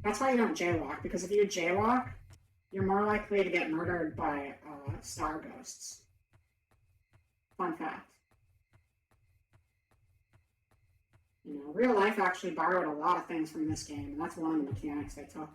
That's why you don't jaywalk, because if you jaywalk, you're more likely to get murdered by star ghosts. Fun fact. You know, real life actually borrowed a lot of things from this game, and that's one of the mechanics they took.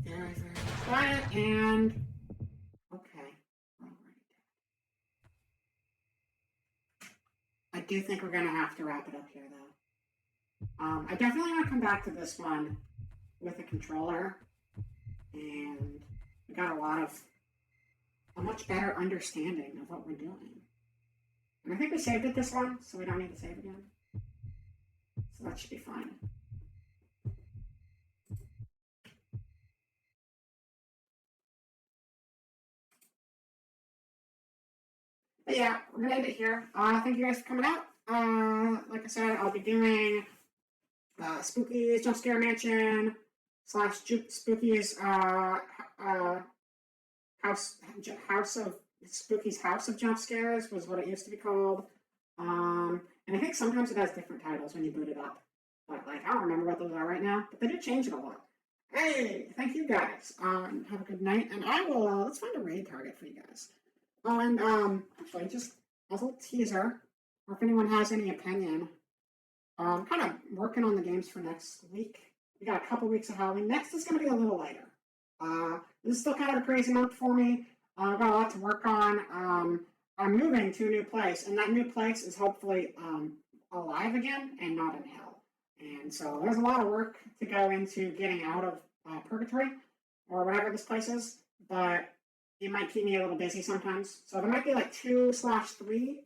Very, very quiet, and okay. I do think we're gonna have to wrap it up here, though. I definitely want to come back to this one with a controller, and we got a much better understanding of what we're doing. And I think we saved it this one, so we don't need to save again. So that should be fine. But yeah, we're gonna end it here. Thank you guys for coming out. Like I said, I'll be doing Spooky's Jump Scare Mansion / Spooky's House of Spooky's House of Jump Scares was what it used to be called. And I think sometimes it has different titles when you boot it up. But like I don't remember what those are right now. But they did change it a lot. Hey, thank you guys. Have a good night, and I will. Let's find a raid target for you guys. Oh, and actually, just as a little teaser, or if anyone has any opinion, kind of working on the games for next week. We got a couple weeks of Halloween. Next is going to be a little lighter. This is still kind of a crazy month for me. I've got a lot to work on. I'm moving to a new place, and that new place is hopefully alive again and not in hell. And so there's a lot of work to go into getting out of purgatory or whatever this place is, but it might keep me a little busy sometimes. So there might be like 2/3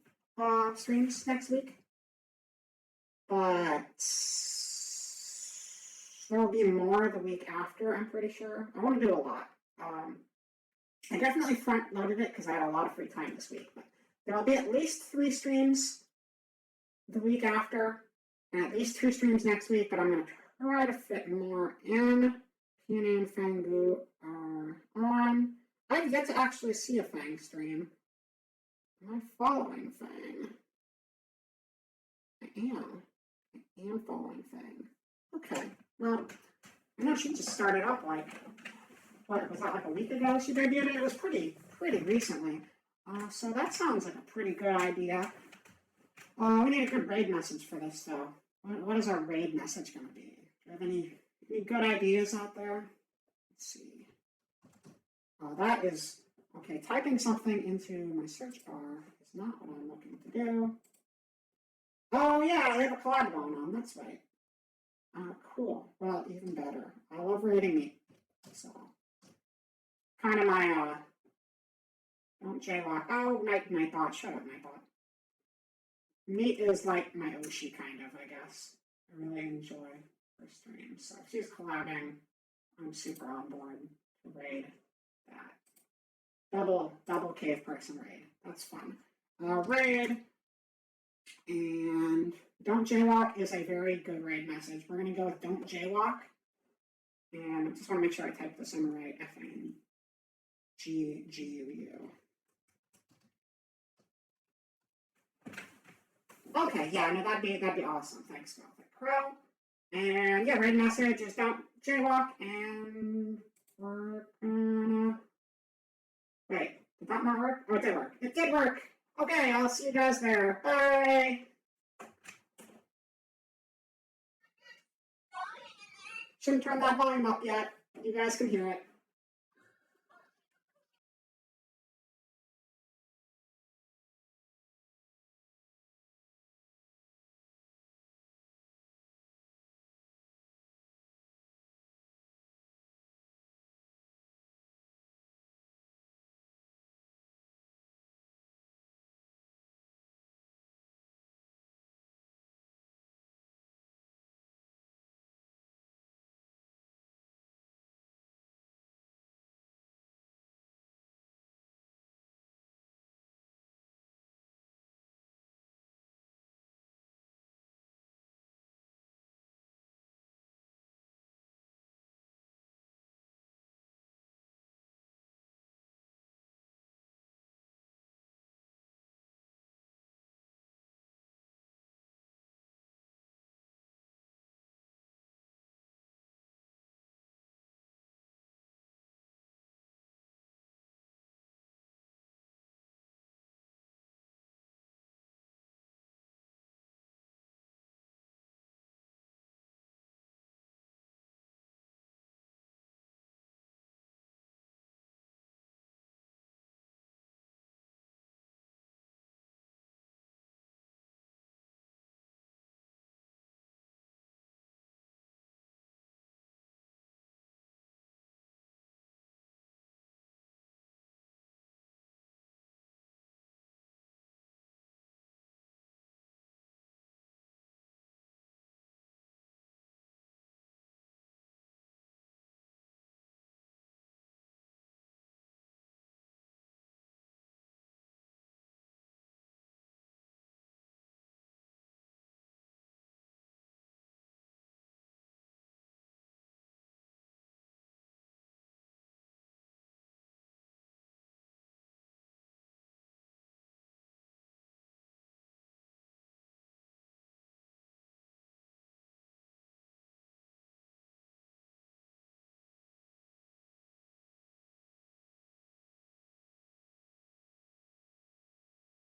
streams next week, but there will be more the week after, I'm pretty sure. I want to do a lot. I definitely front-loaded it because I had a lot of free time this week, but there will be at least 3 streams the week after, and at least 2 streams next week, but I'm going to try to fit more in. Peony and Fangu are on. I've yet to actually see a Fang stream. Am I following Fang? I am following Fang. Okay, well, I know she just started up like, what, was that like a week ago she debuted it? It was pretty recently. So that sounds like a pretty good idea. We need a good raid message for this, though. What is our raid message going to be? Do you have any good ideas out there? Let's see. Oh, that is... Okay, typing something into my search bar is not what I'm looking to do. Oh, yeah, they have a collab going on. That's right. Cool. Well, even better. I love raiding meat. So, kind of my, don't jaywalk. Oh, Nightbot. Shut up, Nightbot. Meat is like my Oshi, kind of, I guess. I really enjoy her stream. So if she's collabing, I'm super on board to raid that. Double cave person raid. That's fun. Raid. And don't jaywalk is a very good raid message. We're going to go with don't jaywalk. And I just want to make sure I type this in right. FNGGU. Okay, yeah, no, that'd be awesome. Thanks, Gothic Crow. And yeah, raid message is don't jaywalk, and we're gonna wait. Did that not work? Oh, it did work. It did work. Okay, I'll see you guys there. Bye. Shouldn't turn that volume up yet. You guys can hear it.